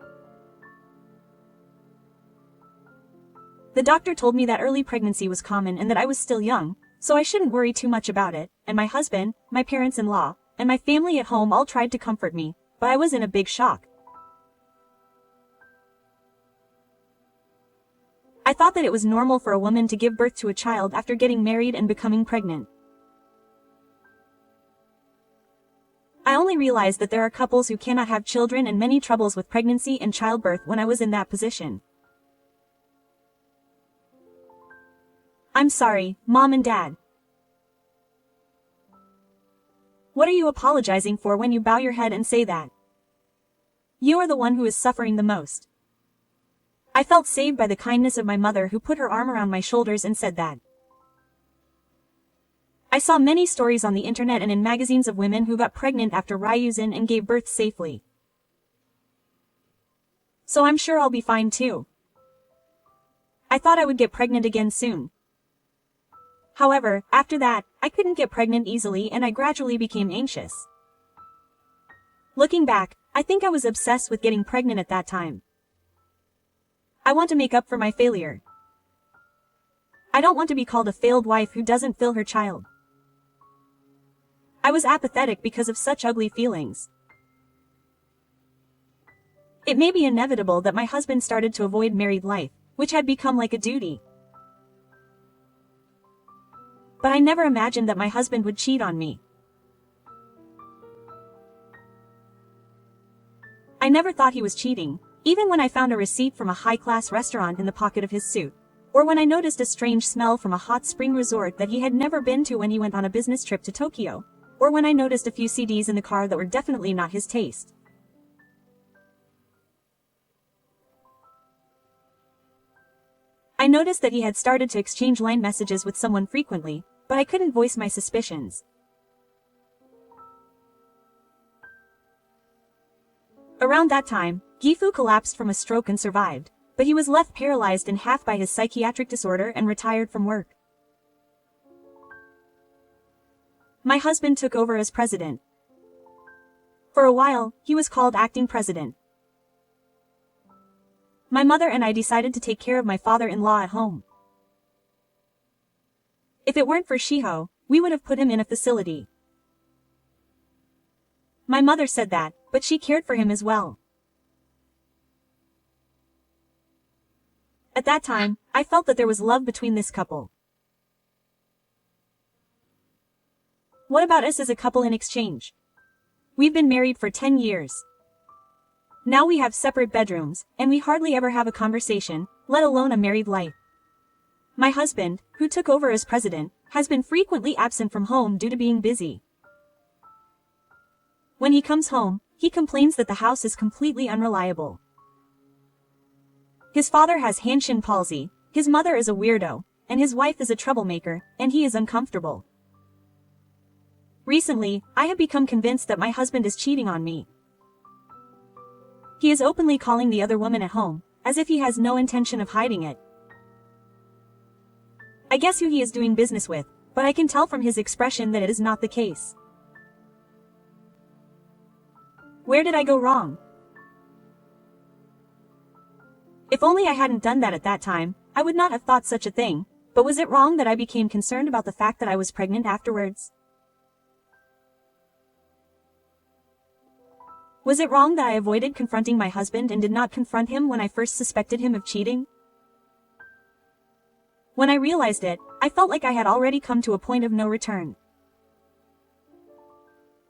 The doctor told me that early pregnancy was common and that I was still young, so I shouldn't worry too much about it, and my husband, my parents-in-law, and my family at home all tried to comfort me, but I was in a big shock. I thought that it was normal for a woman to give birth to a child after getting married and becoming pregnant. I only realized that there are couples who cannot have children and many troubles with pregnancy and childbirth when I was in that position. I'm sorry, Mom and Dad. What are you apologizing for when you bow your head and say that? You are the one who is suffering the most. I felt saved by the kindness of my mother who put her arm around my shoulders and said that. I saw many stories on the internet and in magazines of women who got pregnant after Ryuzin and gave birth safely. So I'm sure I'll be fine too. I thought I would get pregnant again soon. However, after that, I couldn't get pregnant easily and I gradually became anxious. Looking back, I think I was obsessed with getting pregnant at that time. I want to make up for my failure. I don't want to be called a failed wife who doesn't fill her child. I was apathetic because of such ugly feelings. It may be inevitable that my husband started to avoid married life, which had become like a duty. But I never imagined that my husband would cheat on me. I never thought he was cheating, even when I found a receipt from a high-class restaurant in the pocket of his suit, or when I noticed a strange smell from a hot spring resort that he had never been to when he went on a business trip to Tokyo, or when I noticed a few CDs in the car that were definitely not his taste. I noticed that he had started to exchange line messages with someone frequently, but I couldn't voice my suspicions. Around that time, Gifu collapsed from a stroke and survived, but he was left paralyzed in half by his psychiatric disorder and retired from work. My husband took over as president. For a while, he was called acting president. My mother and I decided to take care of my father-in-law at home. If it weren't for Shiho, we would have put him in a facility. My mother said that, but she cared for him as well. At that time, I felt that there was love between this couple. What about us as a couple in exchange? We've been married for 10 years. Now we have separate bedrooms, and we hardly ever have a conversation, let alone a married life. My husband, who took over as president, has been frequently absent from home due to being busy. When he comes home, he complains that the house is completely unreliable. His father has Hanshin palsy, his mother is a weirdo, and his wife is a troublemaker, and he is uncomfortable. Recently, I have become convinced that my husband is cheating on me. He is openly calling the other woman at home, as if he has no intention of hiding it. I guess who he is doing business with, but I can tell from his expression that it is not the case. Where did I go wrong? If only I hadn't done that at that time, I would not have thought such a thing, but was it wrong that I became concerned about the fact that I was pregnant afterwards? Was it wrong that I avoided confronting my husband and did not confront him when I first suspected him of cheating? When I realized it, I felt like I had already come to a point of no return.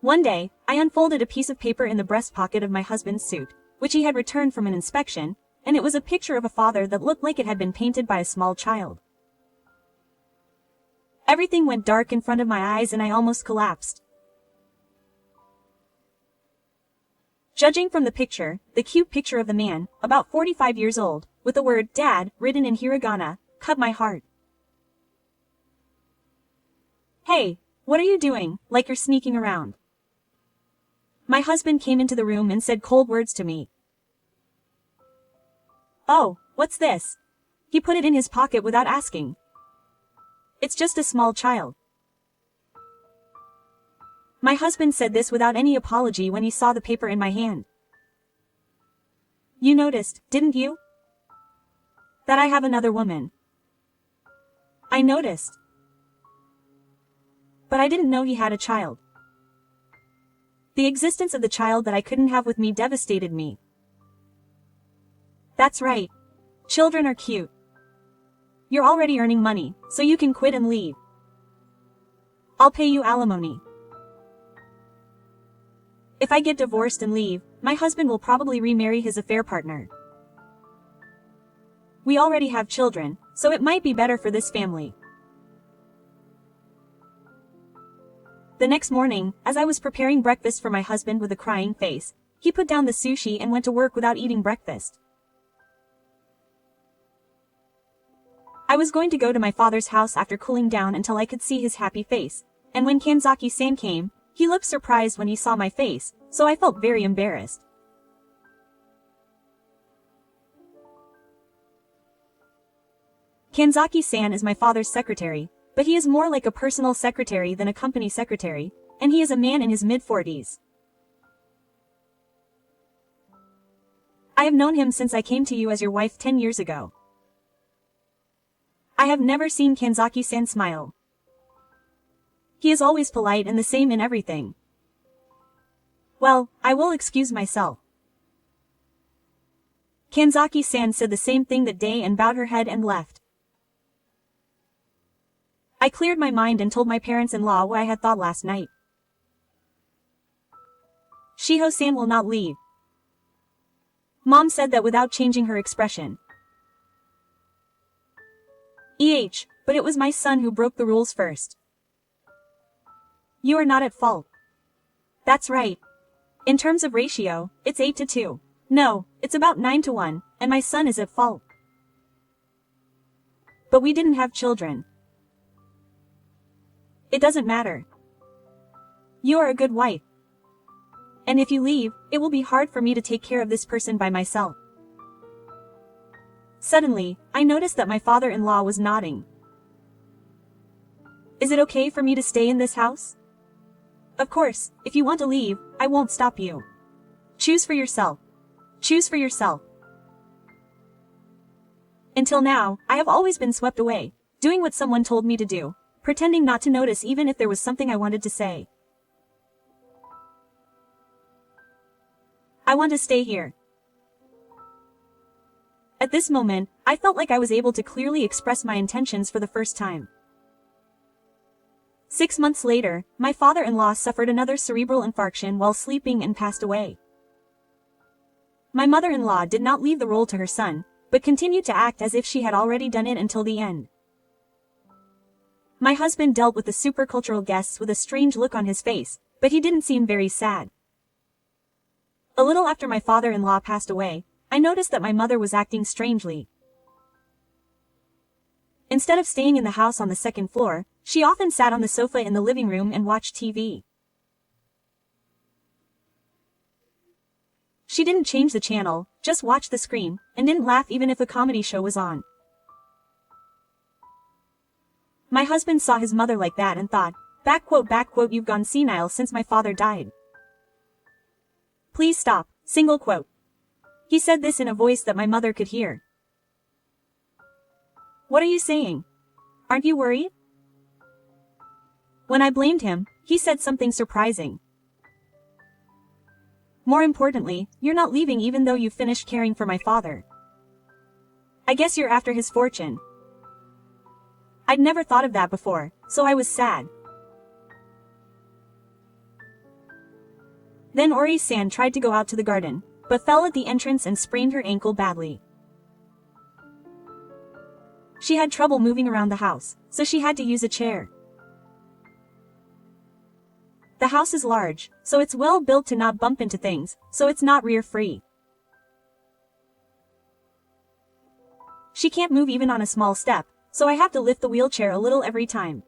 One day, I unfolded a piece of paper in the breast pocket of my husband's suit, which he had returned from an inspection, and it was a picture of a father that looked like it had been painted by a small child. Everything went dark in front of my eyes and I almost collapsed. Judging from the picture, the cute picture of the man, about 45 years old, with the word "Dad" written in hiragana, cut my heart. Hey, what are you doing, like you're sneaking around? My husband came into the room and said cold words to me. Oh, what's this? He put it in his pocket without asking. It's just a small child. My husband said this without any apology when he saw the paper in my hand. You noticed, didn't you? That I have another woman. I noticed. But I didn't know he had a child. The existence of the child that I couldn't have with me devastated me. That's right. Children are cute. You're already earning money, so you can quit and leave. I'll pay you alimony. If I get divorced and leave, my husband will probably remarry his affair partner. We already have children, so it might be better for this family. The next morning, as I was preparing breakfast for my husband with a crying face, he put down the sushi and went to work without eating breakfast. I was going to go to my father's house after cooling down until I could see his happy face, and when Kanzaki-san came, he looked surprised when he saw my face, so I felt very embarrassed. Kanzaki-san is my father's secretary, but he is more like a personal secretary than a company secretary, and he is a man in his mid-40s. I have known him since I came to you as your wife 10 years ago. I have never seen Kanzaki-san smile. He is always polite and the same in everything. Well, I will excuse myself. Kanzaki-san said the same thing that day and bowed her head and left. I cleared my mind and told my parents-in-law what I had thought last night. Shiho-san will not leave. Mom said that without changing her expression. But it was my son who broke the rules first. You are not at fault. That's right. In terms of ratio, it's 8-2. No, it's about 9-1, and my son is at fault. But we didn't have children. It doesn't matter. You are a good wife. And if you leave, it will be hard for me to take care of this person by myself. Suddenly, I noticed that my father-in-law was nodding. Is it okay for me to stay in this house? Of course, if you want to leave, I won't stop you. Choose for yourself. Choose for yourself. Until now, I have always been swept away, doing what someone told me to do, pretending not to notice even if there was something I wanted to say. I want to stay here. At this moment, I felt like I was able to clearly express my intentions for the first time. 6 months later, my father-in-law suffered another cerebral infarction while sleeping and passed away. My mother-in-law did not leave the role to her son, but continued to act as if she had already done it until the end. My husband dealt with the supercultural guests with a strange look on his face, but he didn't seem very sad. A little after my father-in-law passed away, I noticed that my mother was acting strangely. Instead of staying in the house on the second floor, she often sat on the sofa in the living room and watched TV. She didn't change the channel, just watched the screen, and didn't laugh even if a comedy show was on. My husband saw his mother like that and thought, .. you've gone senile since my father died. Please stop, .. He said this in a voice that my mother could hear. What are you saying? Aren't you worried? When I blamed him, he said something surprising. More importantly, you're not leaving even though you've finished caring for my father. I guess you're after his fortune. I'd never thought of that before, so I was sad. Then Ori-san tried to go out to the garden, but fell at the entrance and sprained her ankle badly. She had trouble moving around the house, so she had to use a chair. The house is large, so it's well built to not bump into things, so it's not rear-free. She can't move even on a small step, so I have to lift the wheelchair a little every time.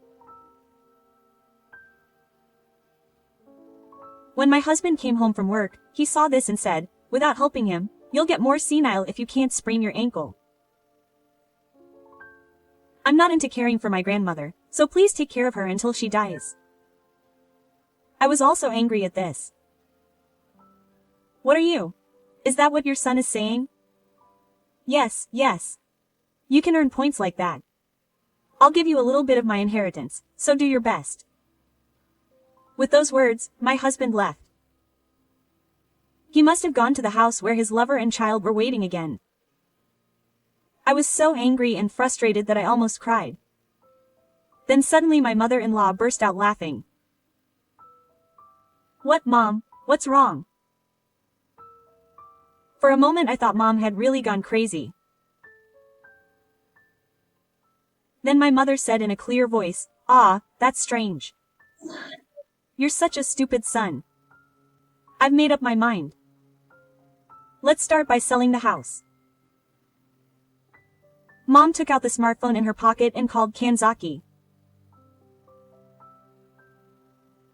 When my husband came home from work, he saw this and said, without helping him, "You'll get more senile if you can't sprain your ankle." I'm not into caring for my grandmother, so please take care of her until she dies. I was also angry at this. What are you? Is that what your son is saying? Yes, yes. You can earn points like that. I'll give you a little bit of my inheritance, so do your best. With those words, my husband left. He must have gone to the house where his lover and child were waiting again. I was so angry and frustrated that I almost cried. Then suddenly my mother-in-law burst out laughing. What, Mom? What's wrong? For a moment I thought Mom had really gone crazy. Then my mother said in a clear voice, "Ah, that's strange. You're such a stupid son. I've made up my mind. Let's start by selling the house." Mom took out the smartphone in her pocket and called Kanzaki.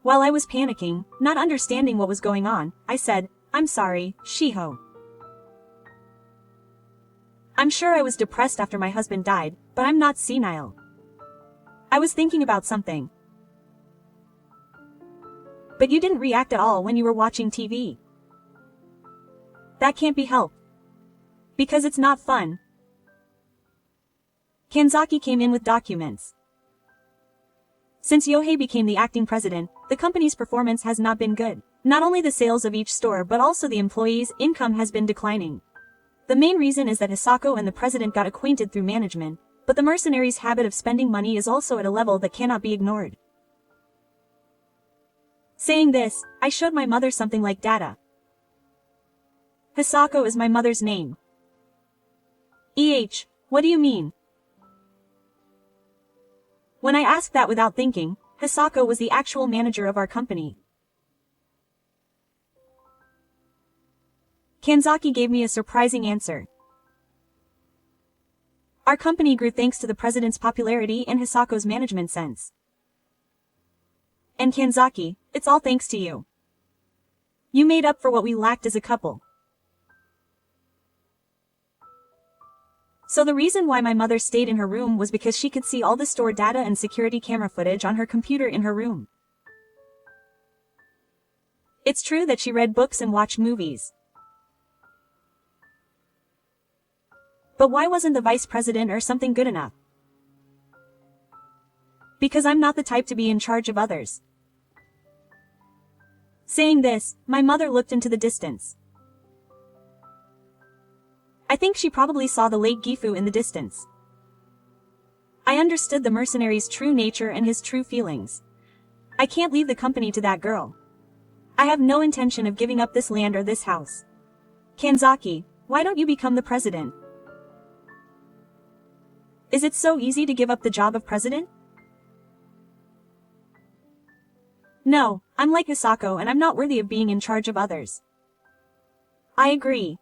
While I was panicking, not understanding what was going on, I said, "I'm sorry, Shiho. I'm sure I was depressed after my husband died, but I'm not senile. I was thinking about something." "But you didn't react at all when you were watching TV. That can't be helped. Because it's not fun." Kanzaki came in with documents. Since Yohei became the acting president, the company's performance has not been good. Not only the sales of each store but also the employees' income has been declining. The main reason is that Hisako and the president got acquainted through management, but the mercenaries' habit of spending money is also at a level that cannot be ignored. Saying this, I showed my mother something like data. Hisako is my mother's name. What do you mean? When I asked that without thinking, Hisako was the actual manager of our company. Kanzaki gave me a surprising answer. Our company grew thanks to the president's popularity and Hisako's management sense. And Kanzaki, it's all thanks to you. You made up for what we lacked as a couple. So the reason why my mother stayed in her room was because she could see all the store data and security camera footage on her computer in her room. It's true that she read books and watched movies. But why wasn't the vice president or something good enough? Because I'm not the type to be in charge of others. Saying this, my mother looked into the distance. I think she probably saw the late Gifu in the distance. I understood the mercenary's true nature and his true feelings. I can't leave the company to that girl. I have no intention of giving up this land or this house. Kanzaki, why don't you become the president? Is it so easy to give up the job of president? No, I'm like Hisako and I'm not worthy of being in charge of others. I agree.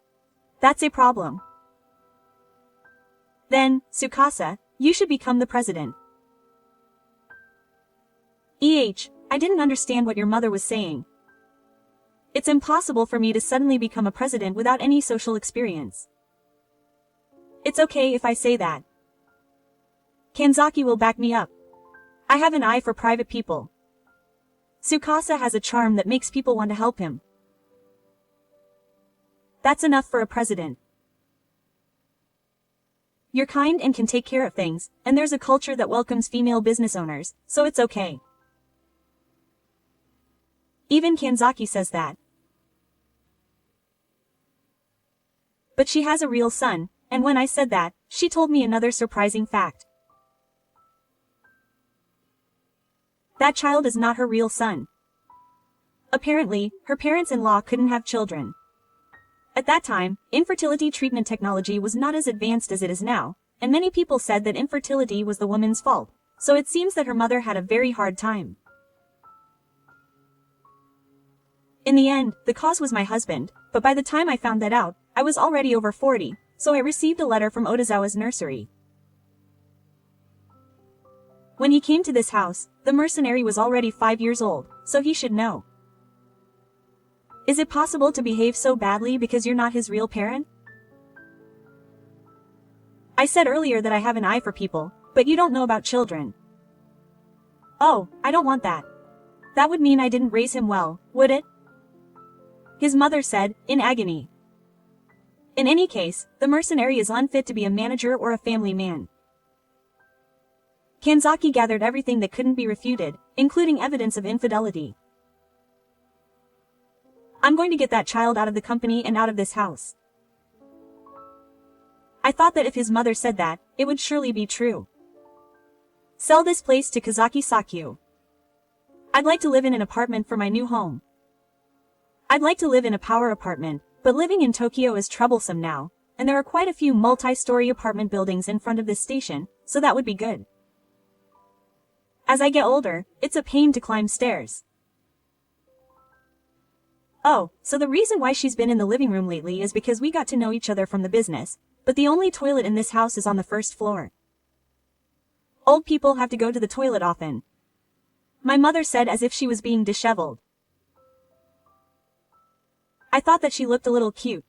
That's a problem. Then, Tsukasa, you should become the president. I didn't understand what your mother was saying. It's impossible for me to suddenly become a president without any social experience. It's okay if I say that. Kanzaki will back me up. I have an eye for private people. Tsukasa has a charm that makes people want to help him. That's enough for a president. You're kind and can take care of things, and there's a culture that welcomes female business owners, so it's okay. Even Kanzaki says that. But she has a real son, and when I said that, she told me another surprising fact. That child is not her real son. Apparently, her parents-in-law couldn't have children. At that time, infertility treatment technology was not as advanced as it is now, and many people said that infertility was the woman's fault, so it seems that her mother had a very hard time. In the end, the cause was my husband, but by the time I found that out, I was already over 40, so I received a letter from Odazawa's nursery. When he came to this house, the mercenary was already 5 years old, so he should know. Is it possible to behave so badly because you're not his real parent? I said earlier that I have an eye for people, but you don't know about children. Oh, I don't want that. That would mean I didn't raise him well, would it? His mother said, in agony. In any case, the mercenary is unfit to be a manager or a family man. Kanzaki gathered everything that couldn't be refuted, including evidence of infidelity. I'm going to get that child out of the company and out of this house. I thought that if his mother said that, it would surely be true. Sell this place to Kazaki Sakyu. I'd like to live in an apartment for my new home. I'd like to live in a power apartment, but living in Tokyo is troublesome now, and there are quite a few multi-story apartment buildings in front of this station, so that would be good. As I get older, it's a pain to climb stairs. Oh, so the reason why she's been in the living room lately is because we got to know each other from the business, but the only toilet in this house is on the first floor. Old people have to go to the toilet often. My mother said as if she was being disheveled. I thought that she looked a little cute.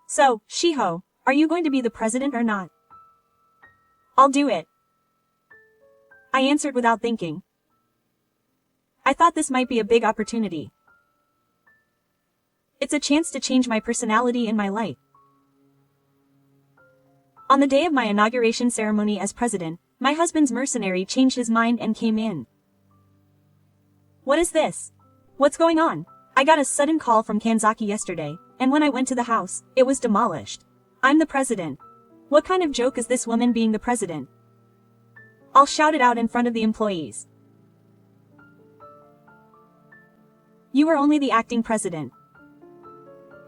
So, Shiho, are you going to be the president or not? I'll do it. I answered without thinking. I thought this might be a big opportunity. It's a chance to change my personality in my life. On the day of my inauguration ceremony as president, my husband's mercenary changed his mind and came in. What is this? What's going on? I got a sudden call from Kanzaki yesterday, and when I went to the house, it was demolished. I'm the president. What kind of joke is this woman being the president? I'll shout it out in front of the employees. You were only the acting president.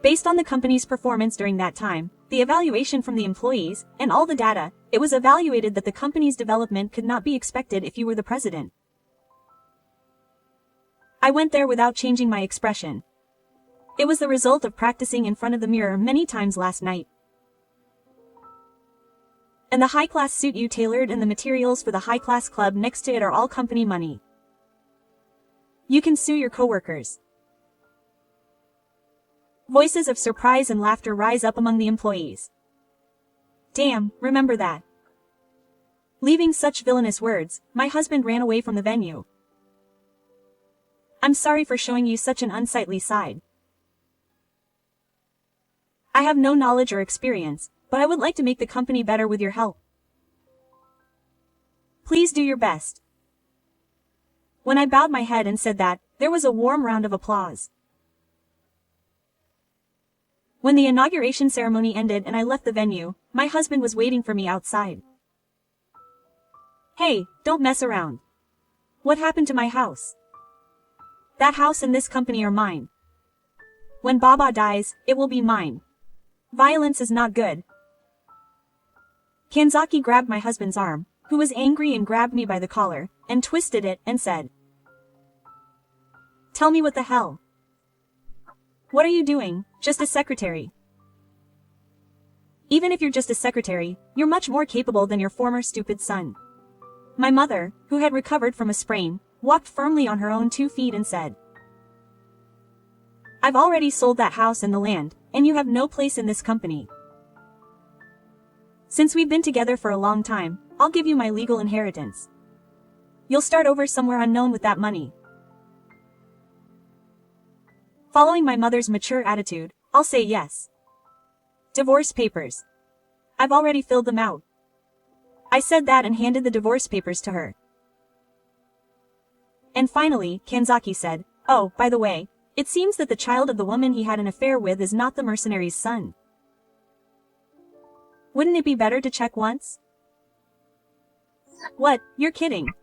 Based on the company's performance during that time, the evaluation from the employees, and all the data, it was evaluated that the company's development could not be expected if you were the president. I went there without changing my expression. It was the result of practicing in front of the mirror many times last night. And the high-class suit you tailored and the materials for the high-class club next to it are all company money. You can sue your coworkers. Voices of surprise and laughter rise up among the employees. Damn, remember that. Leaving such villainous words, my husband ran away from the venue. I'm sorry for showing you such an unsightly side. I have no knowledge or experience, but I would like to make the company better with your help. Please do your best. When I bowed my head and said that, there was a warm round of applause. When the inauguration ceremony ended and I left the venue, my husband was waiting for me outside. Hey, don't mess around. What happened to my house? That house and this company are mine. When Baba dies, it will be mine. Violence is not good. Kanzaki grabbed my husband's arm, who was angry, and grabbed me by the collar, and twisted it, and said, "Tell me what the hell. What are you doing, just a secretary? Even if you're just a secretary, you're much more capable than your former stupid son." My mother, who had recovered from a sprain, walked firmly on her own 2 feet and said, "I've already sold that house and the land, and you have no place in this company. Since we've been together for a long time, I'll give you my legal inheritance. You'll start over somewhere unknown with that money." Following my mother's mature attitude, I'll say yes. Divorce papers. I've already filled them out. I said that and handed the divorce papers to her. And finally, Kanzaki said, "Oh, by the way, it seems that the child of the woman he had an affair with is not the mercenary's son. Wouldn't it be better to check once?" "What, you're kidding."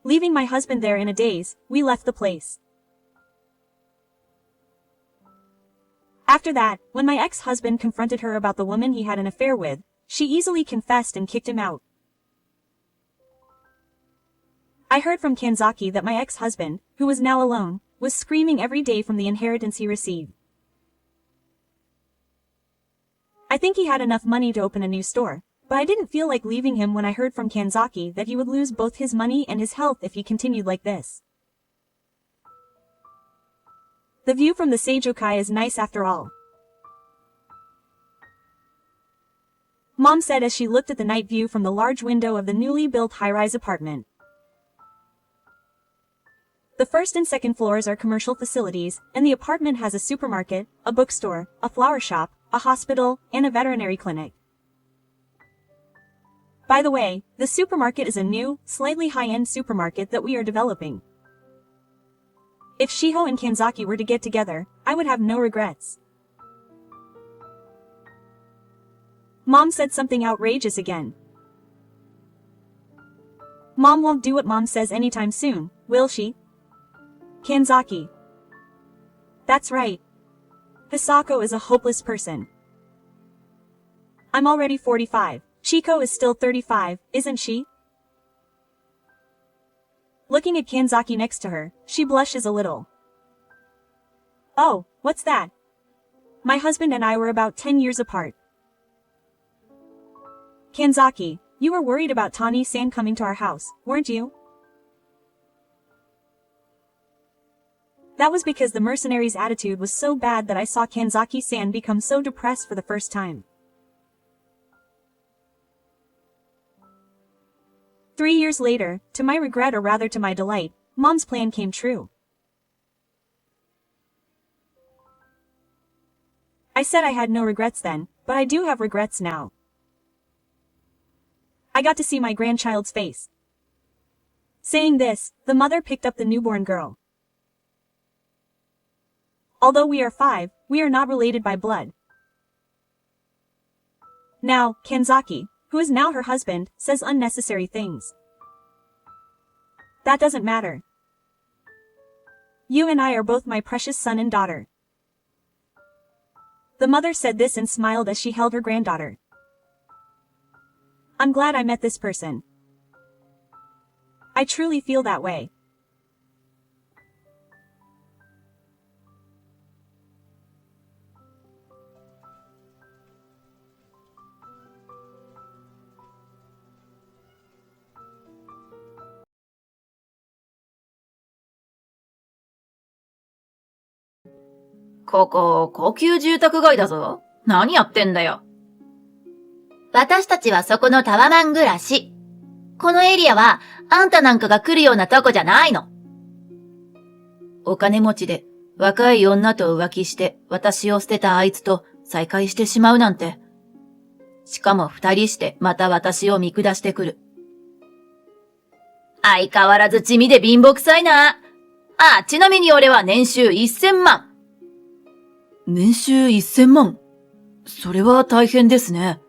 Leaving my husband there in a daze, we left the place. After that, when my ex-husband confronted her about the woman he had an affair with, she easily confessed and kicked him out. I heard from Kanzaki that my ex-husband, who was now alone, was screaming every day from the inheritance he received. I think he had enough money to open a new store, but I didn't feel like leaving him when I heard from Kanzaki that he would lose both his money and his health if he continued like this. The view from the Seijokai is nice after all. Mom said as she looked at the night view from the large window of the newly built high-rise apartment. The first and second floors are commercial facilities, and the apartment has a supermarket, a bookstore, a flower shop, a hospital, and a veterinary clinic. By the way, the supermarket is a new, slightly high-end supermarket that we are developing. If Shiho and Kanzaki were to get together, I would have no regrets. Mom said something outrageous again. Mom won't do what Mom says anytime soon, will she? Kanzaki. That's right. Hisako is a hopeless person. I'm already 45. Chiko is still 35, isn't she? Looking at Kanzaki next to her, she blushes a little. Oh, what's that? My husband and I were about 10 years apart. Kanzaki, you were worried about Tani-san coming to our house, weren't you? That was because the mercenary's attitude was so bad that I saw Kanzaki-san become so depressed for the first time. 3 years later, to my regret or rather to my delight, Mom's plan came true. I said I had no regrets then, but I do have regrets now. I got to see my grandchild's face. Saying this, the mother picked up the newborn girl. Although we are 5, we are not related by blood. Now, Kanzaki, who is now her husband, says unnecessary things. That doesn't matter. You and I are both my precious son and daughter. The mother said this and smiled as she held her granddaughter. I'm glad I met this person. I truly feel that way. ここ、高級住宅街だぞ。何やってんだよ。私たちはそこのタワマン暮らし。このエリアは、あんたなんかが来るようなとこじゃないの。お金持ちで、若い女と浮気して私を捨てたあいつと再会してしまうなんて。しかも二人してまた私を見下してくる。相変わらず地味で貧乏くさいな。ちなみに俺は年収1000万。年収1000万。それは大変ですね。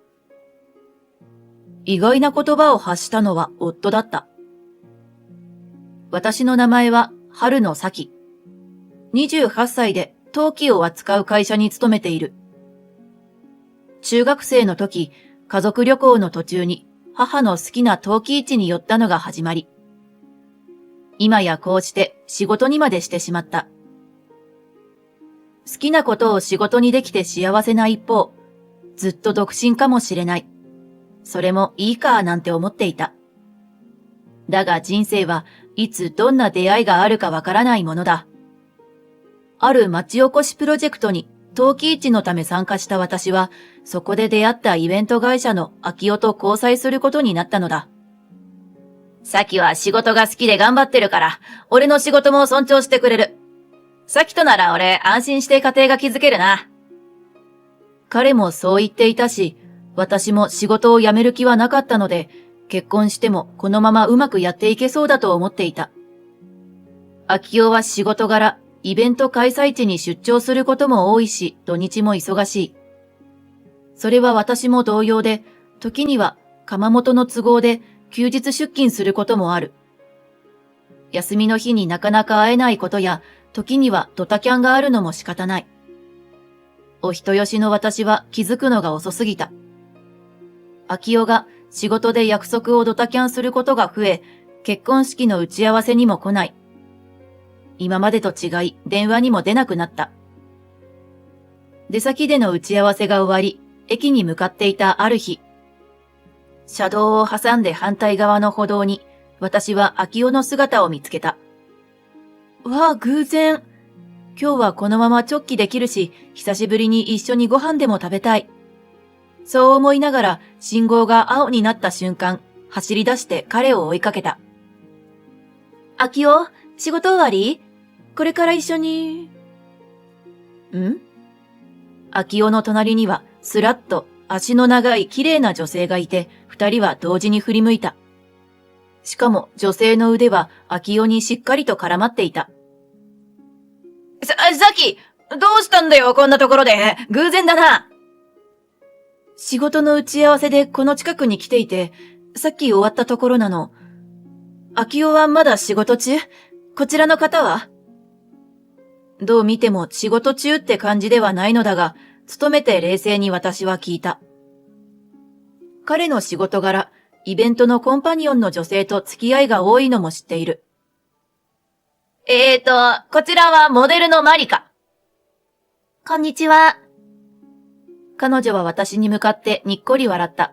意外な言葉を発したのは夫だった。私の名前は春野咲。28歳で陶器を扱う会社に勤めている。中学生の時、家族旅行の途中に母の好きな陶器市に寄ったのが始まり。今やこうして仕事にまでしてしまった。好きなことを仕事にできて幸せな一方、ずっと独身かもしれない。それもいいかなんて思っていた。だが人生はいつどんな出会いがあるかわからないものだ。ある町おこしプロジェクトに陶器市のため参加した私は、そこで出会ったイベント会社の秋代と交際することになったのだ。さきは仕事が好きで頑張ってるから、俺の仕事も尊重してくれる。さきとなら俺安心して家庭が築けるな。彼もそう言っていたし、私も仕事を辞める気はなかったので、結婚してもこのままうまくやっていけそうだと思っていた。秋代は仕事柄、イベント開催地に出張することも多いし、土日も忙しい。それは私も同様で、時には窯元の都合で休日出勤することもある。休みの日になかなか会えないことや、時にはドタキャンがあるのも仕方ない。お人よしの私は気づくのが遅すぎた。秋代が仕事で約束をドタキャンすることが増え、結婚式の打ち合わせにも来ない。今までと違い電話にも出なくなった。出先での打ち合わせが終わり、駅に向かっていたある日、車道を挟んで反対側の歩道に、私は秋代の姿を見つけた。わあ、偶然。今日はこのまま直帰できるし、久しぶりに一緒にご飯でも食べたい。そう思いながら、信号が青になった瞬間、走り出して彼を追いかけた。秋代、仕事終わり？これから一緒に。秋代の隣には、すらっと足の長い綺麗な女性がいて、二人は同時に振り向いた。しかも女性の腕は秋代にしっかりと絡まっていた。さき、どうしたんだよ、こんなところで。偶然だな。仕事の打ち合わせでこの近くに来ていて、さっき終わったところなの。秋代はまだ仕事中？こちらの方は？どう見ても仕事中って感じではないのだが、努めて冷静に私は聞いた。彼の仕事柄、イベントのコンパニオンの女性と付き合いが多いのも知っている。こちらはモデルのマリカ。こんにちは。彼女は私に向かってにっこり笑った。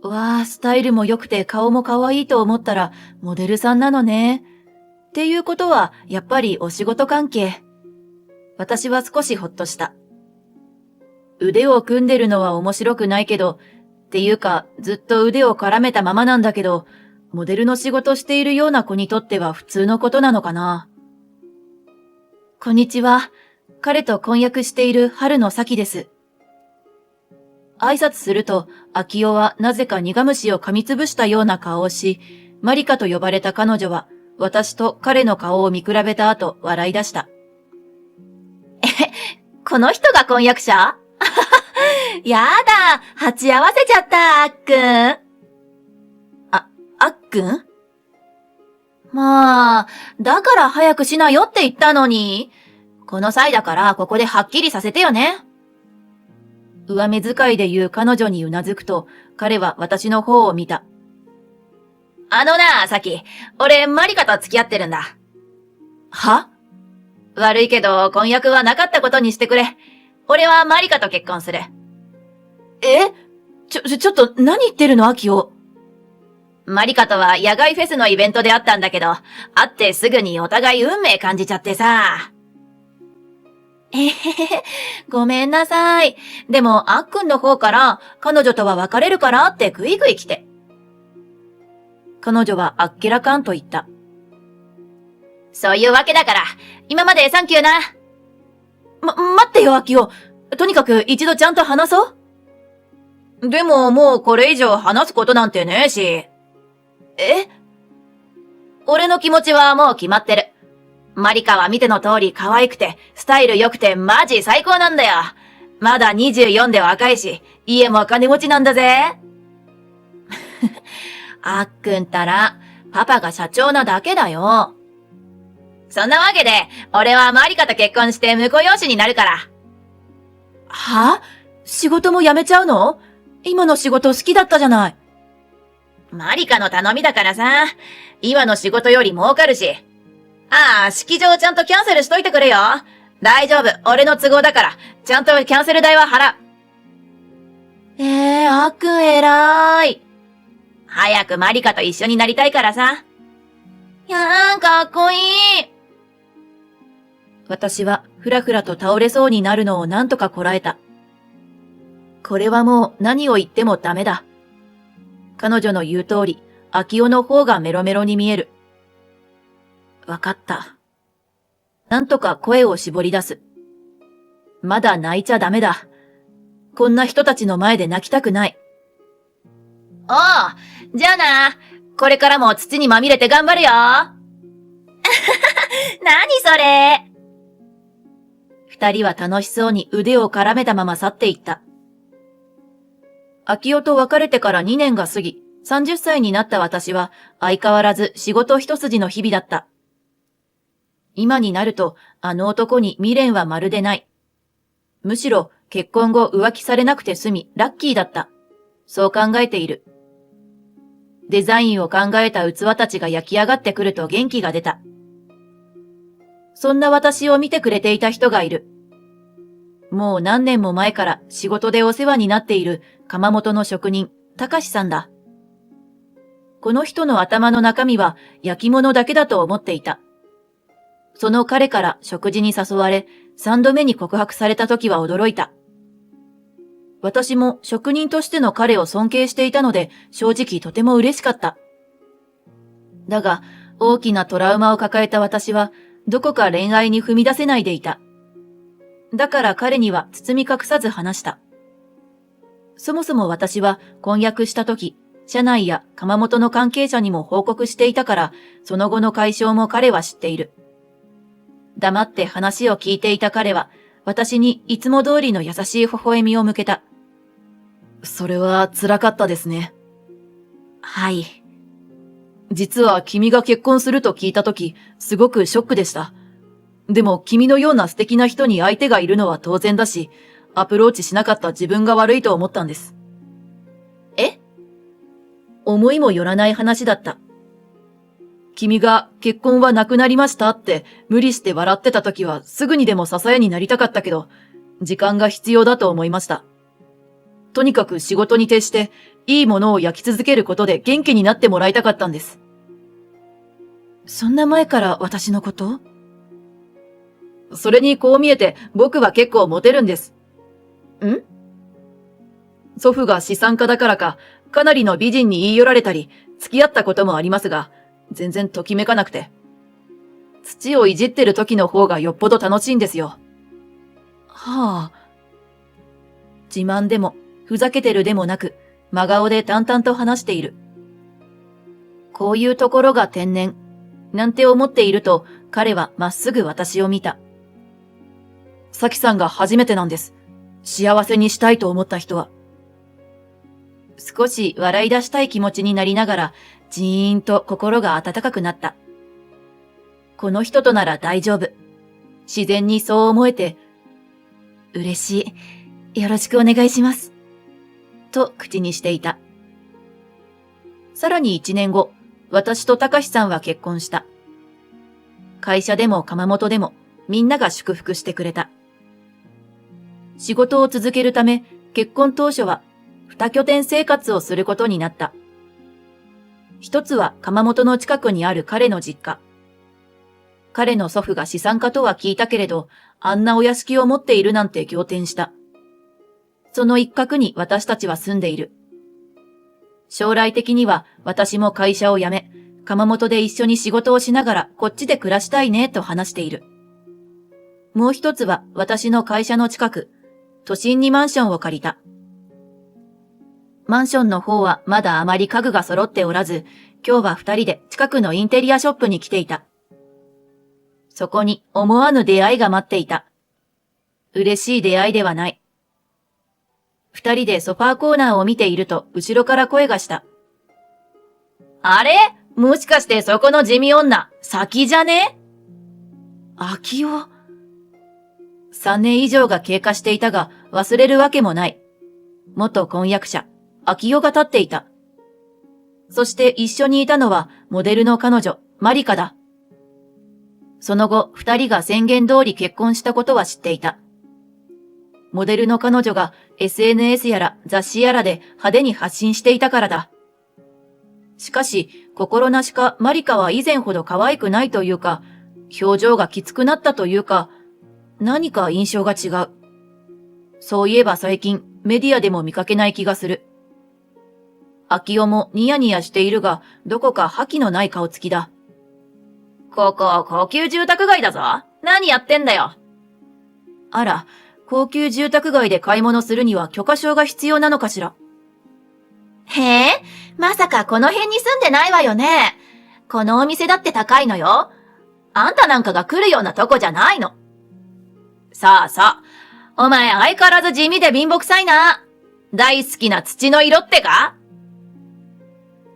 わあ、スタイルも良くて顔も可愛いと思ったらモデルさんなのね。っていうことはやっぱりお仕事関係。私は少しほっとした。腕を組んでるのは面白くないけど、っていうかずっと腕を絡めたままなんだけど、モデルの仕事しているような子にとっては普通のことなのかな。こんにちは。彼と婚約している春野咲です。挨拶すると、秋代はなぜか苦虫を噛みつぶしたような顔をし、マリカと呼ばれた彼女は、私と彼の顔を見比べた後、笑い出した。この人が婚約者？やだ、鉢合わせちゃった、あっくん。あっくん？まあ、だから早くしなよって言ったのに。この際だからここではっきりさせてよね。上目遣いで言う彼女にうなずくと、彼は私の方を見た。さき、俺マリカと付き合ってるんだ。は？悪いけど婚約はなかったことにしてくれ。俺はマリカと結婚する。ちょっと何言ってるの、秋代。マリカとは野外フェスのイベントで会ったんだけど、会ってすぐにお互い運命感じちゃってさ。へへへ、ごめんなさい。でも、あっくんの方から、彼女とは別れるからってグイグイ来て。彼女はあっけらかんと言った。そういうわけだから、今までサンキューな。待ってよ、アキオ。とにかく一度ちゃんと話そう。でももうこれ以上話すことなんてねえし。え？俺の気持ちはもう決まってる。マリカは見ての通り可愛くて、スタイル良くてマジ最高なんだよ。まだ24で若いし、家も金持ちなんだぜ。あっくんたら、パパが社長なだけだよ。そんなわけで、俺はマリカと結婚して婿養子になるから。は？仕事も辞めちゃうの？今の仕事好きだったじゃない。マリカの頼みだからさ、今の仕事より儲かるし。ああ、式場ちゃんとキャンセルしといてくれよ。大丈夫、俺の都合だから、ちゃんとキャンセル代は払う。あっくん偉い。早くマリカと一緒になりたいからさ。かっこいい。私はふらふらと倒れそうになるのをなんとかこらえた。これはもう何を言ってもダメだ。彼女の言う通り、秋代の方がメロメロに見える。わかった。なんとか声を絞り出す。まだ泣いちゃダメだ。こんな人たちの前で泣きたくない。おう、じゃあな。これからも土にまみれて頑張るよ。何それ。二人は楽しそうに腕を絡めたまま去っていった。秋代と別れてから2年が過ぎ、30歳になった私は相変わらず仕事一筋の日々だった。今になるとあの男に未練はまるでない。むしろ結婚後浮気されなくて済みラッキーだった。そう考えている。デザインを考えた器たちが焼き上がってくると元気が出た。そんな私を見てくれていた人がいる。もう何年も前から仕事でお世話になっている窯元の職人、たかしさんだ。この人の頭の中身は焼き物だけだと思っていた。その彼から食事に誘われ、3度目に告白された時は驚いた。私も職人としての彼を尊敬していたので、正直とても嬉しかった。だが、大きなトラウマを抱えた私は、どこか恋愛に踏み出せないでいた。だから彼には包み隠さず話した。そもそも私は婚約した時、社内や窯元の関係者にも報告していたから、その後の解消も彼は知っている。黙って話を聞いていた彼は、私にいつも通りの優しい微笑みを向けた。それは辛かったですね。はい。実は君が結婚すると聞いたとき、すごくショックでした。でも君のような素敵な人に相手がいるのは当然だし、アプローチしなかった自分が悪いと思ったんです。え？思いもよらない話だった。君が結婚はなくなりましたって無理して笑ってたときはすぐにでも支えになりたかったけど、時間が必要だと思いました。とにかく仕事に徹していいものを焼き続けることで元気になってもらいたかったんです。そんな前から私のこと？それにこう見えて僕は結構モテるんです。ん？祖父が資産家だからか、かなりの美人に言い寄られたり、付き合ったこともありますが、全然ときめかなくて。土をいじってる時の方がよっぽど楽しいんですよ。はあ。自慢でも、ふざけてるでもなく、真顔で淡々と話している。こういうところが天然、なんて思っていると、彼はまっすぐ私を見た。さきさんが初めてなんです。幸せにしたいと思った人は。少し笑い出したい気持ちになりながら、じーんと心が温かくなった。この人となら大丈夫。自然にそう思えて、嬉しい。よろしくお願いします。と口にしていた。さらに1年後、私とたかしさんは結婚した。会社でも窯元でもみんなが祝福してくれた。仕事を続けるため、結婚当初は二拠点生活をすることになった。一つは窯元の近くにある彼の実家。彼の祖父が資産家とは聞いたけれど、あんなお屋敷を持っているなんて仰天した。その一角に私たちは住んでいる。将来的には私も会社を辞め、窯元で一緒に仕事をしながらこっちで暮らしたいねと話している。もう一つは私の会社の近く、都心にマンションを借りた。マンションの方はまだあまり家具が揃っておらず、今日は二人で近くのインテリアショップに来ていた。そこに思わぬ出会いが待っていた。嬉しい出会いではない。二人でソファーコーナーを見ていると後ろから声がした。あれ？もしかしてそこの地味女、先じゃね？秋代。3年以上が経過していたが忘れるわけもない。元婚約者、秋代が立っていた。そして一緒にいたのはモデルの彼女、マリカだ。その後、二人が宣言通り結婚したことは知っていた。モデルの彼女が SNS やら雑誌やらで派手に発信していたからだ。しかし、心なしかマリカは以前ほど可愛くないというか、表情がきつくなったというか、何か印象が違う。そういえば最近メディアでも見かけない気がする。秋代もニヤニヤしているが、どこか覇気のない顔つきだ。ここ高級住宅街だぞ。何やってんだよ。あら、高級住宅街で買い物するには許可証が必要なのかしら。へえ、まさかこの辺に住んでないわよね。このお店だって高いのよ。あんたなんかが来るようなとこじゃないの。さあさあ、お前相変わらず地味で貧乏くさいな。大好きな土の色ってか？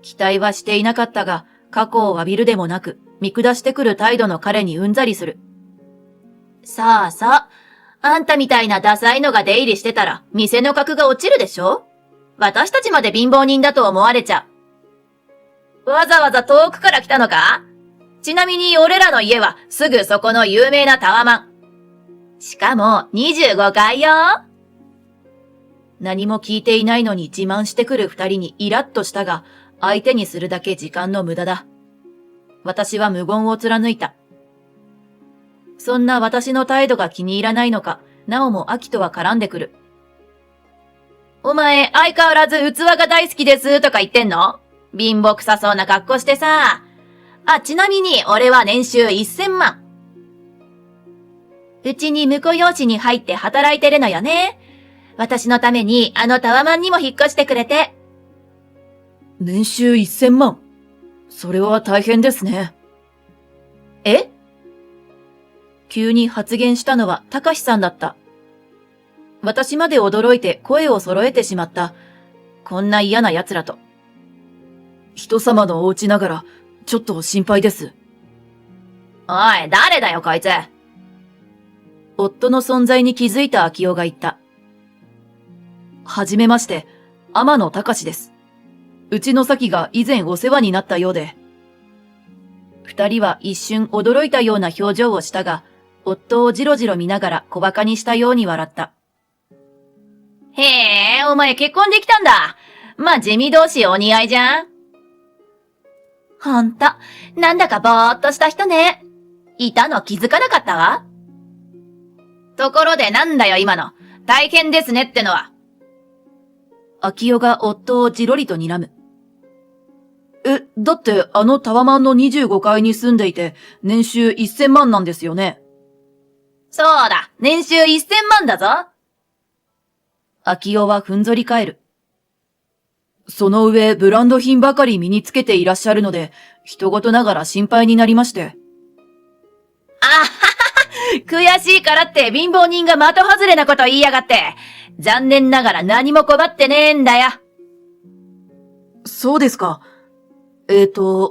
期待はしていなかったが、過去を詫びるでもなく、見下してくる態度の彼にうんざりする。さあさあ、あんたみたいなダサいのが出入りしてたら、店の格が落ちるでしょ？私たちまで貧乏人だと思われちゃう。わざわざ遠くから来たのか？ちなみに俺らの家はすぐそこの有名なタワマン。しかも25階よ。何も聞いていないのに自慢してくる二人にイラッとしたが、相手にするだけ時間の無駄だ。私は無言を貫いた。そんな私の態度が気に入らないのか、なおも秋とは絡んでくる。お前相変わらず器が大好きですとか言ってんの？貧乏くさそうな格好してさ。あ、ちなみに俺は年収1000万。うちに婿養子に入って働いてるのよね。私のためにあのタワマンにも引っ越してくれて。年収1000万。それは大変ですね。え？急に発言したのはたかしさんだった。私まで驚いて声を揃えてしまった。こんな嫌な奴らと。人様のお家ながら、ちょっと心配です。おい、誰だよこいつ。夫の存在に気づいた秋代が言った。はじめまして、天野隆です。うちの先が以前お世話になったようで。二人は一瞬驚いたような表情をしたが、夫をじろじろ見ながら小馬鹿にしたように笑った。へえ、お前結婚できたんだ。まあ地味同士お似合いじゃん。ほんと、なんだかぼーっとした人ね。いたの気づかなかったわ。ところでなんだよ今の。大変ですねってのは。秋代が夫をじろりと睨む。だってあのタワマンの25階に住んでいて、年収1000万なんですよね。そうだ、年収1000万だぞ。秋代はふんぞり返る。その上、ブランド品ばかり身につけていらっしゃるので、人事ながら心配になりまして。あははは、悔しいからって貧乏人が的外れなこと言いやがって。残念ながら何も困ってねえんだよ。そうですか。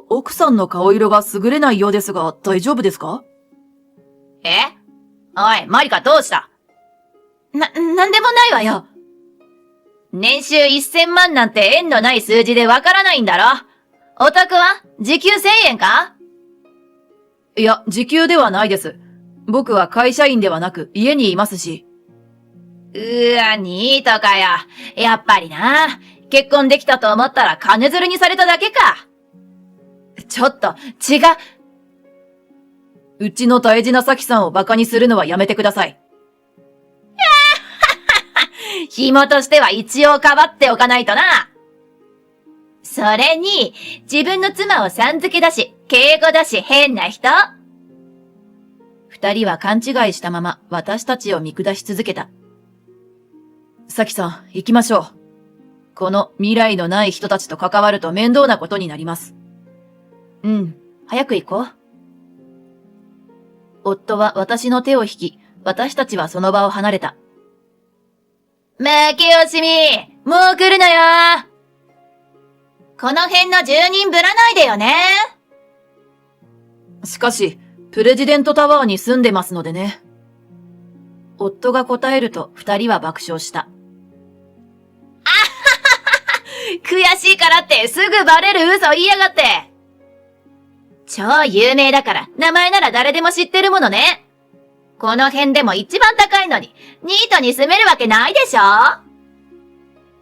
奥さんの顔色が優れないようですが、大丈夫ですか？え？おい、マリカどうした？なんでもないわよ。年収1000万なんて縁のない数字でわからないんだろ。お宅は時給1000円か？いや、時給ではないです。僕は会社員ではなく家にいますし。ニートかよ。やっぱりな。結婚できたと思ったら金づるにされただけか。ちょっと、違う。うちの大事な咲さんを馬鹿にするのはやめてください。紐としては一応かばっておかないとな。それに、自分の妻をさん付けだし、敬語だし変な人。二人は勘違いしたまま私たちを見下し続けた。咲さん、行きましょう。この未来のない人たちと関わると面倒なことになります。うん、早く行こう。夫は私の手を引き、私たちはその場を離れた。負け惜しみ、もう来るなよ。この辺の住人ぶらないでよね。しかし、プレジデントタワーに住んでますのでね。夫が答えると二人は爆笑した。悔しいからってすぐバレる嘘言いやがって。超有名だから名前なら誰でも知ってるものね。この辺でも一番高いのにニートに住めるわけないでしょ。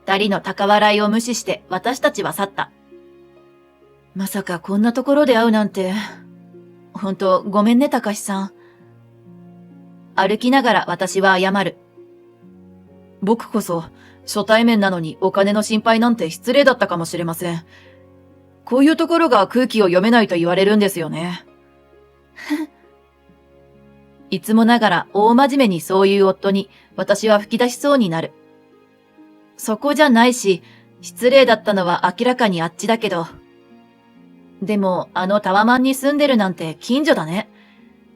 二人の高笑いを無視して私たちは去った。まさかこんなところで会うなんて。ほんとごめんね高橋さん。歩きながら私は謝る。僕こそ初対面なのにお金の心配なんて失礼だったかもしれません。こういうところが空気を読めないと言われるんですよね。いつもながら大真面目にそういう夫に私は吹き出しそうになる。そこじゃないし、失礼だったのは明らかにあっちだけど。でもあのタワマンに住んでるなんて近所だね。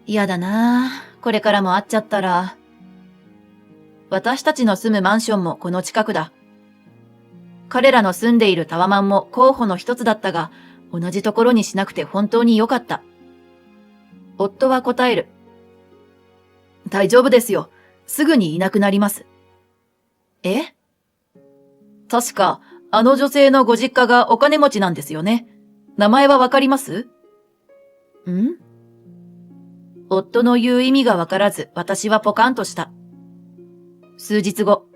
嫌だなぁ。これからも会っちゃったら。私たちの住むマンションもこの近くだ。彼らの住んでいるタワマンも候補の一つだったが、同じところにしなくて本当に良かった。夫は答える。大丈夫ですよ。すぐにいなくなります。え？確か、あの女性のご実家がお金持ちなんですよね。名前はわかります？ん？夫の言う意味がわからず、私はポカンとした。数日後、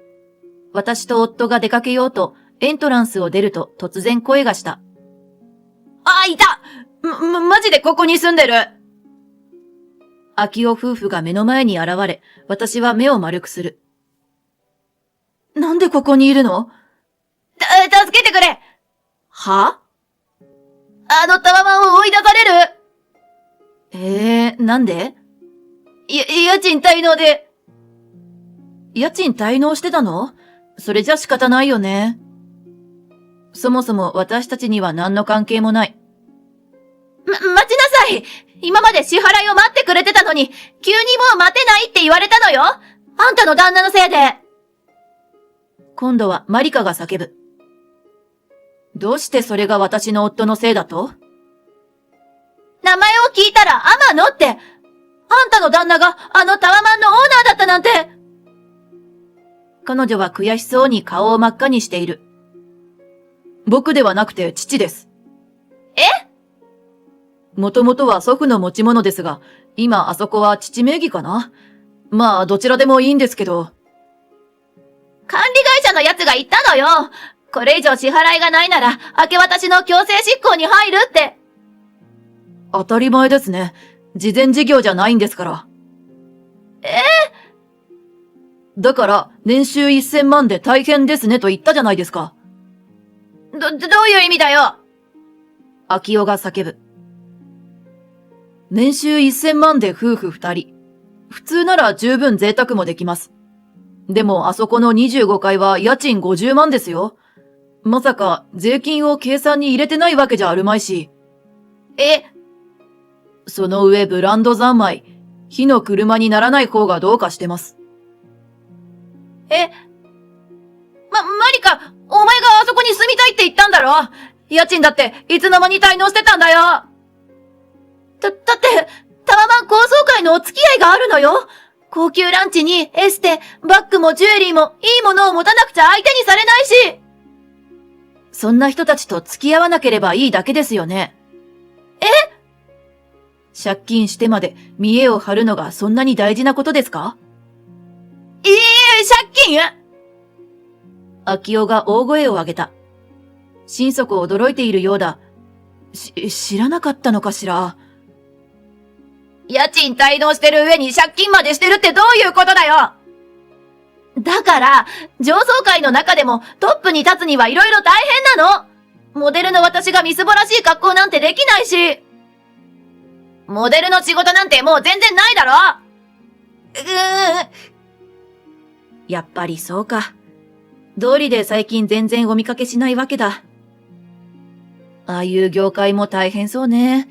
私と夫が出かけようとエントランスを出ると突然声がした。あ、いた！マジでここに住んでる！秋夫夫婦が目の前に現れ、私は目を丸くする。なんでここにいるの？助けてくれ！は？あのタワマンを追い出される！なんで？家賃滞納で。家賃滞納してたの？それじゃ仕方ないよね。そもそも私たちには何の関係もない。待ちなさい！今まで支払いを待ってくれてたのに、急にもう待てないって言われたのよ！あんたの旦那のせいで！今度はマリカが叫ぶ。どうしてそれが私の夫のせいだと？名前を聞いたら天野って、あんたの旦那があのタワマンのオーナーだったなんて。彼女は悔しそうに顔を真っ赤にしている。僕ではなくて父です。もともとは祖父の持ち物ですが、今あそこは父名義かな？まあどちらでもいいんですけど。管理会社のやつが言ったのよ。これ以上支払いがないなら明け渡しの強制執行に入るって。当たり前ですね。慈善事業じゃないんですから。だから、年収1000万で大変ですねと言ったじゃないですか。どういう意味だよ！秋夫が叫ぶ。年収1000万で夫婦2人。普通なら十分贅沢もできます。でもあそこの25階は家賃50万ですよ。まさか税金を計算に入れてないわけじゃあるまいし。その上ブランド三昧。火の車にならない方がどうかしてます。マリカ、お前があそこに住みたいって言ったんだろ？家賃だっていつの間に滞納してたんだよ！だって、タワマン高層階のお付き合いがあるのよ！高級ランチにエステ、バッグもジュエリーもいいものを持たなくちゃ相手にされないし！そんな人たちと付き合わなければいいだけですよね。借金してまで見栄を張るのがそんなに大事なことですか？借金？秋夫が大声を上げた。心底驚いているようだ。知らなかったのかしら。家賃滞納してる上に借金までしてるってどういうことだよ。だから、上層階の中でもトップに立つには色々大変なの。モデルの私がみすぼらしい格好なんてできないし。モデルの仕事なんてもう全然ないだろ。やっぱりそうか。道理で最近全然お見かけしないわけだ。ああいう業界も大変そうね。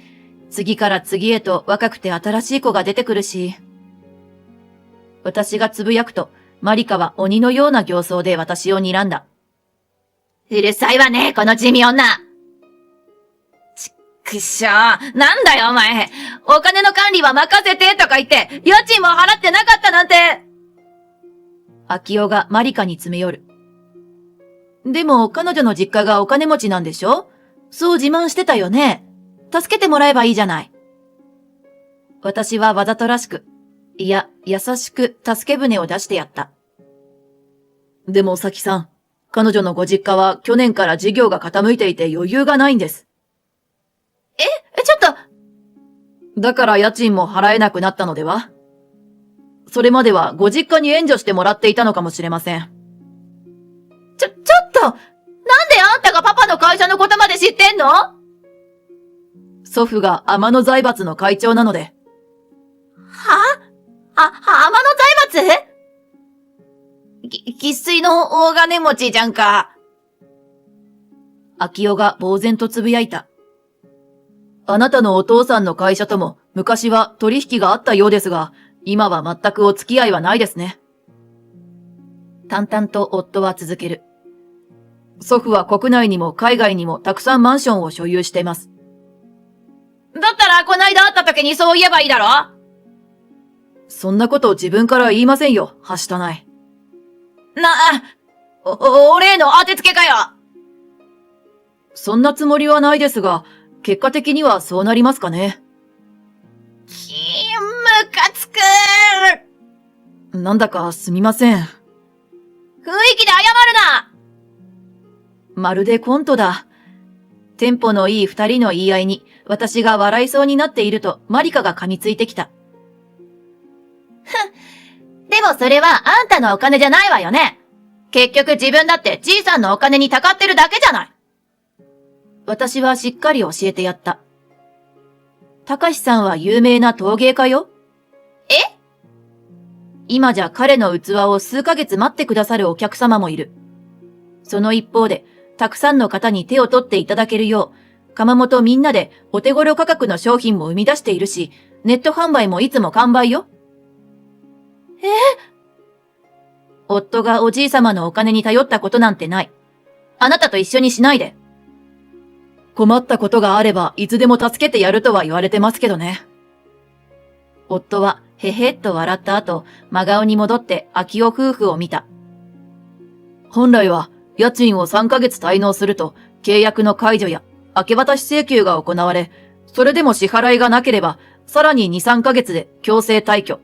次から次へと若くて新しい子が出てくるし。私がつぶやくと、マリカは鬼のような形相で私を睨んだ。うるさいわね、この地味女。ちくしょう。なんだよ、お前。お金の管理は任せてとか言って、家賃も払ってなかったなんて。秋代がマリカに詰め寄る。でも彼女の実家がお金持ちなんでしょ？そう自慢してたよね。助けてもらえばいいじゃない。私はわざとらしく、いや、優しく助け舟を出してやった。でも、咲さん、彼女のご実家は去年から事業が傾いていて余裕がないんです。ちょっと。だから家賃も払えなくなったのでは？それまではご実家に援助してもらっていたのかもしれません。ちょっと、なんであんたがパパの会社のことまで知ってんの？祖父が天野財閥の会長なので。天野財閥？生粋の大金持ちじゃんか。秋代が呆然とつぶやいた。あなたのお父さんの会社とも昔は取引があったようですが、今は全くお付き合いはないですね。淡々と夫は続ける。祖父は国内にも海外にもたくさんマンションを所有しています。だったらこないだ会った時にそう言えばいいだろ？そんなことを自分から言いませんよ、はしたない。俺への当てつけかよ。そんなつもりはないですが、結果的にはそうなりますかね。ムカつくー。なんだかすみません。雰囲気で謝るな。まるでコントだ。テンポのいい二人の言い合いに、私が笑いそうになっていると、マリカが噛みついてきた。でもそれはあんたのお金じゃないわよね。結局自分だってじいさんのお金にたかってるだけじゃない。私はしっかり教えてやった。たかしさんは有名な陶芸家よ。今じゃ彼の器を数ヶ月待ってくださるお客様もいる。その一方で、たくさんの方に手を取っていただけるよう、窯元みんなでお手頃価格の商品も生み出しているし、ネット販売もいつも完売よ。夫がおじい様のお金に頼ったことなんてない。あなたと一緒にしないで。困ったことがあればいつでも助けてやるとは言われてますけどね。夫はへへっと笑った後、真顔に戻って秋代夫婦を見た。本来は家賃を3ヶ月滞納すると契約の解除や明け渡し請求が行われ、それでも支払いがなければさらに2、3ヶ月で強制退去。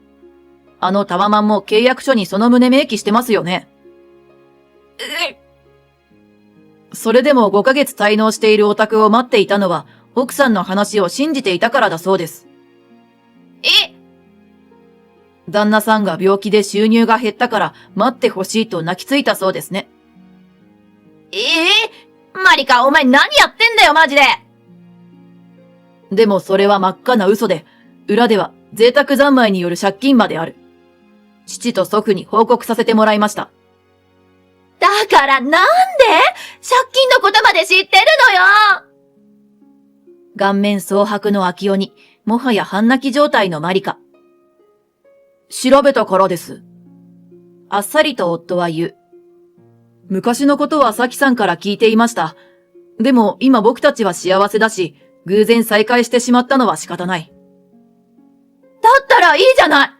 あのタワマンも契約書にその旨明記してますよね。それでも5ヶ月滞納しているお宅を待っていたのは奥さんの話を信じていたからだそうです。旦那さんが病気で収入が減ったから待ってほしいと泣きついたそうですね。マリカ、お前何やってんだよ、マジで。でもそれは真っ赤な嘘で、裏では贅沢三昧による借金まである。父と祖父に報告させてもらいました。だからなんで借金のことまで知ってるのよ。顔面蒼白の秋代に、もはや半泣き状態のマリカ。調べたからです。あっさりと夫は言う。昔のことはサキさんから聞いていました。でも今僕たちは幸せだし、偶然再会してしまったのは仕方ない。だったらいいじゃない。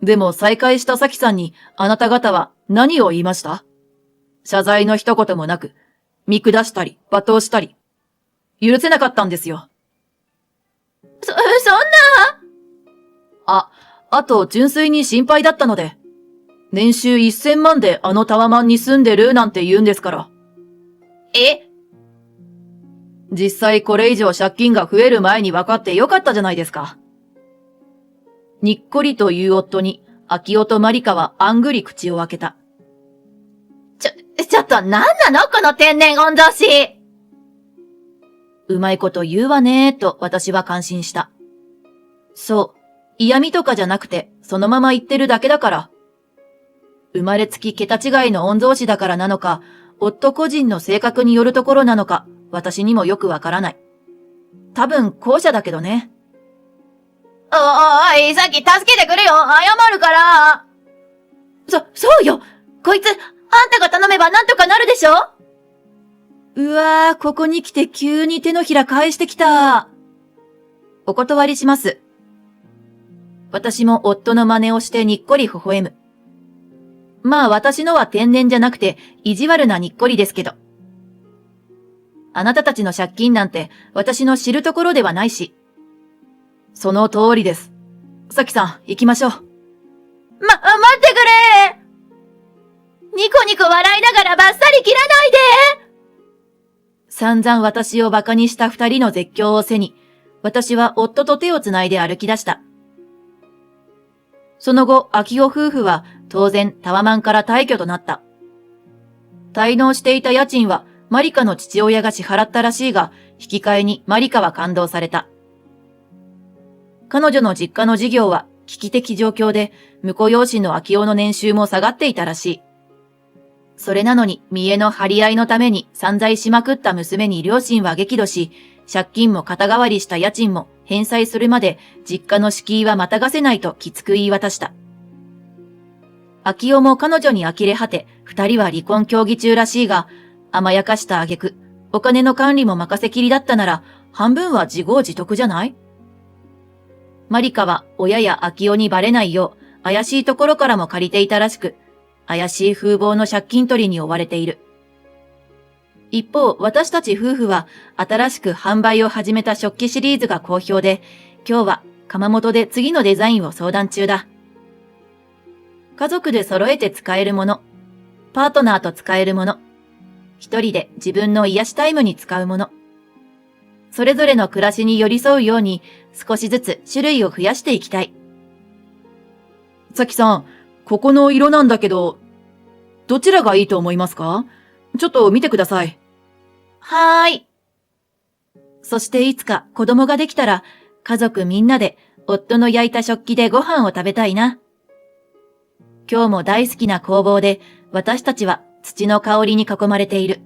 でも再会したサキさんにあなた方は何を言いました？謝罪の一言もなく、見下したり罵倒したり。許せなかったんですよ。そんな。あと純粋に心配だったので。年収1000万であのタワマンに住んでるなんて言うんですから。実際これ以上借金が増える前に分かってよかったじゃないですか。にっこりという夫に、秋代とマリカはあんぐり口を開けた。ちょっとなんなのこの天然御曹司。うまいこと言うわねーと私は感心した。そう、嫌味とかじゃなくて、そのまま言ってるだけだから。生まれつき桁違いの御曹司だからなのか、夫個人の性格によるところなのか、私にもよくわからない。多分後者だけどね。おい、さっき助けてくれよ。謝るから。そうよ。こいつ、あんたが頼めばなんとかなるでしょ。うわー、ここに来て急に手のひら返してきた。お断りします。私も夫の真似をしてにっこり微笑む。まあ私のは天然じゃなくて意地悪なにっこりですけど。あなたたちの借金なんて私の知るところではないし。その通りです。さきさん、行きましょう。待ってくれ。ニコニコ笑いながらバッサリ切らないで。散々私を馬鹿にした二人の絶叫を背に、私は夫と手をつないで歩き出した。その後、秋代夫婦は当然タワマンから退去となった。滞納していた家賃はマリカの父親が支払ったらしいが、引き換えにマリカは感動された。彼女の実家の事業は危機的状況で、婿養子の秋代の年収も下がっていたらしい。それなのに、見栄の張り合いのために散財しまくった娘に両親は激怒し、借金も肩代わりした家賃も返済するまで実家の敷居はまたがせないときつく言い渡した。秋代も彼女に呆れ果て、二人は離婚協議中らしいが、甘やかした挙句、お金の管理も任せきりだったなら、半分は自業自得じゃない？マリカは親や秋代にバレないよう、怪しいところからも借りていたらしく、怪しい風貌の借金取りに追われている。一方、私たち夫婦は新しく販売を始めた食器シリーズが好評で、今日は窯元で次のデザインを相談中だ。家族で揃えて使えるもの、パートナーと使えるもの、一人で自分の癒しタイムに使うもの。それぞれの暮らしに寄り添うように少しずつ種類を増やしていきたい。さきさん、ここの色なんだけど、どちらがいいと思いますか？ちょっと見てください。はーい。そしていつか子供ができたら、家族みんなで夫の焼いた食器でご飯を食べたいな。今日も大好きな工房で私たちは土の香りに囲まれている。